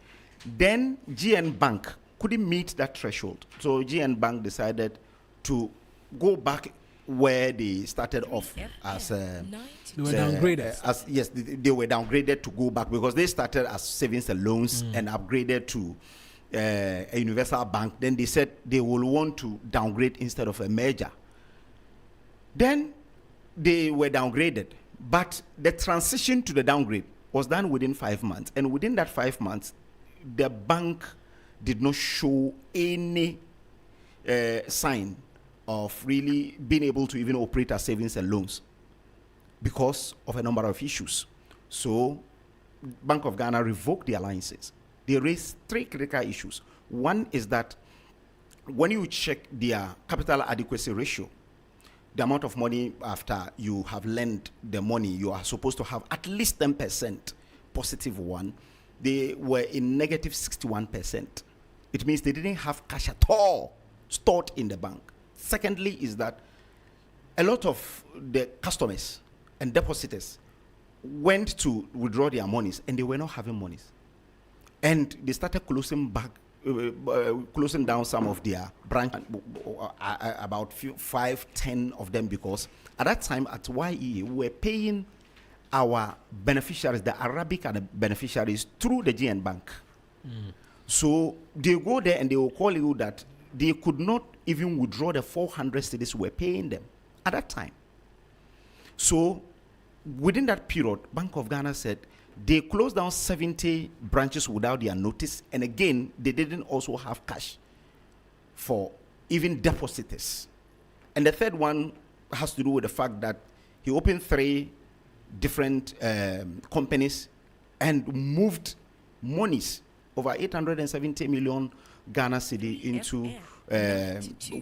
Then GN Bank couldn't meet that threshold. So GN Bank decided to go back where they started off as they were downgraded. Yes, they were downgraded to go back because they started as savings and loans and upgraded to a universal bank. Then they said they will want to downgrade instead of a merger. Then they were downgraded, but the transition to the downgrade was done within 5 months. And within that 5 months, the bank did not show any sign of really being able to even operate as savings and loans because of a number of issues. So Bank of Ghana revoked their licenses. They raised 3 critical issues. One is that when you check their capital adequacy ratio, the amount of money after you have lent the money, you are supposed to have at least 10% positive one. They were in negative 61%. It means they didn't have cash at all stored in the bank. Secondly is that a lot of the customers and depositors went to withdraw their monies and they were not having monies. And they started closing down some of their branches, about 5-10 of them, because at that time at YE, we were paying our beneficiaries, the Arabic and the beneficiaries, through the GN Bank. So they go there and they will call you that they could not even withdraw the 400 cedis we were paying them at that time. So within that period, Bank of Ghana said they closed down 70 branches without their notice. And again, they didn't also have cash for even depositors. And the third one has to do with the fact that he opened 3 different companies and moved monies over 870 million Ghana cedi into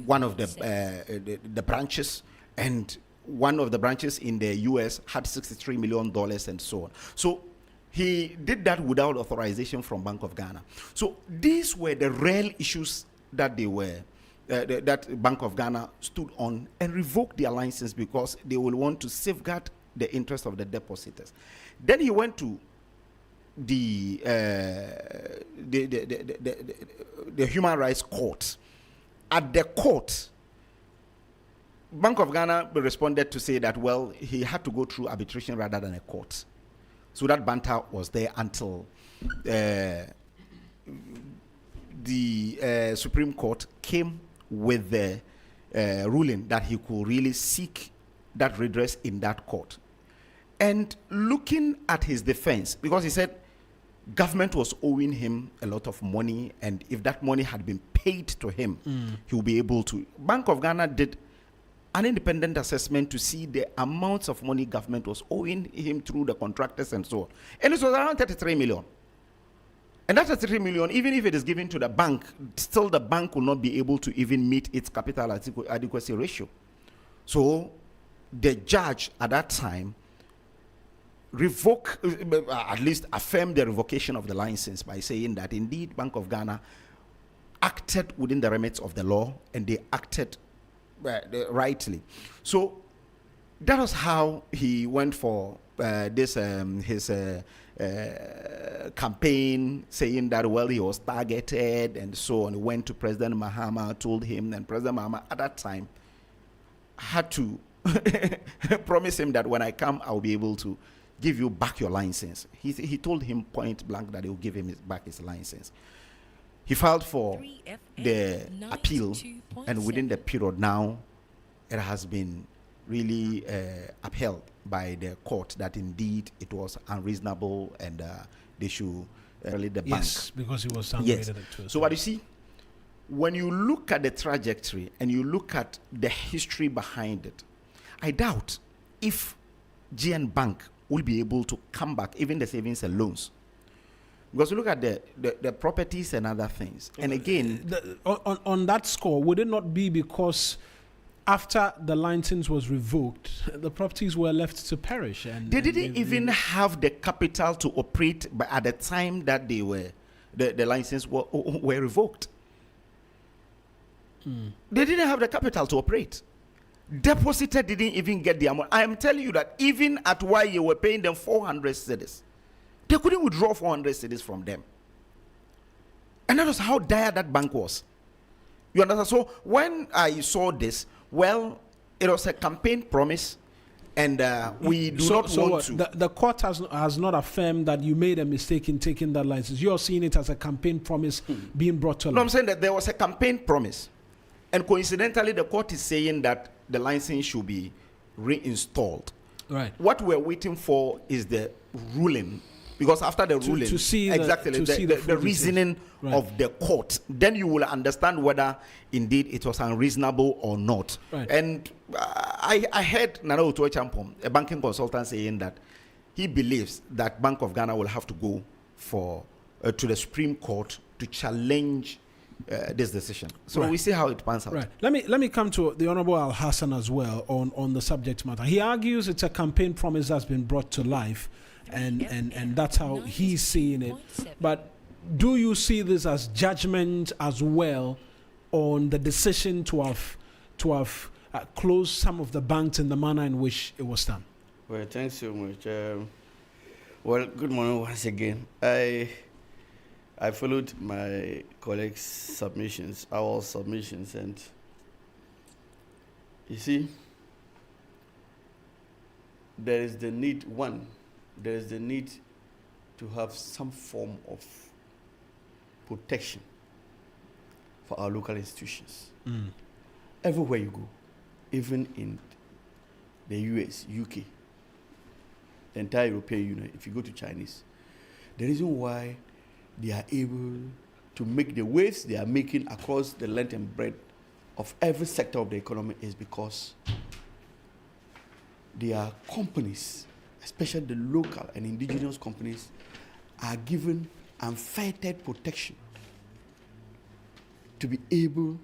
one of the branches, and one of the branches in the US had $63 million and so on. So he did that without authorization from Bank of Ghana. So these were the real issues that they were that Bank of Ghana stood on and revoked their license because they will want to safeguard the interest of the depositors. Then he went to the Human Rights Court. At the court, Bank of Ghana responded to say that, well, he had to go through arbitration rather than a court. So that banter was there until the Supreme Court came with the ruling that he could really seek that redress in that court. And looking at his defense, because he said government was owing him a lot of money, and if that money had been paid to him, he will be able to. Bank of Ghana did an independent assessment to see the amounts of money government was owing him through the contractors and so on. And it was around 33 million. And that 33 million, even if it is given to the bank, still the bank will not be able to even meet its capital adequacy ratio. So the judge at that time revoke, at least affirm the revocation of the license by saying that indeed Bank of Ghana acted within the remits of the law and they acted rightly. So that was how he went for his campaign, saying that, well, he was targeted and so on. He went to President Mahama, told him, and President Mahama at that time had to promise him that when I come, I'll be able to give you back your license. He told him point blank that he will give him back his license. He filed for the appeal, and within the period now, it has been really upheld by the court that indeed it was unreasonable and they should relate the bank. Yes, because it was downgraded. Yes. So what you see, when you look at the trajectory and you look at the history behind it, I doubt if GN Bank will be able to come back, even the savings and loans. Because you look at the properties and other things. And again, on that score, would it not be because after the license was revoked, the properties were left to perish? And they didn't even have the capital to operate at the time that they were the license were revoked. They didn't have the capital to operate. Depositor didn't even get the amount. I am telling you that even at why you were paying them 400 cedis, they couldn't withdraw 400 cedis from them. And that was how dire that bank was. You understand? So when I saw this, well, it was a campaign promise, and we do not want to. The court has not affirmed that you made a mistake in taking that license. You are seeing it as a campaign promise being brought to life. No, I'm saying that there was a campaign promise, and coincidentally, the court is saying that the license should be reinstalled. Right. What we're waiting for is the ruling. Because after the ruling, to see the reasoning of the court, then you will understand whether indeed it was unreasonable or not. Right. And I heard Nana Otoe Champom, a banking consultant, saying that he believes that Bank of Ghana will have to go to the Supreme Court to challenge this decision. So we see how it pans out. Right. Let me come to the Honorable Al Hassan as well on the subject matter. He argues it's a campaign promise that's been brought to life. And that's how he's seeing it. But do you see this as judgment as well on the decision to have closed some of the banks in the manner in which it was done? Well, thanks so much. Well, good morning once again. I followed my colleagues' submissions, our submissions, and you see, there is the need to have some form of protection for our local institutions. Everywhere you go, even in the US, UK, the entire European Union, if you go to Chinese, the reason why they are able to make the waves they are making across the length and breadth of every sector of the economy is because their companies, especially the local and indigenous companies, are given unfettered protection to be able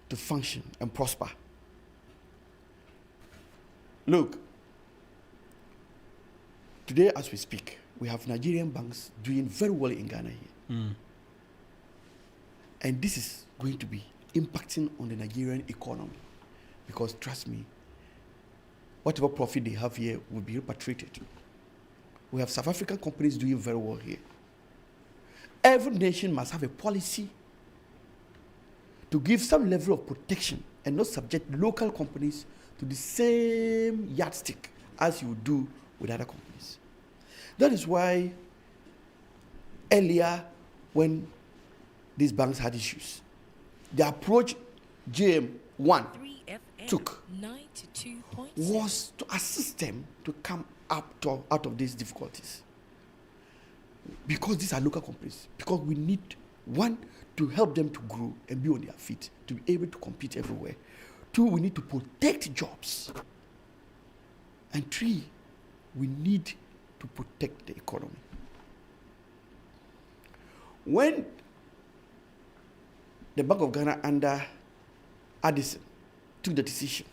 to function and prosper. Look, today as we speak, we have Nigerian banks doing very well in Ghana here. And this is going to be impacting on the Nigerian economy because, trust me, whatever profit they have here will be repatriated. We have South African companies doing very well here. Every nation must have a policy to give some level of protection and not subject local companies to the same yardstick as you do with other companies. That is why earlier when these banks had issues, the approach JM1 took was to assist them to come out of these difficulties. Because these are local companies. Because we need, one, to help them to grow and be on their feet, to be able to compete everywhere. Two, we need to protect jobs. And three, we need to protect the economy. When the Bank of Ghana under Addison took the decision,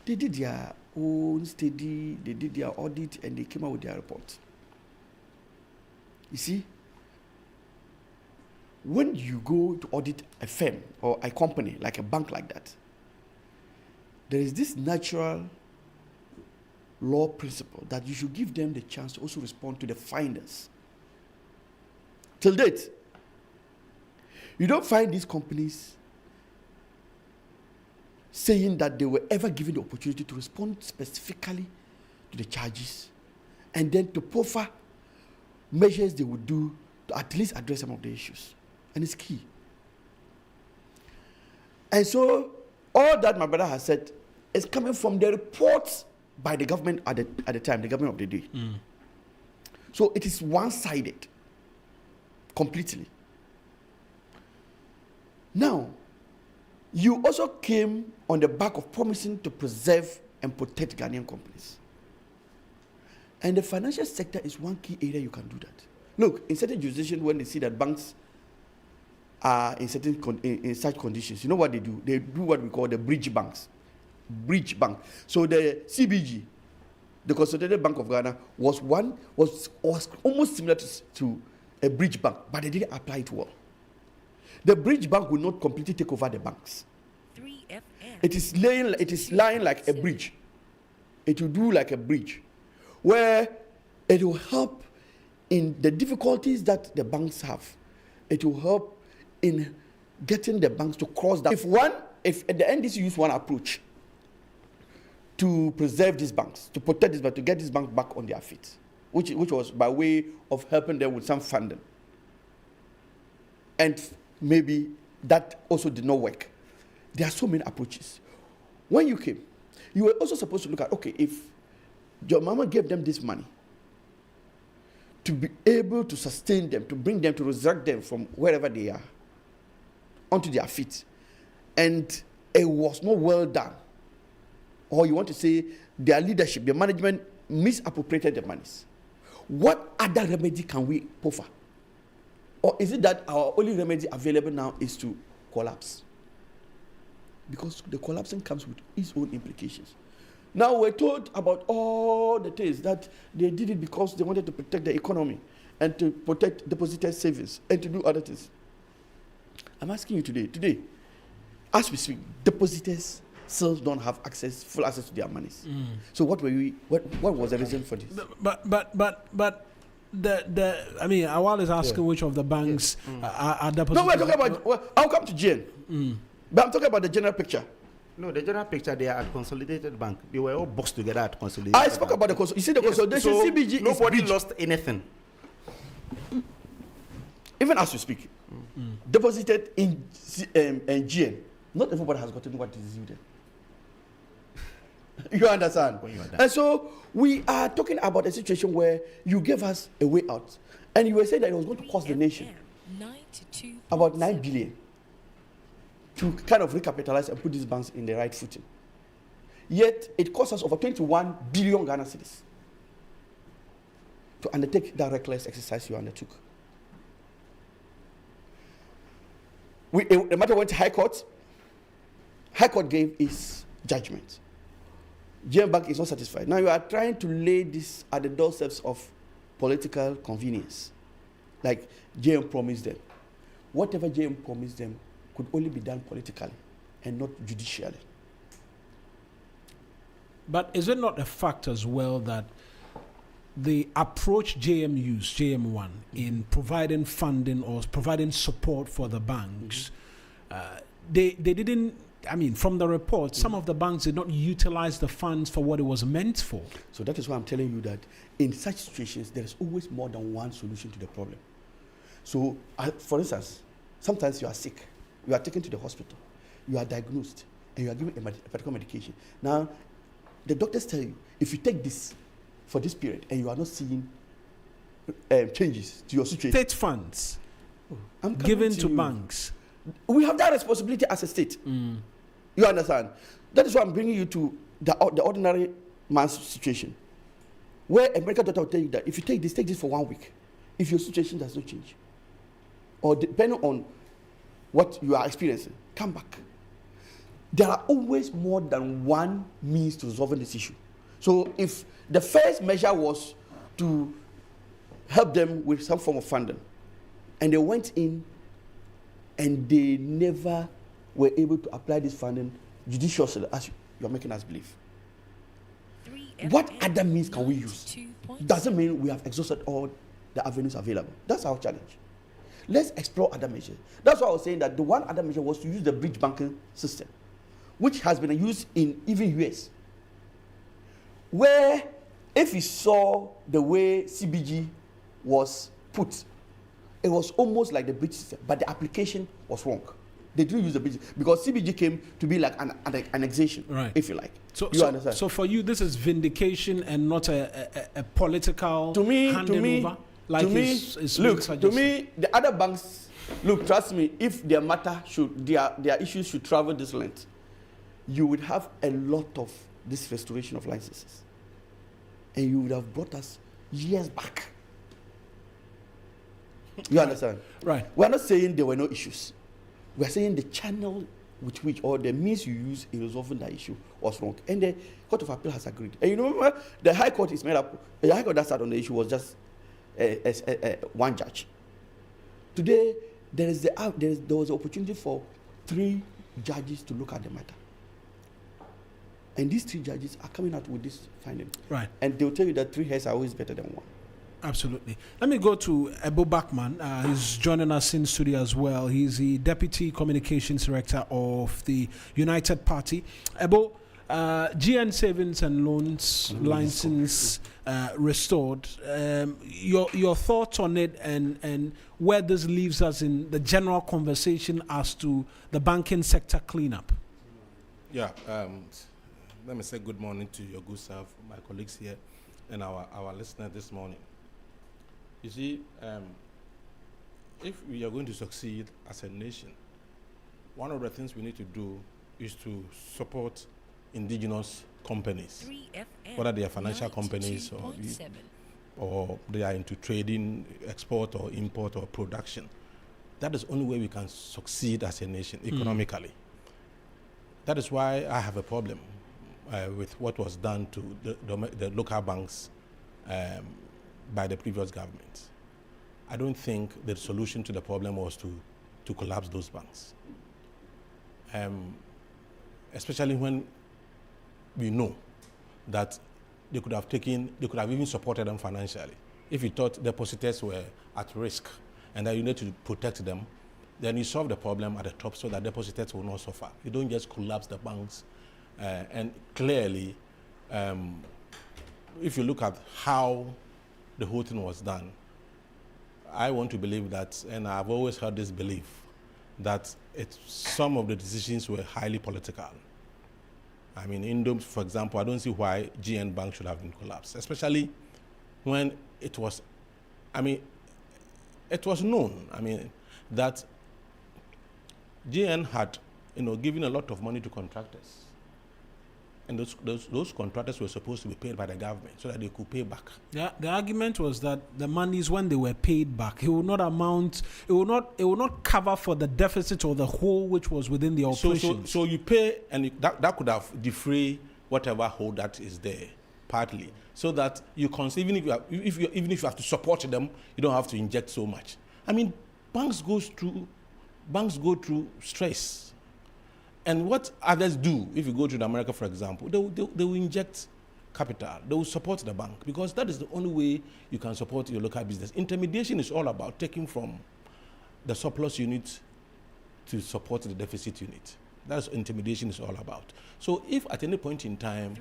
they did their own study, they did their audit, and they came out with their report. You see, when you go to audit a firm or a company, like a bank like that, there is this natural law principle that you should give them the chance to also respond to the finders. Till date, you don't find these companies saying that they were ever given the opportunity to respond specifically to the charges and then to proffer measures they would do to at least address some of the issues. And it's key. And so, all that my brother has said is coming from the reports by the government at the time, the government of the day. So it is one-sided, completely. Now, you also came on the back of promising to preserve and protect Ghanaian companies. And the financial sector is one key area you can do that. Look, in certain jurisdictions, when they see that banks are in such conditions, you know what they do? They do what we call the bridge banks. Bridge bank. So the CBG, the Consolidated Bank of Ghana, was almost similar to a bridge bank, but they didn't apply it well. The bridge bank will not completely take over the banks. 3FM. It is lying like a bridge. It will do like a bridge, where it will help in the difficulties that the banks have. It will help in getting the banks to cross that. If the NDC use one approach to preserve these banks, to protect these banks, to get these banks back on their feet, which was by way of helping them with some funding, and maybe that also did not work. There are so many approaches. When you came, you were also supposed to look at, okay, if your mama gave them this money to be able to sustain them, to bring them, to resurrect them from wherever they are onto their feet, and it was not well done, or you want to say their leadership, their management misappropriated the monies, what other remedy can we offer? Or is it that our only remedy available now is to collapse? Because the collapsing comes with its own implications. Now we're told about all the things that they did it because they wanted to protect the economy and to protect depositor savings and to do other things. I'm asking you today, as we speak, depositors still don't have full access to their monies. So what was the reason for this? But Awal is asking which of the banks are depositors. No, we're talking about. I'll come to Jane. But I'm talking about the general picture. No, the general picture, they are at Consolidated Bank. They were all boxed together at Consolidated I spoke about the consolidation. You see, the consolidation, so CBG nobody lost anything. Even as we speak, deposited in GN. Not everybody has gotten what is due them. You understand? And so we are talking about a situation where you gave us a way out, and you were saying that it was going to cost the nation about 9 billion to kind of recapitalize and put these banks in the right footing. Yet it cost us over 21 billion Ghana cedis to undertake that reckless exercise you undertook. The matter went to High Court. High Court gave its judgment. GM Bank is not satisfied. Now you are trying to lay this at the doorsteps of political convenience, like GM promised them. Whatever GM promised them could only be done politically and not judicially. But is it not a fact as well that the approach JM used, JM1, in providing funding or providing support for the banks, they didn't, from the report, some of the banks did not utilize the funds for what it was meant for. So that is why I'm telling you that in such situations, there is always more than one solution to the problem. So, for instance, sometimes you are sick. You are taken to the hospital, you are diagnosed, and you are given a particular medication. Now, the doctors tell you, if you take this for this period and you are not seeing changes to your situation. State funds given to banks. We have that responsibility as a state. You understand? That is why I'm bringing you to the ordinary man's situation, where a medical doctor will tell you that if you take this for 1 week, if your situation does not change, or depending on what you are experiencing, come back. There are always more than one means to resolving this issue. So if the first measure was to help them with some form of funding, and they went in and they never were able to apply this funding judiciously, as you're making us believe. What other means can we use? Doesn't mean we have exhausted all the avenues available. That's our challenge. Let's explore other measures. That's why I was saying that the one other measure was to use the bridge banking system, which has been used in even US, where if you saw the way CBG was put, it was almost like the bridge system, but the application was wrong. They didn't use the bridge because CBG came to be like an annexation, right, if you like. So, you understand? So for you, this is vindication and not a political handing over? Like to me, the other banks, look, trust me, if their matter should, their issues should travel this length, you would have a lot of this restoration of licenses. And you would have brought us years back. You understand? Right. We're not saying there were no issues. We're saying the channel with which, or the means you use in resolving that issue was wrong. And the Court of Appeal has agreed. And you remember, the High Court is made up, the High Court that sat on the issue was just one judge. Today, there was the opportunity for 3 judges to look at the matter. And these 3 judges are coming out with this finding. Right. And they'll tell you that 3 heads are always better than 1. Absolutely. Let me go to Ebo Bachman. He's joining us in studio as well. He's the Deputy Communications Director of the United Party. Ebo, GN Savings and Loans license restored. Your thoughts on it and where this leaves us in the general conversation as to the banking sector cleanup? Yeah. Let me say good morning to your good self, my colleagues here, and our listeners this morning. You see, if we are going to succeed as a nation, one of the things we need to do is to support indigenous companies, whether they are financial companies or they are into trading, export or import or production. That is the only way we can succeed as a nation economically. That is why I have a problem with what was done to the local banks by the previous government. I don't think the solution to the problem was to collapse those banks. Especially when we know that they could have even supported them financially. If you thought depositors were at risk and that you need to protect them, then you solve the problem at the top so that depositors will not suffer. You don't just collapse the banks. And clearly, if you look at how the whole thing was done, I want to believe that, and I've always heard this belief, that some of the decisions were highly political. I mean, in for example, I don't see why GN Bank should have been collapsed, especially when it was known, that GN had, given a lot of money to contractors. And those contractors were supposed to be paid by the government so that they could pay back. Yeah, the argument was that the monies, when they were paid back, it will not cover for the deficit or the hole which was within the operation. So you pay, and that could have defray whatever hole that is there, partly, so that you even if you have to support them, you don't have to inject so much. I mean, banks go through stress. And what others do, if you go to America, for example, they will inject capital. They will support the bank because that is the only way you can support your local business. Intermediation is all about taking from the surplus unit to support the deficit unit. That's what intermediation is all about. So if at any point in time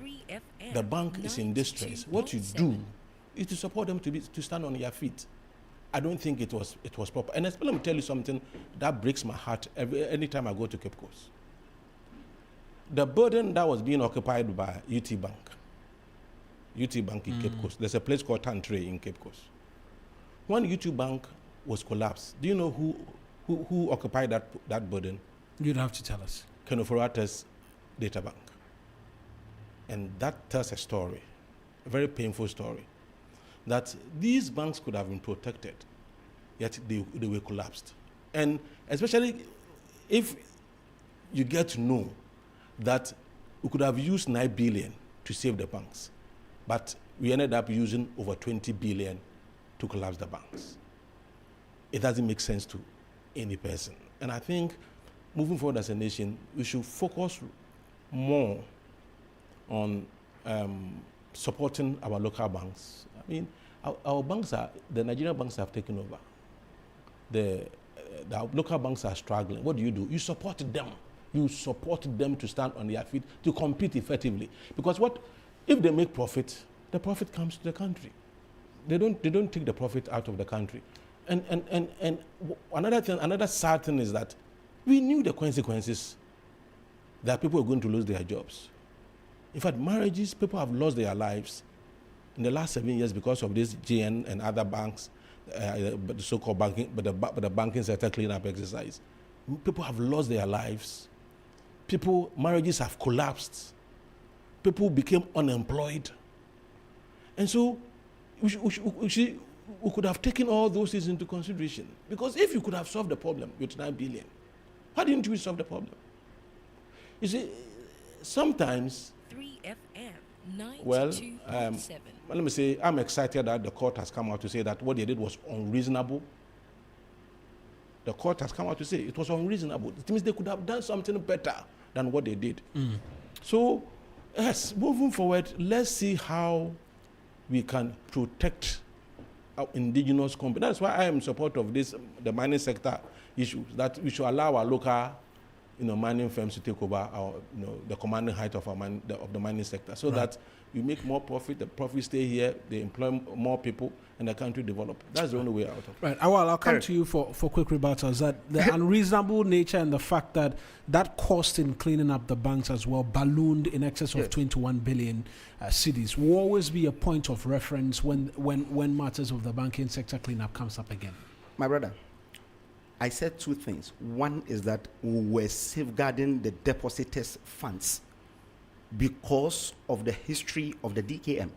the bank is in distress, what you do is to support them to stand on their feet. I don't think it was proper. And let me tell you something that breaks my heart anytime I go to Cape Coast. The burden that was being occupied by UT Bank in Cape Coast, there's a place called Tantre in Cape Coast. When UT Bank was collapsed, do you know who occupied that burden? You'd have to tell us. Kenoforata's Data Bank. And that tells a story, a very painful story, that these banks could have been protected, yet they were collapsed. And especially if you get to know that we could have used 9 billion to save the banks. but we ended up using over 20 billion to collapse the banks. It doesn't make sense to any person. And I think moving forward as a nation, we should focus more on supporting our local banks. I mean, our banks the Nigerian banks have taken over. The local banks are struggling. What do? You support them. You support them to stand on their feet, to compete effectively. Because if they make profit, the profit comes to the country. They don't take the profit out of the country. And another sad thing is that we knew the consequences, that people were going to lose their jobs. In fact, marriages, people have lost their lives in the last 7 years because of this GN and other banks, the so-called banking, but the banking sector cleanup exercise. People have lost their lives. Marriages have collapsed. People became unemployed. And so we could have taken all those things into consideration. Because if you could have solved the problem with 9 billion, why didn't you solve the problem? You see, sometimes, 3FM well, let me say, I'm excited that the court has come out to say that what they did was unreasonable. The court has come out to say it was unreasonable. It means they could have done something better than what they did. So, yes, moving forward, let's see how we can protect our indigenous companies. That's why I am in support of the mining sector issues, that we should allow our local mining firms to take over our, the commanding height of the mining sector, so that we make more profit, the profits stay here, they employ more people, and the country develop. That's the only way out of it. Right. I'll come to you for quick rebuttals. That the unreasonable nature and the fact that cost in cleaning up the banks as well ballooned in excess of 21 billion cedis will always be a point of reference when matters of the banking sector cleanup comes up again. My brother, I said two things. One is that we were safeguarding the depositors' funds because of the history of the DKM.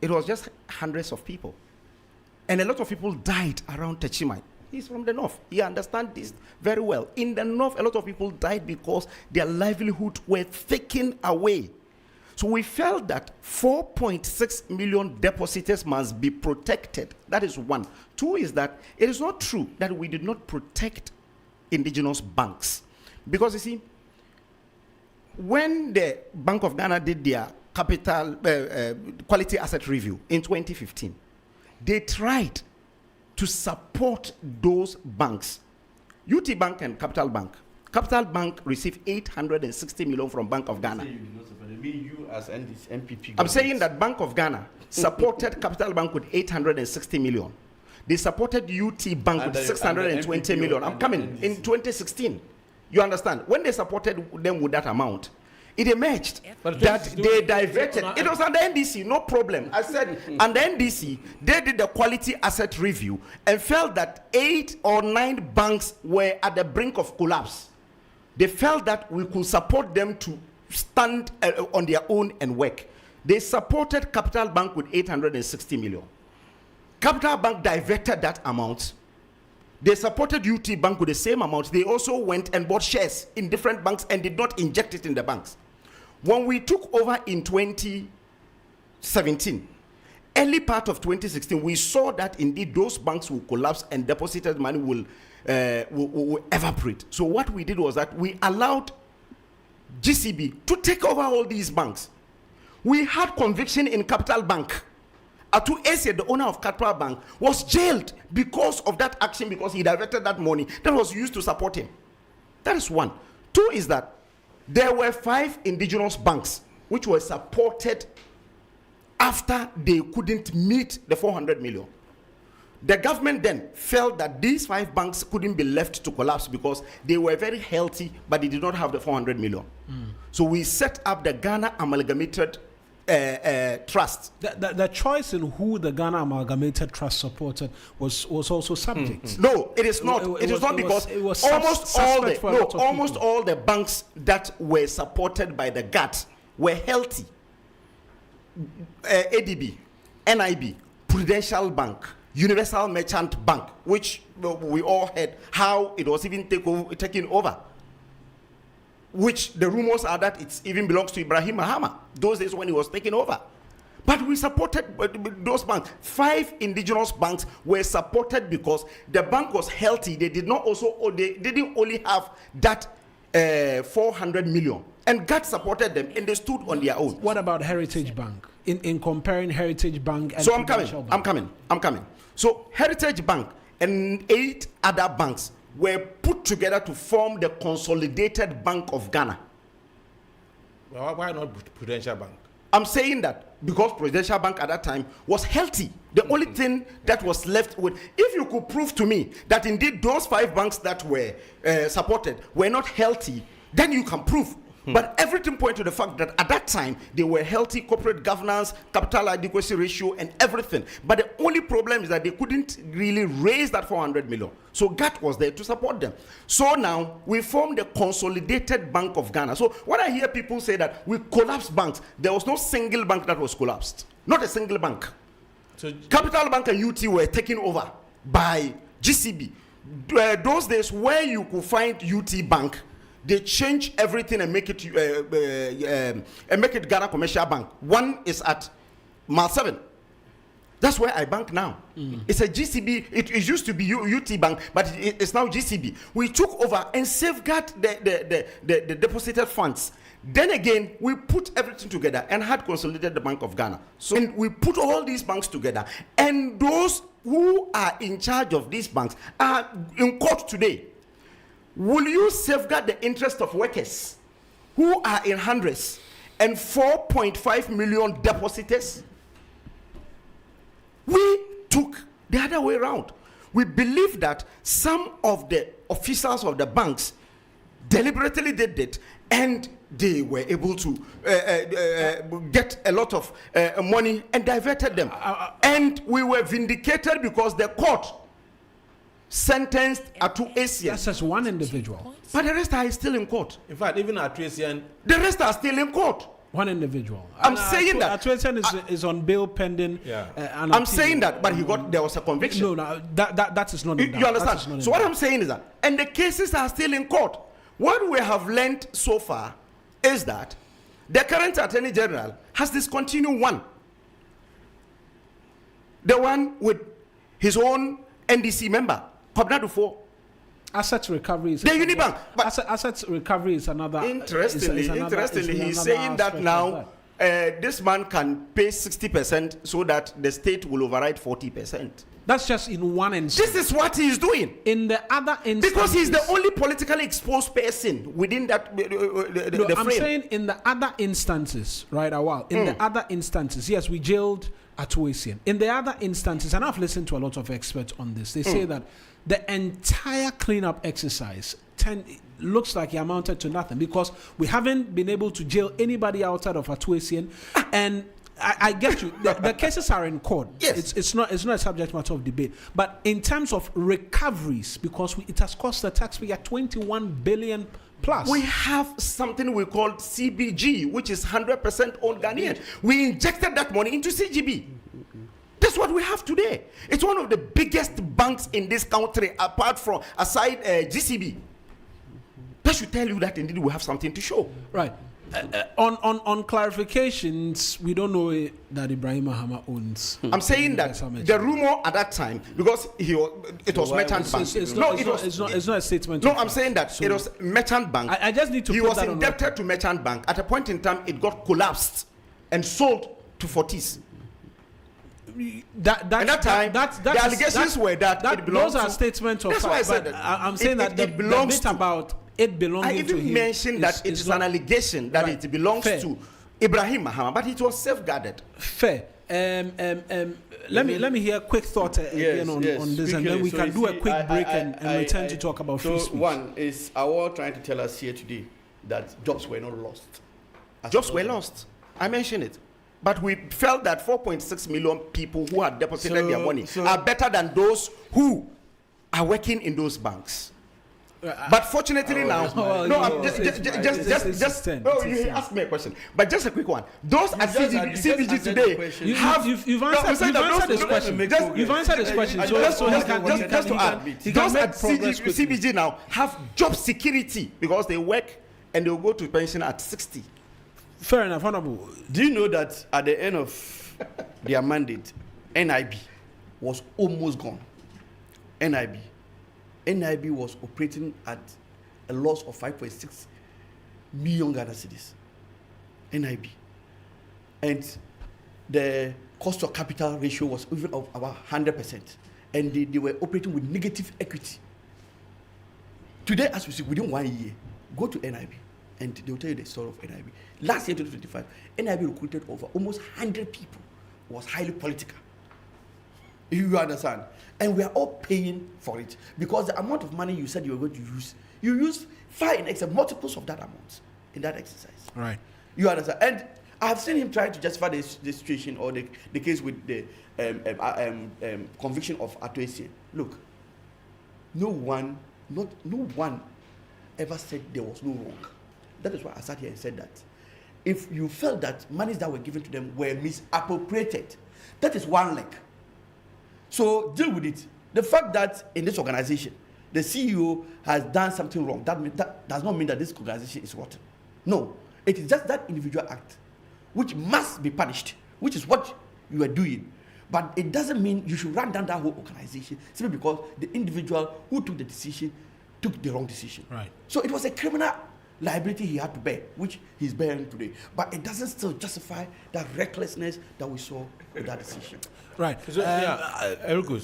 It was just hundreds of people. And a lot of people died around Techimai. He's from the north. He understands this very well. In the north, a lot of people died because their livelihood were taken away. So we felt that 4.6 million depositors must be protected. That is one. Two is that it is not true that we did not protect indigenous banks. Because you see, when the Bank of Ghana did their capital quality asset review in 2015, they tried to support those banks. UT Bank and Capital Bank. Capital Bank received 860 million from Bank of Ghana. You as NPP. I'm saying that Bank of Ghana supported Capital Bank with 860 million. They supported UT Bank with 620 million. I'm coming in 2016. You understand? When they supported them with that amount, it emerged that they diverted. It was under NDC, no problem. I said, under NDC, they did the quality asset review and felt that 8 or 9 banks were at the brink of collapse. They felt that we could support them to stand on their own and work. They supported Capital Bank with 860 million. Capital Bank diverted that amount. They supported UT Bank with the same amount. They also went and bought shares in different banks and did not inject it in the banks. When we took over in 2017, early part of 2016, we saw that indeed those banks will collapse and deposited money will evaporate. So what we did was that we allowed GCB to take over all these banks. We had conviction in Capital Bank. Atu Ese, the owner of Capital Bank, was jailed because of that action, because he diverted that money that was used to support him. That is one. Two is that there were 5 indigenous banks which were supported after they couldn't meet the 400 million. The government then felt that these 5 banks couldn't be left to collapse because they were very healthy, but they did not have the 400 million. So we set up the Ghana Amalgamated Trust. The choice in who the Ghana Amalgamated Trust supported was also subject. No, it is not. It is not because almost all the banks that were supported by the GATT were healthy. ADB, NIB, Prudential Bank, Universal Merchant Bank, which we all heard how it was even taken over. Which the rumors are that it even belongs to Ibrahim Mahama, those days when he was taken over. But we supported those banks. 5 indigenous banks were supported because the bank was healthy. They did not also, they didn't only have that 400 million. And God supported them and they stood on their own. What about Heritage Bank? In comparing Heritage Bank and so I'm coming. So Heritage Bank and 8 other banks were put together to form the Consolidated Bank of Ghana. Well, why not Prudential Bank? I'm saying that because Prudential Bank at that time was healthy. The only thing that was left with, if you could prove to me that indeed those 5 banks that were supported were not healthy, then you can prove. But everything points to the fact that at that time they were healthy, corporate governance, capital adequacy ratio, and everything. But the only problem is that they couldn't really raise that 400 million. So GATT was there to support them. So now we formed the Consolidated Bank of Ghana. So when I hear people say that we collapsed banks, there was no single bank that was collapsed. Not a single bank. So Capital Bank and UT were taken over by GCB. Those days where you could find UT Bank, they change everything and make it Ghana Commercial Bank. One is at Mile 7. That's where I bank now. It's a GCB. It used to be UT Bank, but it's now GCB. We took over and safeguard the deposited funds. Then again, we put everything together and had consolidated the Bank of Ghana. So and we put all these banks together, and those who are in charge of these banks are in court today. Will you safeguard the interest of workers who are in hundreds and 4.5 million depositors? We took the other way around. We believe that some of the officials of the banks deliberately did it, and they were able to get a lot of money and diverted them. And we were vindicated because the court sentenced Atu Asian. That's just one individual. But the rest are still in court. In fact, even Atu Asian, the rest are still in court. One individual. I'm saying that Atu Asian is on bail pending. Yeah. I'm saying that, but there was a conviction. No, that is not. You understand? So what I'm saying is that, and the cases are still in court. What we have learned so far is that the current Attorney General has discontinued one. The one with his own NDC member. Asset recovery is the Unibank, but asset recovery is another. Interestingly, he's saying that now this man can pay 60% so that the state will override 40%. That's just in one instance. This is what he's doing. In the other instances, because he's the only politically exposed person within that I'm saying in the other instances, right? In the other instances, yes, we jailed Atu Asian. In the other instances, and I've listened to a lot of experts on this, they say that the entire cleanup exercise looks like it amounted to nothing because we haven't been able to jail anybody outside of Atu Asian. And I get you. The cases are in court. Yes. It's not a subject matter of debate. But in terms of recoveries, because it has cost the taxpayer 21 billion plus. We have something we call CBG, which is 100% owned Ghanaian. We injected that money into CGB. That's what we have today. It's one of the biggest banks in this country, aside GCB. That should tell you that indeed we have something to show. Right. On clarifications, we don't know that Ibrahim Mahama owns. I'm saying that the rumor at that time, because it was Merchant Bank. It's not a statement. No, I'm saying that it was Merchant Bank. I just need to. He was indebted to Merchant Bank. At a point in time, it got collapsed and sold to Fortis. At that time, the allegations were that it belongs. Those are statements of fact. That's why I said that. I'm saying that it belongs to about. It belongs to him. I even mentioned that it is an allegation that it belongs to Ibrahim Mahama, but it was safeguarded. Fair. Let me hear a quick thought again on this, and then we can do a quick break and return to talk about free speech. One is our trying to tell us here today that jobs were not lost. Jobs were lost. I mentioned it. But we felt that 4.6 million people who had deposited their money are better than those who are working in those banks. But fortunately you ask me a question. But just a quick one. Those at CBG today you've answered this question. You've answered this question. Just to add, those at CBG now have job security because they work and they'll go to pension at 60. Fair enough, Honorable. Do you know that at the end of their mandate, NIB was almost gone. NIB was operating at a loss of 5.6 million Ghana cedis. NIB. And the cost of capital ratio was even of about 100%. And they were operating with negative equity. Today, as we see, within 1 year, go to NIB and they'll tell you the story of NIB. Last year, 2025, NIB recruited over almost 100 people. It was highly political. You understand? And we are all paying for it because the amount of money you said you were going to use, you used far in excess, multiples of that amount in that exercise. Right. You understand? And I have seen him trying to justify the situation or the case with the conviction of Atoesien. Look, no one ever said there was no wrong. That is why I sat here and said that. If you felt that monies that were given to them were misappropriated, that is one leg. So deal with it. The fact that in this organization, the CEO has done something wrong, that does not mean that this organization is rotten. No, it is just that individual act, which must be punished, which is what you are doing. But it doesn't mean you should run down that whole organization simply because the individual who took the decision took the wrong decision. Right. So it was a criminal liability he had to bear, which he's bearing today. But it doesn't still justify that recklessness that we saw with that decision. Right. So, Ericus,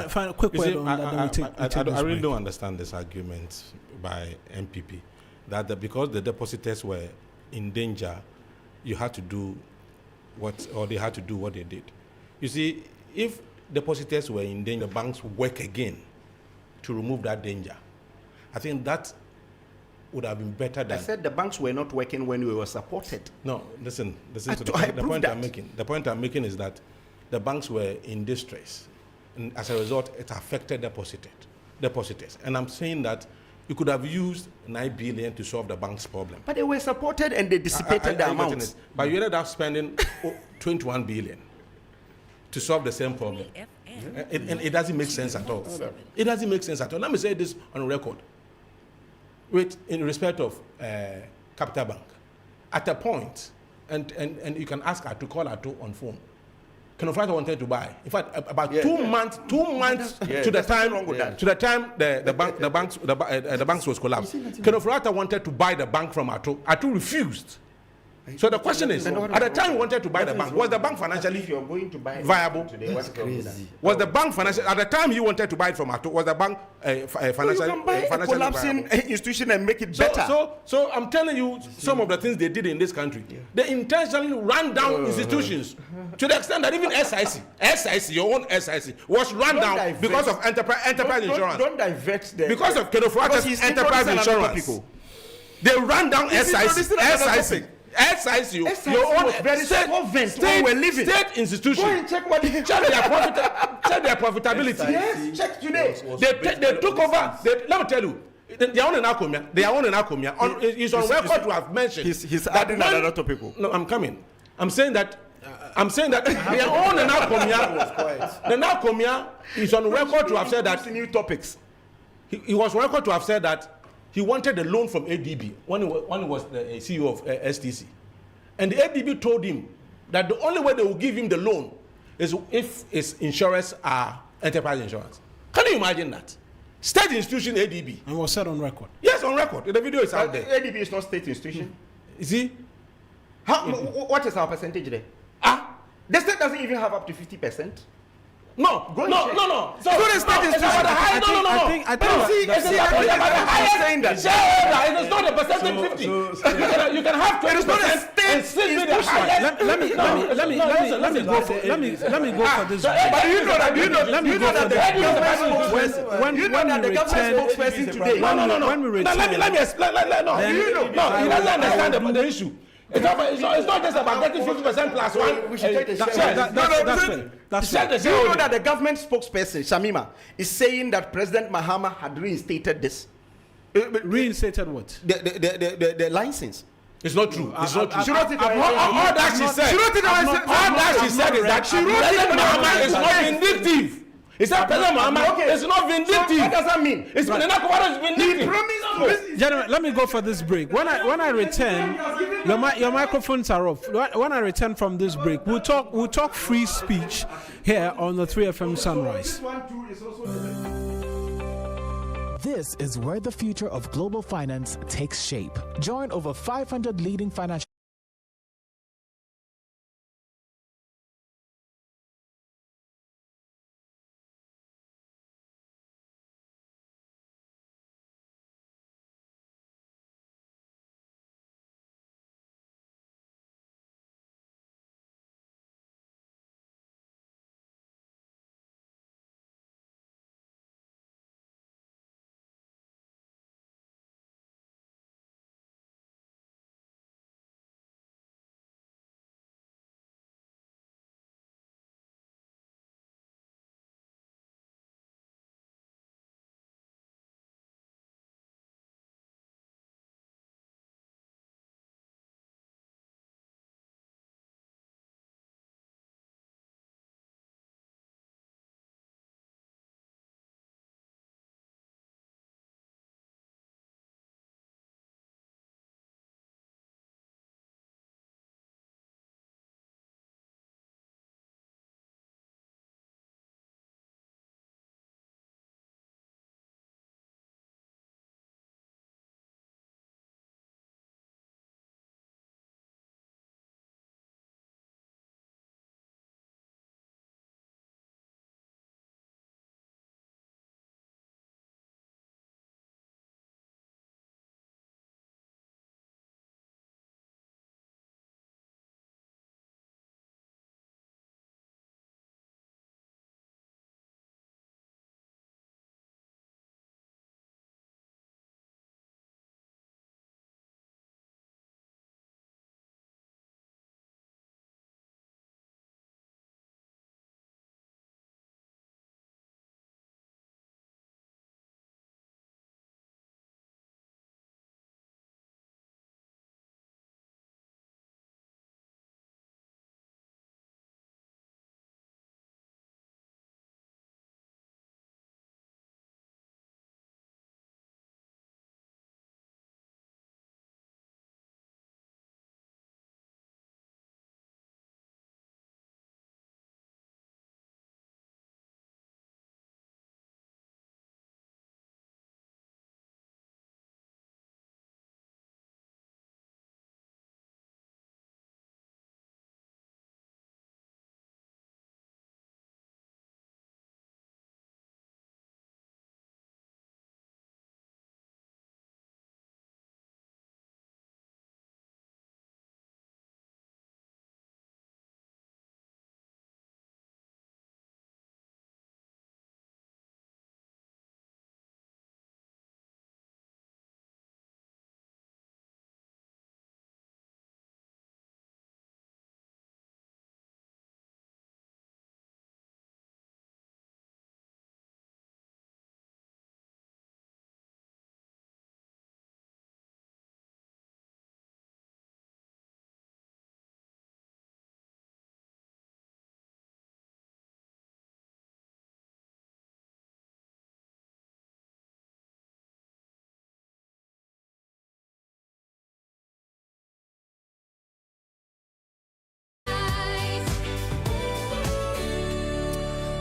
final quick word on that. I really don't understand this argument by MPP that because the depositors were in danger, you had to do they had to do what they did. You see, if depositors were in danger, banks would work again to remove that danger. I think that would have been better than... I said the banks were not working when we were supported. No, listen to the point I'm making. The point I'm making is that the banks were in distress, and as a result, it affected depositors. And I'm saying that you could have used 9 billion to solve the bank's problem. But they were supported and they dissipated the amount. But you ended up spending 21 billion to solve the same problem. And it doesn't make sense at all. It doesn't make sense at all. Let me say this on record. In respect of Capital Bank, at a point, and you can ask her to call her on phone. Kenofrata wanted to buy. In fact, about 2 months to the time the banks was collapsed. Kenofrata wanted to buy the bank from Atu. Atu refused. So the question is, at the time he wanted to buy the bank, was the bank financially viable? That's crazy. Was the bank financially, at the time he wanted to buy it from Atu, was the bank financially you can buy a collapsing institution and make it better. So I'm telling you some of the things they did in this country. They intentionally ran down institutions to the extent that even SIC, your own SIC, was run down because of enterprise insurance. Don't divert them. Because of Kenofrata's enterprise insurance. They ran down SIC. Your own state institution. Go and check what check their profitability. Yes, check today. They took over. Let me tell you, they are on an Akomia. He's on record to have mentioned. He's adding a lot of people. No, I'm coming. I'm saying that they are on an Akomia. The Akomia is on record to have said that. New topics. He was on record to have said that he wanted a loan from ADB when he was the CEO of STC. And the ADB told him that the only way they will give him the loan is if his insurers are enterprise insurance. Can you imagine that? State institution ADB. And was said on record. Yes, on record. The video is out there. ADB is not state institution. You see? What is our percentage there? The state doesn't even have up to 50%. No. So the state is I think saying that it is not a percentage 50. You can have 20% and still be the highest. Let me go for this. But do you know that the government spokesperson today? Let me explain. No, he doesn't understand the issue. It's not just about getting 50% plus one. We should take the share. That's Do you know that the government spokesperson, Shamima, is saying that President Mahama had reinstated this? Reinstated what? The license. It's not true. It's not true. All that she said is that President Mahama is not vindictive. It's not it's not vindictive. So what does that mean? It's vindictive. He promised. Gentlemen, let me go for this break. When I return, your microphones are off. When I return from this break, we'll talk free speech here on the 3FM Sunrise. This is where the future of global finance takes shape. Join over 500 leading financial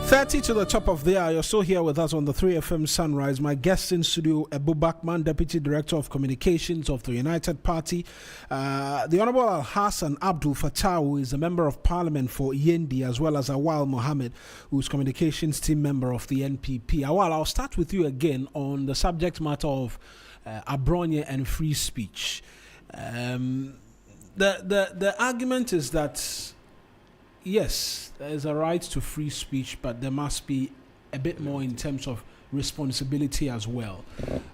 .30 to the top of the hour. You're still here with us on the 3FM Sunrise. My guest in studio, Ebu Bakman, Deputy Director of Communications of the United Party. The Honorable Al-Hassan Abdul Fattah, who is a Member of Parliament for Yendi, as well as Awal Mohammed, who is Communications Team Member of the NPP. Awal, I'll start with you again on the subject matter of Abronye and free speech. The argument is that yes, there is a right to free speech, but there must be a bit more in terms of responsibility as well.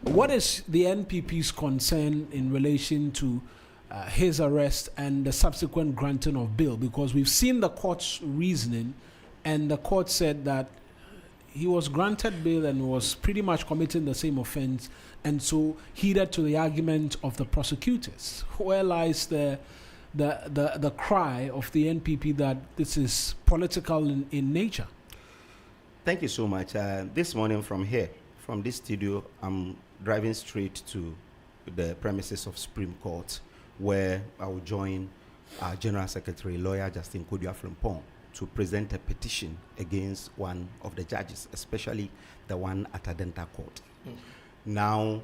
What is the NPP's concern in relation to his arrest and the subsequent granting of bail? Because we've seen the court's reasoning, and the court said that he was granted bail and was pretty much committing the same offense, and so heeded to the argument of the prosecutors. Where lies the cry of the NPP that this is political in nature? Thank you so much. This morning from this studio, I'm driving straight to the premises of Supreme Court, where I will join our General Secretary, Lawyer Justin Kodua-Frimpong, to present a petition against one of the judges, especially the one at Adenta Court. Now,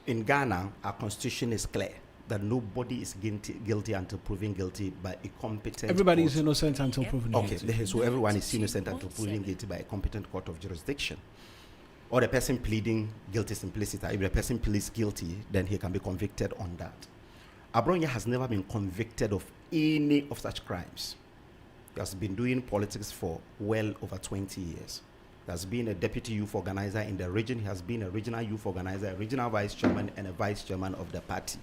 in Ghana, our constitution is clear that nobody is guilty until proven guilty by a competent Everybody court. is innocent until proven guilty. Okay, so everyone is innocent until proven guilty by a competent court of jurisdiction. Or the person pleading guilty is implicit. If the person pleads guilty, then he can be convicted on that. Abronya has never been convicted of any of such crimes. He has been doing politics for well over 20 years. He has been a deputy youth organizer in the region. He has been a regional youth organizer, a regional vice chairman, and a vice chairman of the party.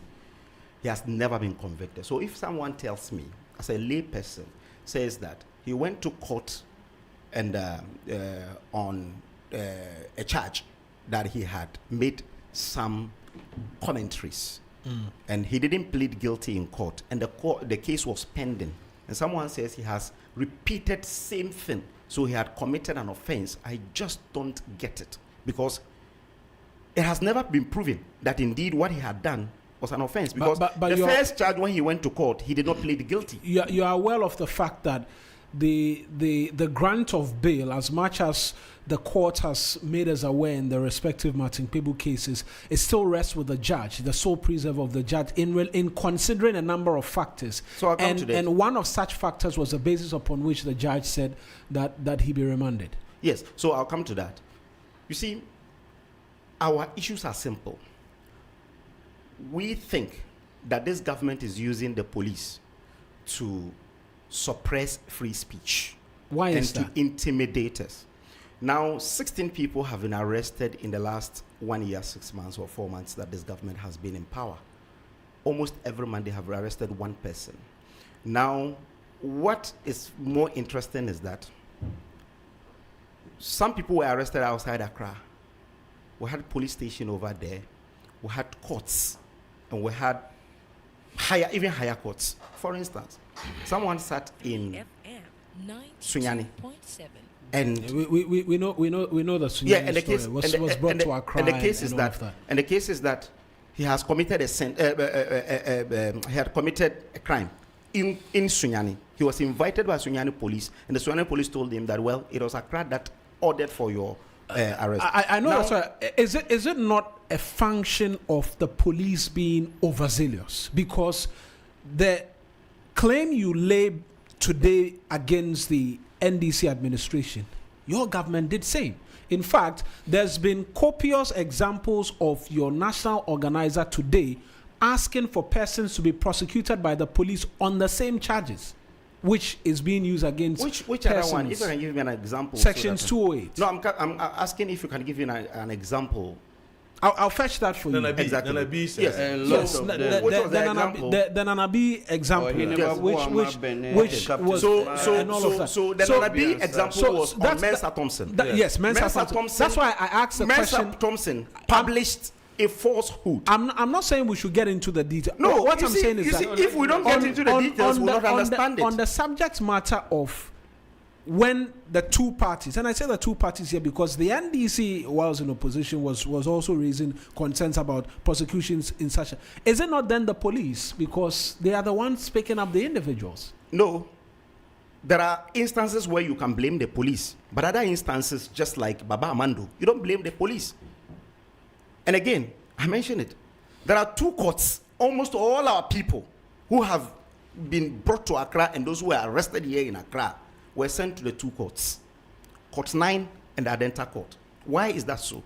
He has never been convicted. So if someone tells me, as a lay person, says that he went to court and on a charge that he had made some commentaries, and he didn't plead guilty in court, and the case was pending, and someone says he has repeated same thing, so he had committed an offense, I just don't get it, because it has never been proven that indeed what he had done was an offense, because but the first charge when he went to court, he did not plead guilty. You are aware of the fact that the grant of bail, as much as the court has made us aware in the respective Martin Pebu cases, it still rests with the judge, the sole preserve of the judge, in considering a number of factors. So I'll come to that. And one of such factors was the basis upon which the judge said that he be remanded. Yes, so I'll come to that. You see, our issues are simple. We think that this government is using the police to suppress free speech. Why and is that? To intimidate us. Now, 16 people have been arrested in the last 1 year, 6 months, or 4 months that this government has been in power. Almost every month they have arrested one person. Now, what is more interesting is that some people were arrested outside Accra. We had police station over there. We had courts. And we had even higher courts. For instance, someone sat in Sunyani. And we know the Sunyani and the case was brought to Accra. And the case is that he has committed a crime in Sunyani. He was invited by Sunyani police, and the Sunyani police told him that, well, it was Accra that ordered for your arrest. I know now, that's right. Is it not a function of the police being overzealous? Because the claim you lay today against the NDC administration, your government did same. In fact, there's been copious examples of your national organizer today asking for persons to be prosecuted by the police on the same charges, which is being used against which other one? If you can give me an example. Sections 208. No, I'm asking if you can give me an example. I'll fetch that for you. Exactly. Yes. The Nanabi example, which was so the Nanabi example was on Mensa Thompson. Yes, Mensa Thompson. That's why I asked the question. Mensa Thompson published a falsehood. I'm not saying we should get into the detail. No, what I'm saying is that if we don't get into the details, we'll not understand it. On the subject matter of when the two parties, and I say the two parties here because the NDC, whilst in opposition, was also raising concerns about prosecutions in such a... Is it not then the police? Because they are the ones picking up the individuals. No. There are instances where you can blame the police, but other instances, just like Baba Amando, you don't blame the police. And again, I mentioned it. There are two courts. Almost all our people who have been brought to Accra and those who were arrested here in Accra were sent to the two courts, Court 9 and the Adenta Court. Why is that so?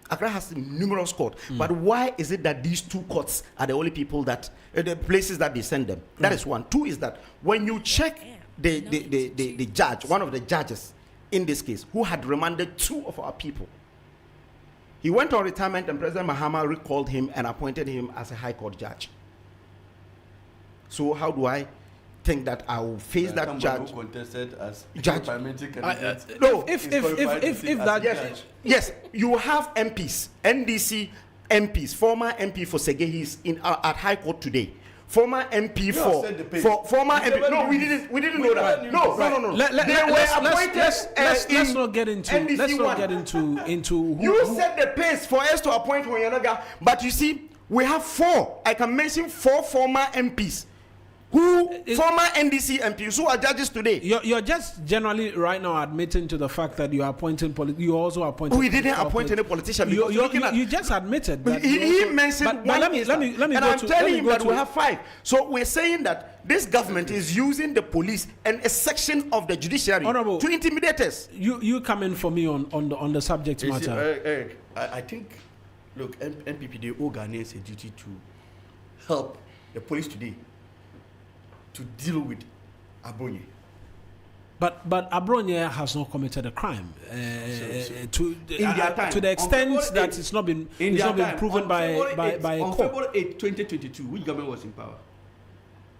Accra has numerous courts, but why is it that these two courts are the only people that, the places that they send them? That is one. Two is that when you check the judge, one of the judges in this case, who had remanded two of our people, he went on retirement and President Mahama recalled him and appointed him as a High Court judge. So how do I think that I will face that judge? Who contested as judge. No, if that judge. Yes, you have MPs, NDC MPs, former MP for Sege, he's at High Court today. former MP for former MP. No, we didn't know that. No. Let's not get into. You set the pace for us to appoint Mawuena, but you see, we have 4. I can mention 4 former MPs. Former NDC MPs who are judges today. You're just generally right now admitting to the fact that you are appointing you also appointed. We didn't appoint any politician. You just admitted that. He mentioned but let me and I'm telling him that we have 5. So we're saying that this government is using the police and a section of the judiciary to intimidate us. You come in for me on the subject matter. I think, look, NPP, they owe Ghanaians a duty to help the police today to deal with Abonye. But Abonye has not committed a crime to the extent that it's not been proven by a court. On February 8, 2022, which government was in power?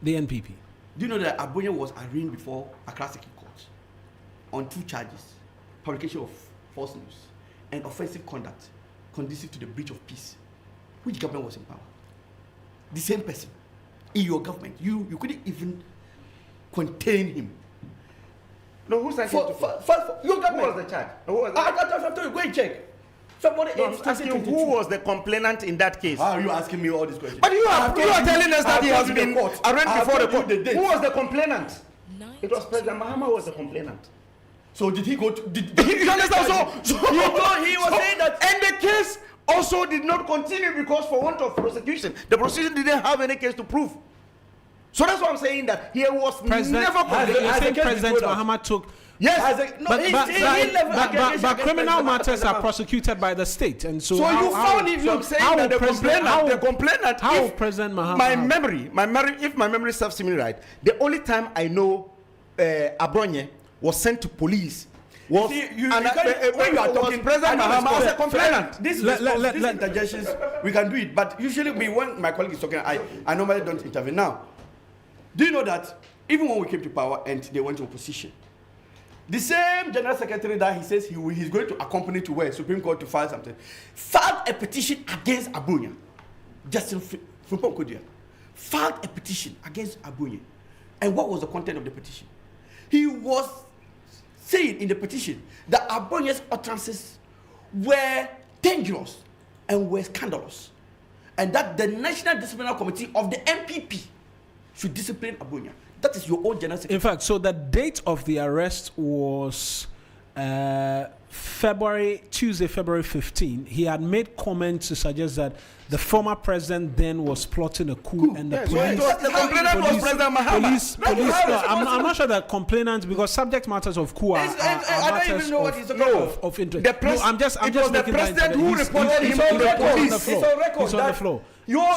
The NPP. Do you know that Abonye was arraigned before Accra City Court on 2 charges: publication of false news and offensive conduct conducive to the breach of peace? Which government was in power? The same person. In your government, you couldn't even contain him. No, who's that? Your government. Who was the charge? I told you, go and check. February 8, asking who was the complainant in that case? How are you asking me all these questions? But you are telling us that he has been arraigned before the court. Who was the complainant? It was President Mahama who was the complainant. So did he go to? You understand? So he was saying that, and the case also did not continue because for want of prosecution, the prosecution didn't have any case to prove. So that's why I'm saying that he was never convicted. President Mahama took. Yes, but criminal matters are prosecuted by the state, and so you found him saying that the complainant. How President Mahama? My memory, if my memory serves me right, the only time I know Abonye was sent to police. When you are talking, President Mahama as a complainant. These interjections, we can do it, but usually when my colleague is talking, I normally don't intervene. Now, do you know that even when we came to power and they went to opposition, the same general secretary that he says he's going to accompany to where Supreme Court to file something, filed a petition against Abonye. Justin Frimpong Kodia filed a petition against Abonye. And what was the content of the petition? He was saying in the petition that Abonye's utterances were dangerous and were scandalous, and that the National Disciplinary Committee of the MPP should discipline Abonye. That is your own general secretary. In fact, so the date of the arrest was Tuesday, February 15. He had made comments to suggest that the former president then was plotting a coup, and the police. The complainant was President Mahama. I'm not sure that complainants, because subject matters of coup are matters of interest. I'm just making that president who reported him to the police. It's on record. He's on the floor. Your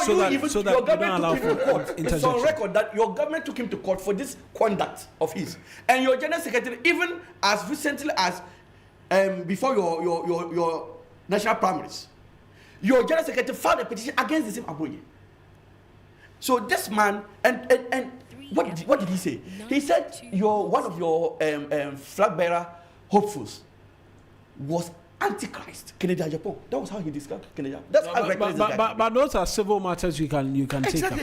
government took him to court. It's on record that your government took him to court for this conduct of his, and your general secretary, even as recently as before your national primaries, your general secretary filed a petition against the same Abonye. So this man, and what did he say? He said one of your flag bearer hopefuls was Antichrist, Kennedy Japan. That was how he described Kennedy. That's but those are civil matters you can take up.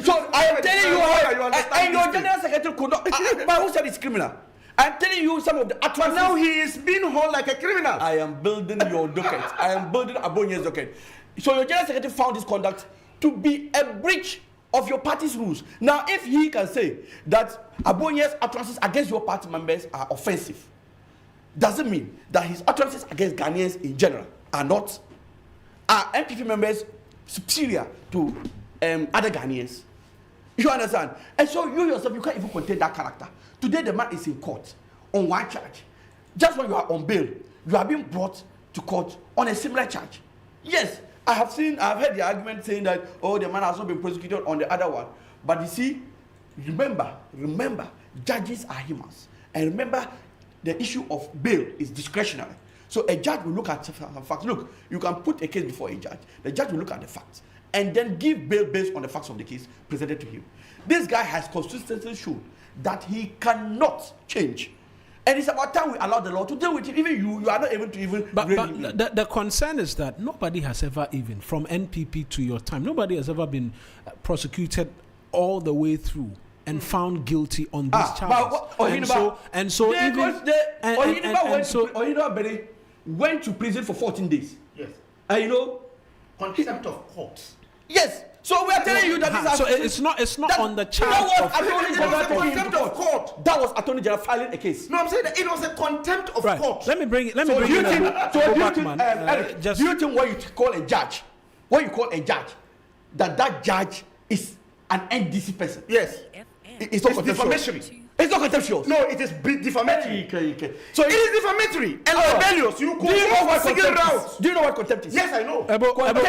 So I am telling you how, and your general secretary could not. But who said it's criminal? I'm telling you some of the utterances. Now he is being held like a criminal. I am building your docket. I am building Abonye's docket. So your general secretary found this conduct to be a breach of your party's rules. Now, if he can say that Abonye's utterances against your party members are offensive, doesn't mean that his utterances against Ghanaians in general are not. Are MPP members superior to other Ghanaians? You understand? And so you yourself, you can't even contain that character. Today the man is in court on one charge. Just when you are on bail, you are being brought to court on a similar charge. Yes, I have heard the argument saying that, oh, the man has not been prosecuted on the other one. But you see, remember, judges are humans. And remember, the issue of bail is discretionary. So a judge will look at the facts. Look, you can put a case before a judge. The judge will look at the facts and then give bail based on the facts of the case presented to him. This guy has consistently shown that he cannot change. And it's about time we allow the law to deal with it. Even you are not able to even... But the concern is that nobody has ever even, from NPP to your time, nobody has ever been prosecuted all the way through and found guilty on these charges. Went to prison for 14 days. Yes. Contempt of court. Yes. So we are telling you that so it's not on the charge. Contempt of court. That was Attorney General filing a case. No, I'm saying that it was a contempt of court. Let me bring it. Do you think when you call a judge, that judge is an NDC person? Yes. It's not defamatory. It's not contemptuous. No, it is defamatory. Okay. So it is defamatory and rebellious. Do you know what contempt is? Yes, I know.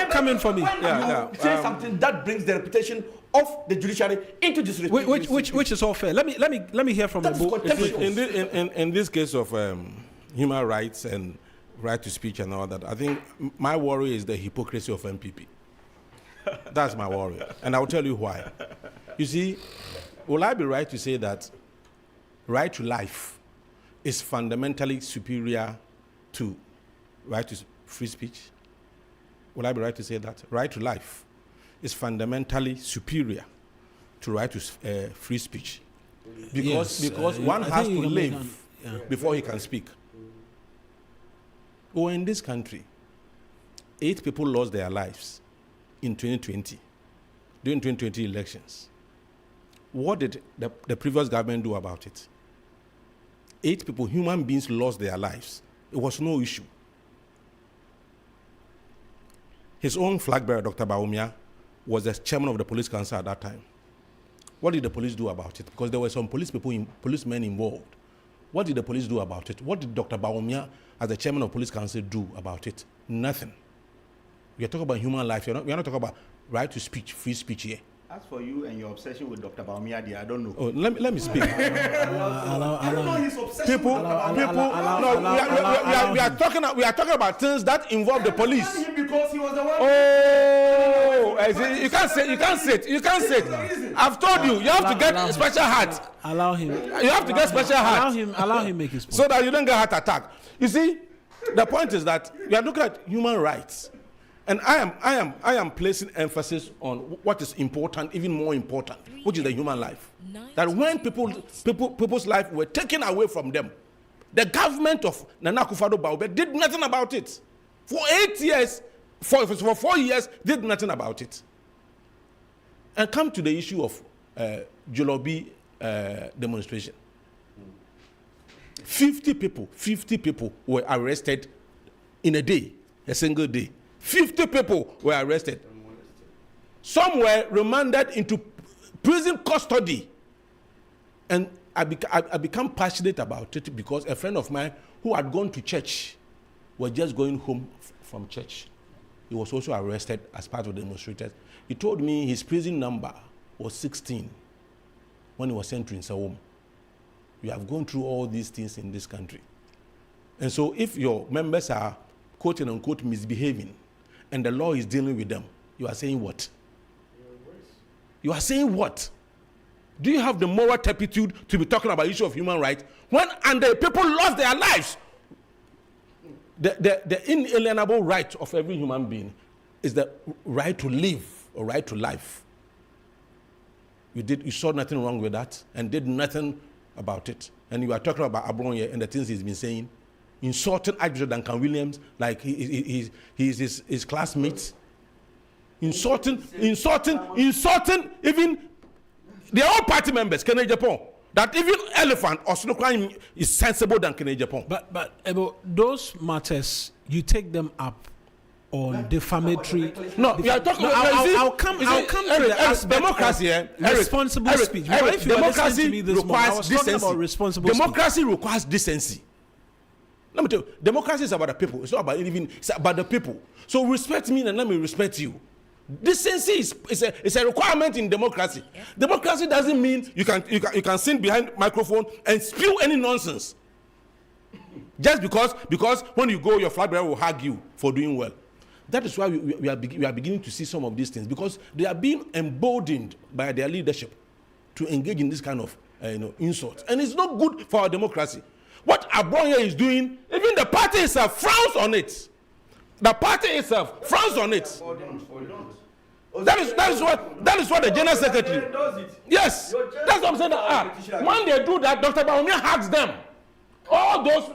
Come in for me. When you say something that brings the reputation of the judiciary into disrepute. Which is all fair. Let me hear from Ebo. In this case of human rights and right to speech and all that, I think my worry is the hypocrisy of MPP. That's my worry, and I'll tell you why. You see, will I be right to say that right to life is fundamentally superior to right to free speech? Will I be right to say that? Right to life is fundamentally superior to right to free speech. Because one has to live before he can speak. Or in this country, 8 people lost their lives in 2020, during 2020 elections. What did the previous government do about it? 8 people, human beings, lost their lives. It was no issue. His own flag bearer, Dr. Bawumia, was the chairman of the police council at that time. What did the police do about it? Because there were some policemen involved. What did the police do about it? What did Dr. Bawumia, as the chairman of police council, do about it? Nothing. We are talking about human life. We are not talking about right to speech, free speech here. As for you and your obsession with Dr. Bawumia, I don't know. Oh, let me speak. I don't know his obsession. We are talking about things that involve the police. Because he was the one. Oh, you can't say it. I've told you have to get a special hat. Allow him. You have to get special hat. Allow him make his point. So that you don't get heart attack. You see, the point is that we are looking at human rights. And I am placing emphasis on what is important, even more important, which is the human life. That when people's life were taken away from them, the government of Nana Akufo-Addo did nothing about it. For 8 years, for 4 years, did nothing about it. And come to the issue of Jolobi demonstration. 50 people were arrested in a single day. 50 people were arrested. Some were remanded into prison custody. And I became passionate about it because a friend of mine who had gone to church was just going home from church. He was also arrested as part of the demonstrators. He told me his prison number was 16 when he was sent to Nsawam. You have gone through all these things in this country. And so if your members are quote and unquote misbehaving, and the law is dealing with them, you are saying what? You are saying what? Do you have the moral turpitude to be talking about the issue of human rights when the people lost their lives? The inalienable right of every human being is the right to live or right to life. You saw nothing wrong with that and did nothing about it. And you are talking about Abronye and the things he's been saying. Insulting Archbishop Duncan Williams like he's his classmates. Insulting even their own party members, Kennedy Japan. That even elephant or snowcline is sensible than Kennedy Japan. But about those matters, you take them up on defamatory. No, you are talking. I'll come to the aspect democracy. Responsible speech. If you democracy me this morning, I was talking about responsible democracy speech. requires decency. Let me tell you, democracy is about the people. It's not about it's about the people. So respect me and let me respect you. Decency is a requirement in democracy. Yeah. Democracy doesn't mean you can sit behind microphone and spew any nonsense. Just because when you go, your flag bearer will hug you for doing well. That is why we are beginning to see some of these things, because they are being emboldened by their leadership to engage in this kind of insults, and it's not good for our democracy. What Abronye is doing, even the party itself frowns on it. The party itself frowns on it. That is what the general secretary. Yes, that's what I'm saying. When they do that, Dr. Bawumia hugs them. All those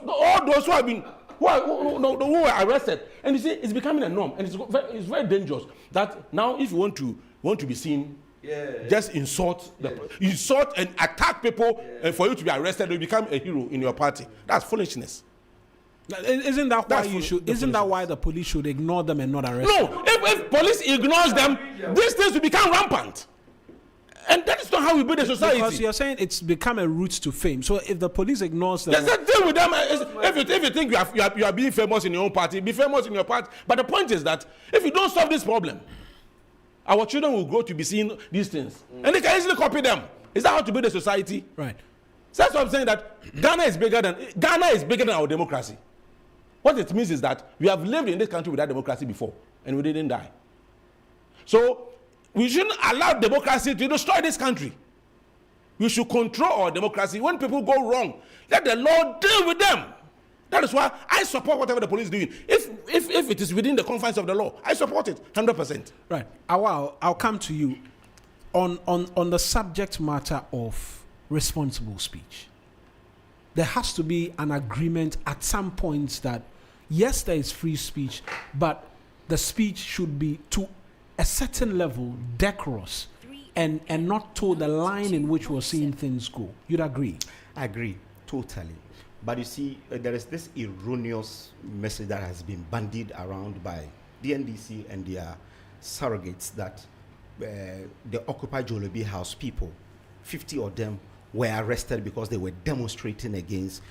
who have been who were arrested, and you see, it's becoming a norm, and it's very dangerous. That now, if you want to be seen, just insult and attack people, and for you to be arrested, you become a hero in your party. That's foolishness. Isn't that why Isn't that why the police should ignore them and not arrest them? No, if police ignores them, these things will become rampant. And that is not how we build a society. Because you're saying it's become a route to fame. So if the police ignores them, there's a deal with them. If you think you are being famous in your own party, be famous in your party. But the point is that if you don't solve this problem, our children will grow to be seeing these things, and they can easily copy them. Is that how to build a society? Right. So that's what I'm saying. That Ghana is bigger than our democracy. What it means is that we have lived in this country without democracy before, and we didn't die. So we shouldn't allow democracy to destroy this country. We should control our democracy. When people go wrong, let the law deal with them. That is why I support whatever the police is doing. If it is within the confines of the law, I support it 100%. Right. I'll come to you on the subject matter of responsible speech. There has to be an agreement at some points that yes, there is free speech, but the speech should be to a certain level decorous and not toe the line in which we're seeing things go. You'd agree? I agree totally. But you see, there is this erroneous message that has been bandied around by the NDC and their surrogates that the Occupy Jolobi House people, 50 of them, were arrested because they were demonstrating against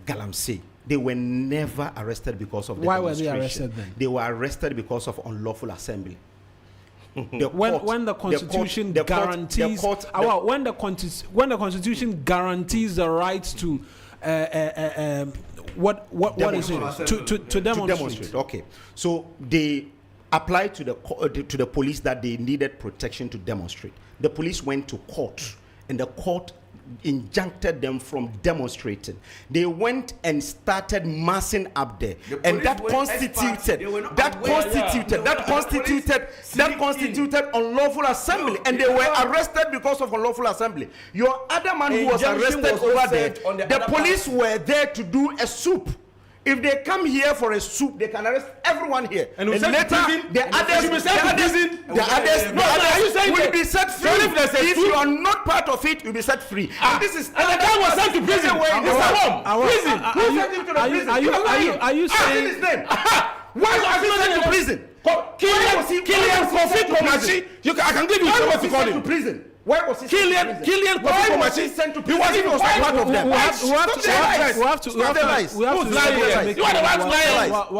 Galamsey. They were never arrested because of the Why were demonstration. they arrested then? They were arrested because of unlawful assembly. When the Constitution guarantees the right to what is it to demonstrate? Okay, so they applied to the police that they needed protection to demonstrate. The police went to court, and the court injuncted them from demonstrating. They went and started massing up there, and that constituted unlawful assembly, and they were arrested because of unlawful assembly. Your other man who was arrested over there, the police were there to do a soup. If they come here for a soup, they can arrest everyone here. And later, the others will be set free. If you are not part of it, you'll be set free. And this is. And the guy was sent to prison. Prison. Who sent him to the prison? Are you saying his name? Why was he sent to prison? Killian Kofi Komachi. I can give you someone to call him. Prison. Why was he Killian Kofi Komachi sent to prison? He wasn't even part of them. We have to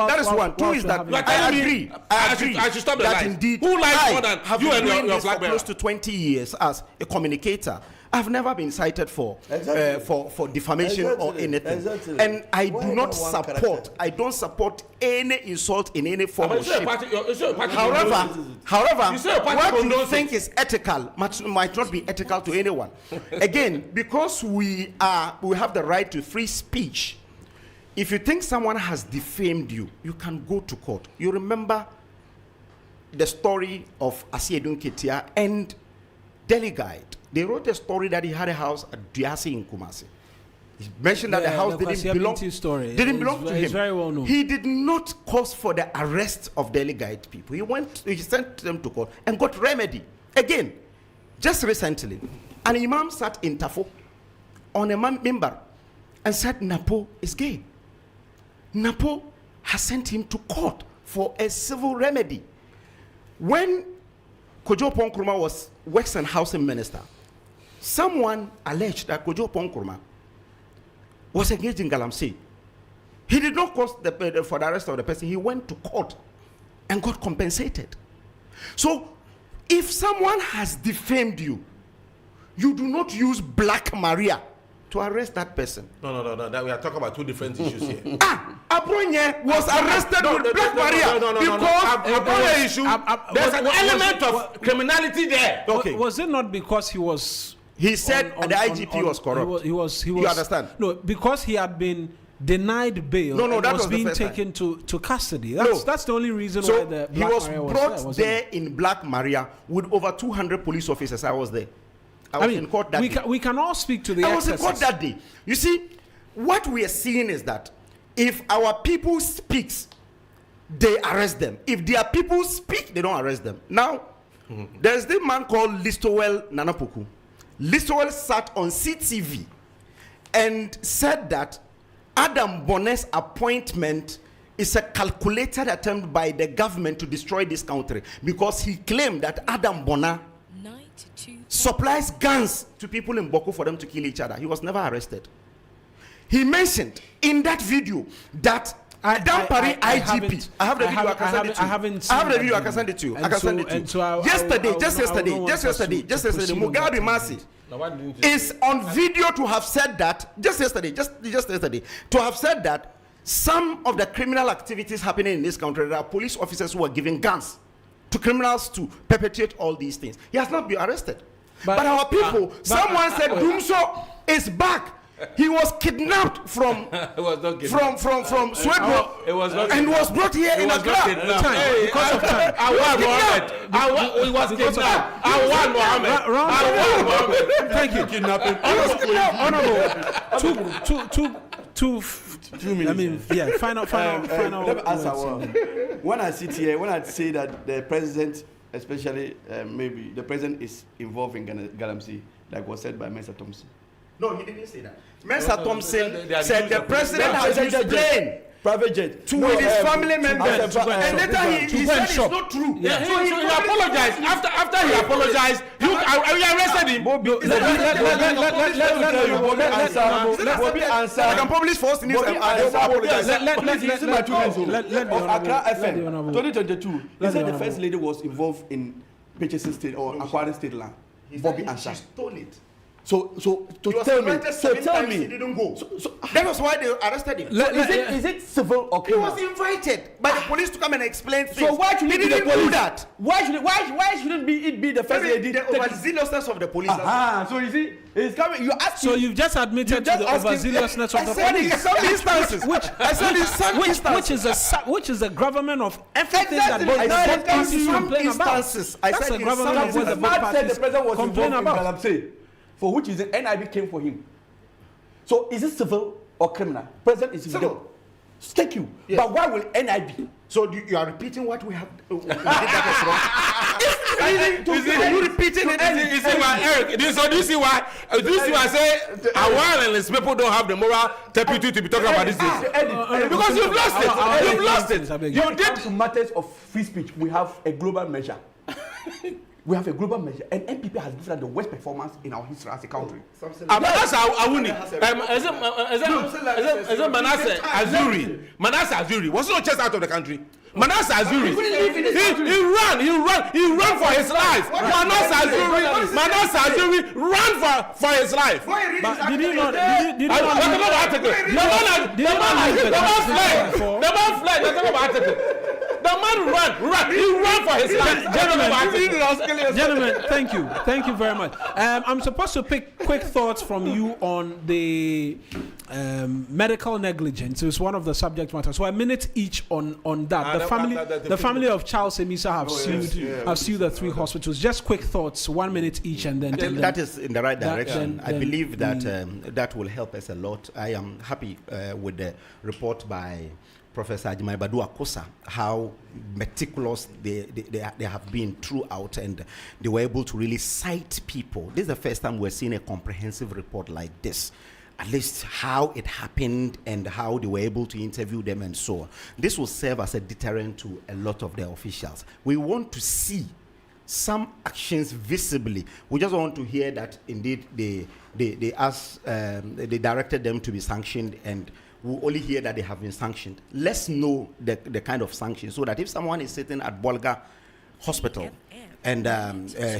That is one. Two is that I agree. I should stop the lies. Indeed, who lies more than you and your flag bearer? Close to 20 years as a communicator. I've never been cited for defamation or anything. Exactly. And I do not support. I don't support any insult in any form of shape. However, what you think is ethical might not be ethical to anyone. Again, because we have the right to free speech. If you think someone has defamed you, you can go to court. You remember the story of Asiedun Ketia and Delegate. They wrote a story that he had a house at Diasi in Kumasi. He mentioned that the house didn't belong to him. Very well known. He did not cause for the arrest of Delegate people. He sent them to court and got remedy. Again, just recently, an imam sat in Tafo on a member and said Napo is gay. Napo has sent him to court for a civil remedy. When Kojo Ponkrumah was Works and Housing Minister, someone alleged that Kojo Ponkrumah was engaged in Galamsey. He did not cause for the arrest of the person. He went to court and got compensated. So, if someone has defamed you, you do not use Black Maria to arrest that person. No. We are talking about two different issues here. Abronye was arrested with Black Maria because there's an element of criminality there. Okay. Was it not because he was? He said the IGP was corrupt. He was. You understand? No, because he had been denied bail. No, that was being the first taken to custody. That's the only reason why the he was brought there in Black Maria with over 200 police officers. I was there. I was in court that day. We can all speak to the I was in court that day. You see, what we are seeing is that if our people speaks, they arrest them. If their people speak, they don't arrest them. Now, there's this man called Listowel Nanapoku. Listowel sat on CTV and said that Adam Bonner's appointment is a calculated attempt by the government to destroy this country, because he claimed that Adam Bonner supplies guns to people in Boko for them to kill each other. He was never arrested. He mentioned in that video that Dampari IGP. I have the video. I can send it to you. I have the video. I can send it to you. I can send it to you. Yesterday, Mugabe Masi is on video to have said that just yesterday, to have said that some of the criminal activities happening in this country, there are police officers who are giving guns to criminals to perpetrate all these things. He has not been arrested. But our people, someone said Dumso is back. He was kidnapped from Sweden and was brought here in Accra. Because of time. He was kidnapped. Mohammed. Thank you. Kidnapping. Honorable. Two minutes. I mean, yeah. Final. Let me answer one. When I sit here, when I say that the president, especially maybe the president is involved in Galamsey, like was said by Mr. Thompson. No, he didn't say that. Mr. Thompson said the president has used plane, private jet, to with his family members, and later he said it's not true. Yeah. So he apologized. After he apologized, you arrested him. Bobby answer. I can publish false news. I apologize. Let Accra FM 2022. He said the first lady was involved in purchasing state or acquiring state land. Bobby answered. She stole it. So tell me. He didn't go. That was why they arrested him. Is it civil or criminal? He was invited by the police to come and explain things. So why should he didn't do that? Why shouldn't it be the first lady? The overzealousness of the police. So you see, it's coming. You ask. So you've just admitted to the overzealousness of the police. In some instances, which is a government of everything that both parties complain about. That's a government of what the both parties complain about. For which reason NIB came for him. So is it civil or criminal? President is civil. Thank you. Yes. But why will NIB? So you are repeating what we have. We did that wrong. You repeating it? You see why, Eric? Do you see why? Do you see why I say Awal and his people don't have the moral deputy to be talking about this thing? Because you've lost it. You've lost it. You did. To matters of free speech, we have a global measure. We have a global measure, and NPP has given the worst performance in our history as a country. Manasseh Awuni, is it Manasseh Azuri? Manasseh Azuri was not chased out of the country. Manasseh Azuri, he ran for his life. Manasseh Azuri ran for his life. But did he not? The man fled. The man ran. He ran for his life. Gentlemen, thank you very much. I'm supposed to pick quick thoughts from you on the medical negligence. It's one of the subject matters. So a minute each on that. The family of Charles Emisa have sued the 3 hospitals. Just quick thoughts, 1 minute each, and then. I think that is in the right direction. I believe that that will help us a lot. I am happy with the report by Professor Ajimai Badu Akosa, how meticulous they have been throughout, and they were able to really cite people. This is the first time we're seeing a comprehensive report like this. At least how it happened and how they were able to interview them and so on. This will serve as a deterrent to a lot of their officials. We want to see some actions visibly. We just want to hear that indeed they directed them to be sanctioned, and we only hear that they have been sanctioned. Let's know the kind of sanctions, so that if someone is sitting at Bolga Hospital and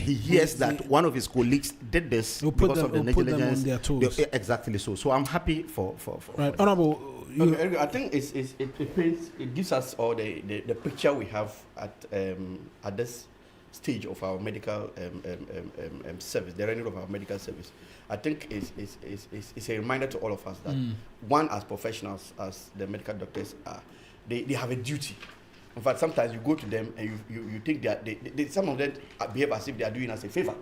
he hears that one of his colleagues did this because of the negligence, exactly so. So I'm happy for right. Honorable, I think it gives us all the picture we have at this stage of our medical service, the running of our medical service, I think is a reminder to all of us that one, as professionals, as the medical doctors are, they have a duty. In fact, sometimes you go to them and you think that some of them behave as if they are doing us a favor.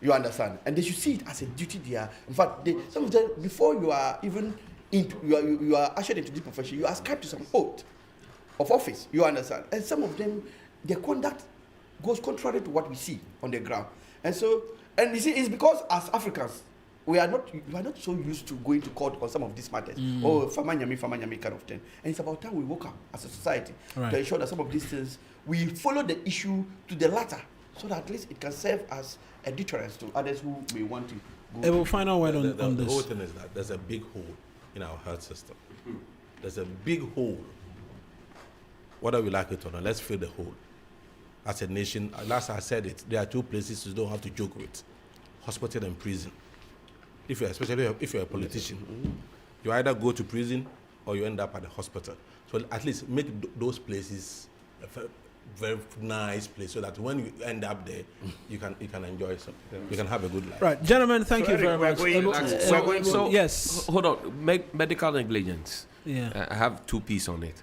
You understand? And they should see it as a duty they are. In fact, some of them, before you are even you are ushered into this profession, you are ascribed to some oath of office. You understand? And some of them, their conduct goes contrary to what we see on the ground. And so, and you see, it's because as Africans, we are not so used to going to court on some of these matters. Oh, famanyami kind of thing. And it's about time we woke up as a society to ensure that some of these things, we follow the issue to the latter, so that at least it can serve as a deterrence to others who may want to go. We'll find out on this. The whole thing is that there's a big hole in our health system. There's a big hole. Whether we like it or not, let's fill the hole. As a nation, last I said it, there are two places you don't have to joke with: hospital and prison. Especially if you're a politician, you either go to prison or you end up at the hospital. So at least make those places a very nice place, so that when you end up there, you can enjoy some. You can have a good life. Right, gentlemen, thank you very much. Yes. Hold on. Medical negligence. Yeah. I have 2 pieces on it.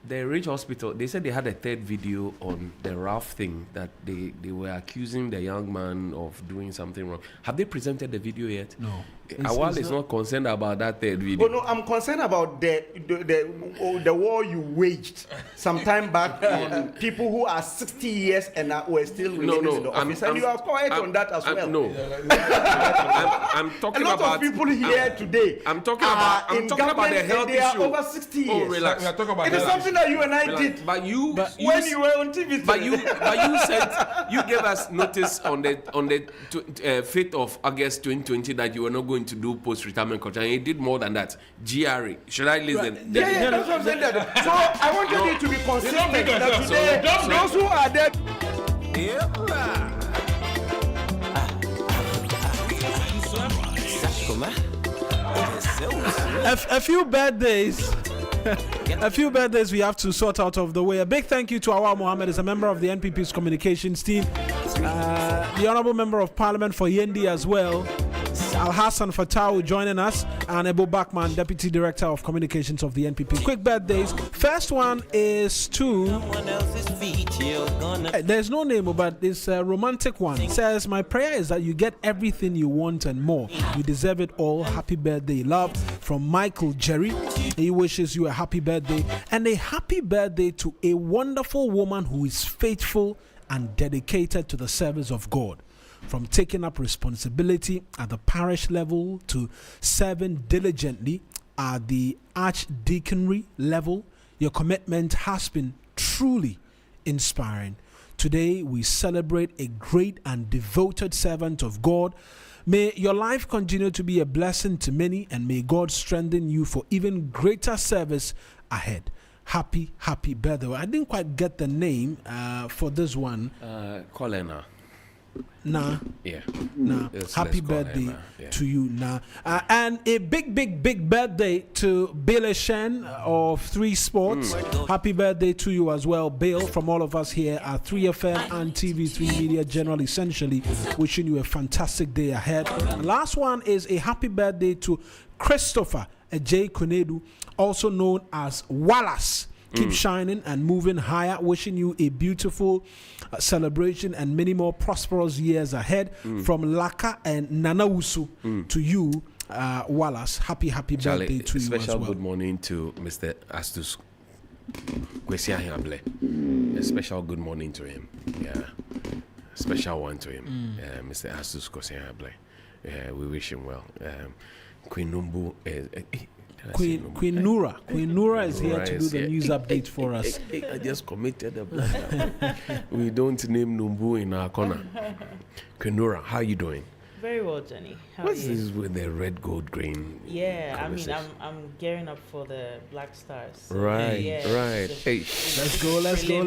The Ridge Hospital, they said they had a third video on the rough thing that they were accusing the young man of doing something wrong. Have they presented the video yet? No. Awal is not concerned about that third video. Oh, no, I'm concerned about the war you waged some time back on people who are 60 years and were still remaining in the office. And you are quiet on that as well. No. I'm talking about... A lot about... of people here today I'm talking about the health they issue. Are over 60 years. Oh, relax. We are talking about it is something that you and I did when you were on TV. But you said, you gave us notice on the 5th of August 2020 that you were not going to do post-retirement contract, and you did more than that. GRE. Should I listen? Right. Yeah, that's what I'm saying. So I wanted it to be consistent that today, those who are there. A few bad days. A few birthdays we have to sort out of the way. A big thank you to Awal Mohammed, as a member of the NPP's communications team. The Honorable Member of Parliament for Yendi as well. Al Hassan Fatau joining us, and Ebu Bakman, Deputy Director of Communications of the NPP. Quick birthdays. First one is to... there's no name, but it's a romantic one. It says, my prayer is that you get everything you want and more. You deserve it all. Happy birthday, love. From Michael Jerry. He wishes you a happy birthday, and a happy birthday to a wonderful woman who is faithful and dedicated to the service of God. From taking up responsibility at the parish level to serving diligently at the archdeaconry level, your commitment has been truly inspiring. Today, we celebrate a great and devoted servant of God. May your life continue to be a blessing to many, and may God strengthen you for even greater service ahead. Happy birthday. I didn't quite get the name for this one. Colena. Nah. Yeah. Nah. Happy birthday to you, Nah. And a big birthday to Bill Shen of 3 Sports. Happy birthday to you as well, Bill, from all of us here at 3FM and TV3 Media General, essentially wishing you a fantastic day ahead. The last one is a happy birthday to Christopher J. Konedu, also known as Wallace. Keep shining and moving higher. Wishing you a beautiful celebration and many more prosperous years ahead. From Laka and Nanausu to you, Wallace. Happy Charlie, birthday to you as well. Special good morning to Mr. Astus Kwesiahiable. A special good morning to him. Yeah, special one to him. Mr. Astus Kwesiahiable. We wish him well. Queen Numbu. Queen Nura is here to do the news update for us. I just committed a blunder. We don't name Numbu in our corner. Queen Nura, how are you doing? Very well, Johnny. What's this with the red, gold, green? Yeah, I mean, I'm gearing up for the Black Stars. Right, yeah, right. Hey, let's go. Let's go to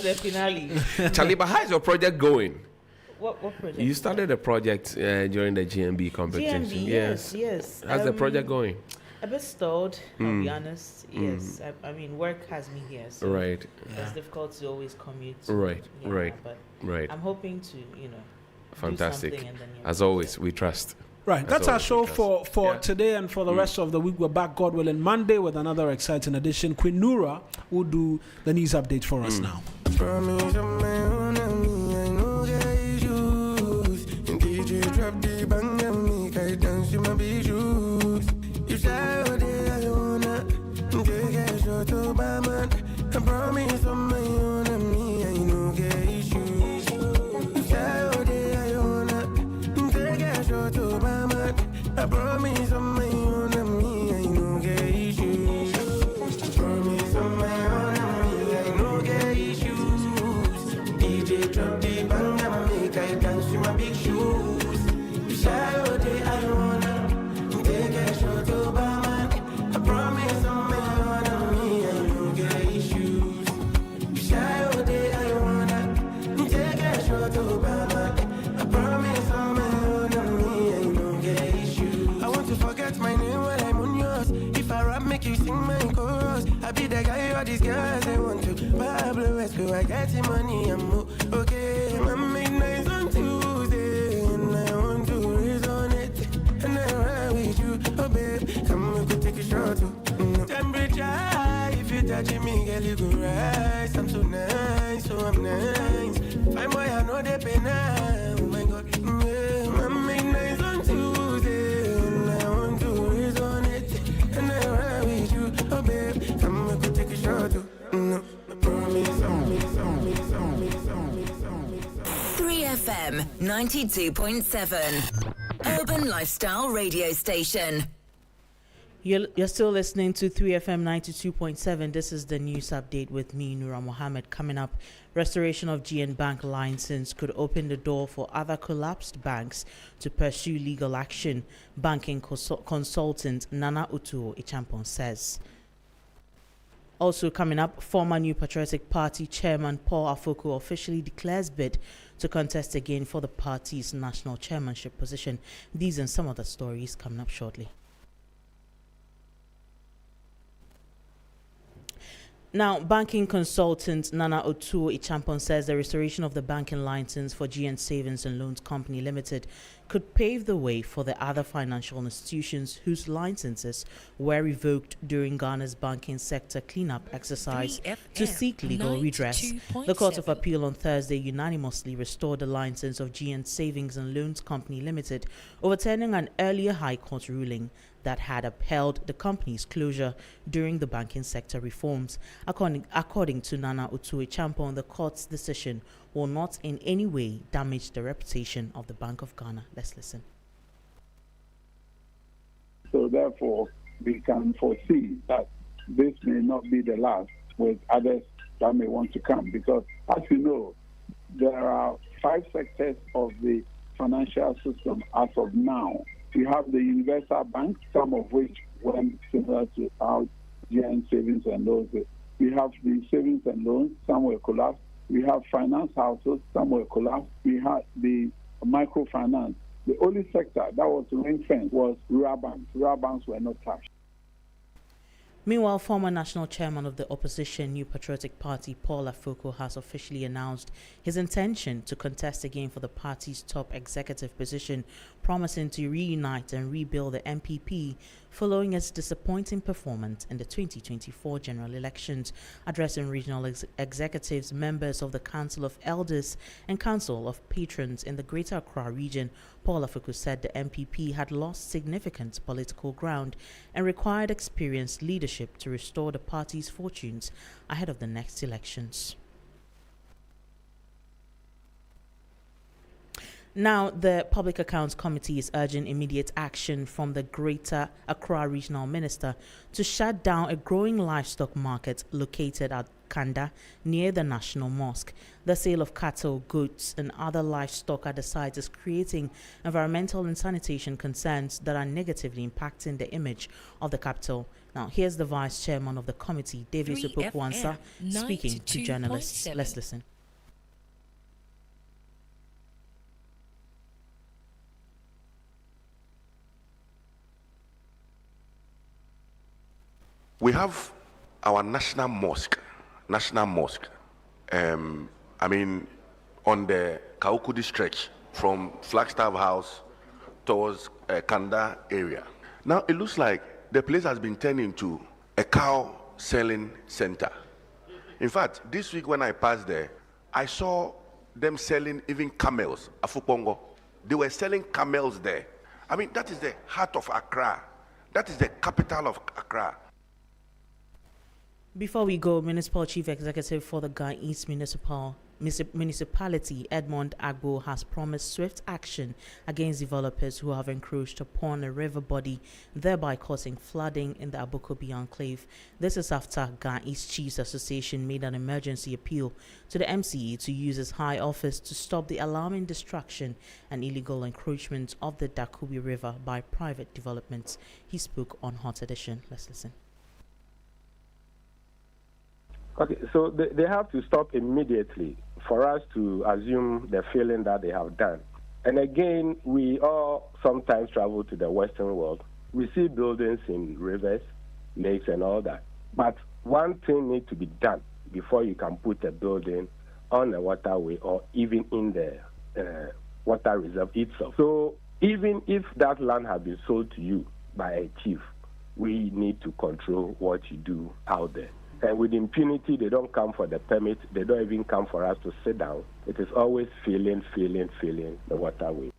the finale. Charlie, but how's your project going? What project? You started a project during the GMB competition. GMB, yes. How's the project going? A bit stalled, I'll be honest. Yes, I mean, work has me here, so Right. it's difficult to always commute. Right. But Right. I'm hoping to, Fantastic. do something in the near As always, we trust. Right, As that's our always, show we trust. for today and for the rest of the week. We're back, God willing, Monday with another exciting edition. Queen Nura will do the news update for us now. I promise on my own and me, I no get issues. Take a shot to Obama. I promise on my own and me, I no get issues. Promise on my own and me, I no get issues. DJ drop the bang and make I dance with my big shoes. Saturday I wanna take a shot to Obama. I promise on my own and me, I no get issues. Saturday I wanna take a shot to Obama. I promise on my own and me, I no get issues. I want to forget my name while I'm on yours. If I rap, make you sing my chorus. I be the guy all these girls I want to. Pablo Esco, I get the money, I'm okay. I make nice on Tuesday, and I want to raise on it. And I ride with you, oh babe, come we could take a shot too. Temperature, if you touch me, girl, you go rise. I'm so nice, so I'm nice. Fine boy, I know they pay now. Oh my God, yeah. I make nice on Tuesday, and I want to raise on it. And I ride with you, oh babe, come we could take a shot too. I promise, 3FM 92.7 Urban Lifestyle Radio Station. You're still listening to 3FM 92.7. This is the news update with me, Nura Mohammed. Coming up, restoration of GN Bank license could open the door for other collapsed banks to pursue legal action, banking consultant Nana Utuo Ichampon says. Also coming up, former New Patriotic Party chairman Paul Afoko officially declares bid to contest again for the party's national chairmanship position. These and some of the stories coming up shortly. Now, banking consultant Nana Utuo Ichampon says the restoration of the banking license for GN Savings and Loans Company Limited could pave the way for the other financial institutions whose licenses were revoked during Ghana's banking sector cleanup exercise to seek legal redress. The Court of Appeal on Thursday unanimously restored the license of GN Savings and Loans Company Limited, overturning an earlier High Court ruling that had upheld the company's closure during the banking sector reforms. According to Nana Utuo Ichampon, the court's decision will not in any way damage the reputation of the Bank of Ghana. Let's listen. So therefore, we can foresee that this may not be the last with others that may want to come, because as you know, there are 5 sectors of the financial system as of now. We have the universal banks, some of which went similar to our GN savings and loans. We have the savings and loans, some were collapsed. We have finance houses, some were collapsed. We had the microfinance. The only sector that was ring-fenced was rural banks. Rural banks were not touched. Meanwhile, former national chairman of the opposition New Patriotic Party, Paul Afoko, has officially announced his intention to contest again for the party's top executive position, promising to reunite and rebuild the MPP following its disappointing performance in the 2024 general elections. Addressing regional executives, members of the Council of Elders and Council of Patrons in the Greater Accra region, Paul Afoko said the MPP had lost significant political ground and required experienced leadership to restore the party's fortunes ahead of the next elections. Now, the Public Accounts Committee is urging immediate action from the Greater Accra Regional Minister to shut down a growing livestock market located at Kanda near the National Mosque. The sale of cattle, goats and other livestock at the site is creating environmental and sanitation concerns that are negatively impacting the image of the capital. Now, here's the Vice Chairman of the committee, David Supokwansa, speaking to journalists. Let's listen. We have our national mosque. On the Kaukudi stretch from Flagstaff House towards Kanda area. Now it looks like the place has been turned into a cow selling center. In fact, this week when I passed there, I saw them selling even camels, Afupongo. They were selling camels there. I mean, that is the heart of Accra. That is the capital of Accra. Before we go, Municipal Chief Executive for the Ghana East Municipality, Edmond Agbo, has promised swift action against developers who have encroached upon a river body, thereby causing flooding in the Abokobi enclave. This is after Ghana East Chiefs Association made an emergency appeal to the MCE to use its high office to stop the alarming destruction and illegal encroachment of the Dakubi River by private developments. He spoke on Hot Edition. Let's listen. Okay, so they have to stop immediately for us to assume the feeling that they have done. And again, we all sometimes travel to the Western world. We see buildings in rivers, lakes, and all that. But one thing needs to be done before you can put a building on a waterway or even in the water reserve itself. So even if that land has been sold to you by a chief, we need to control what you do out there. And with impunity, they don't come for the permit. They don't even come for us to sit down. It is always filling the waterway.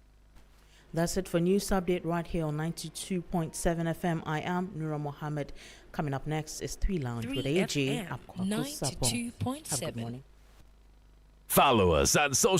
That's it for News Update right here on 92.7 FM. I am Nura Mohammed. Coming up next is 3 Lounge with AJ. 92.7. Have a good morning. Follow us on social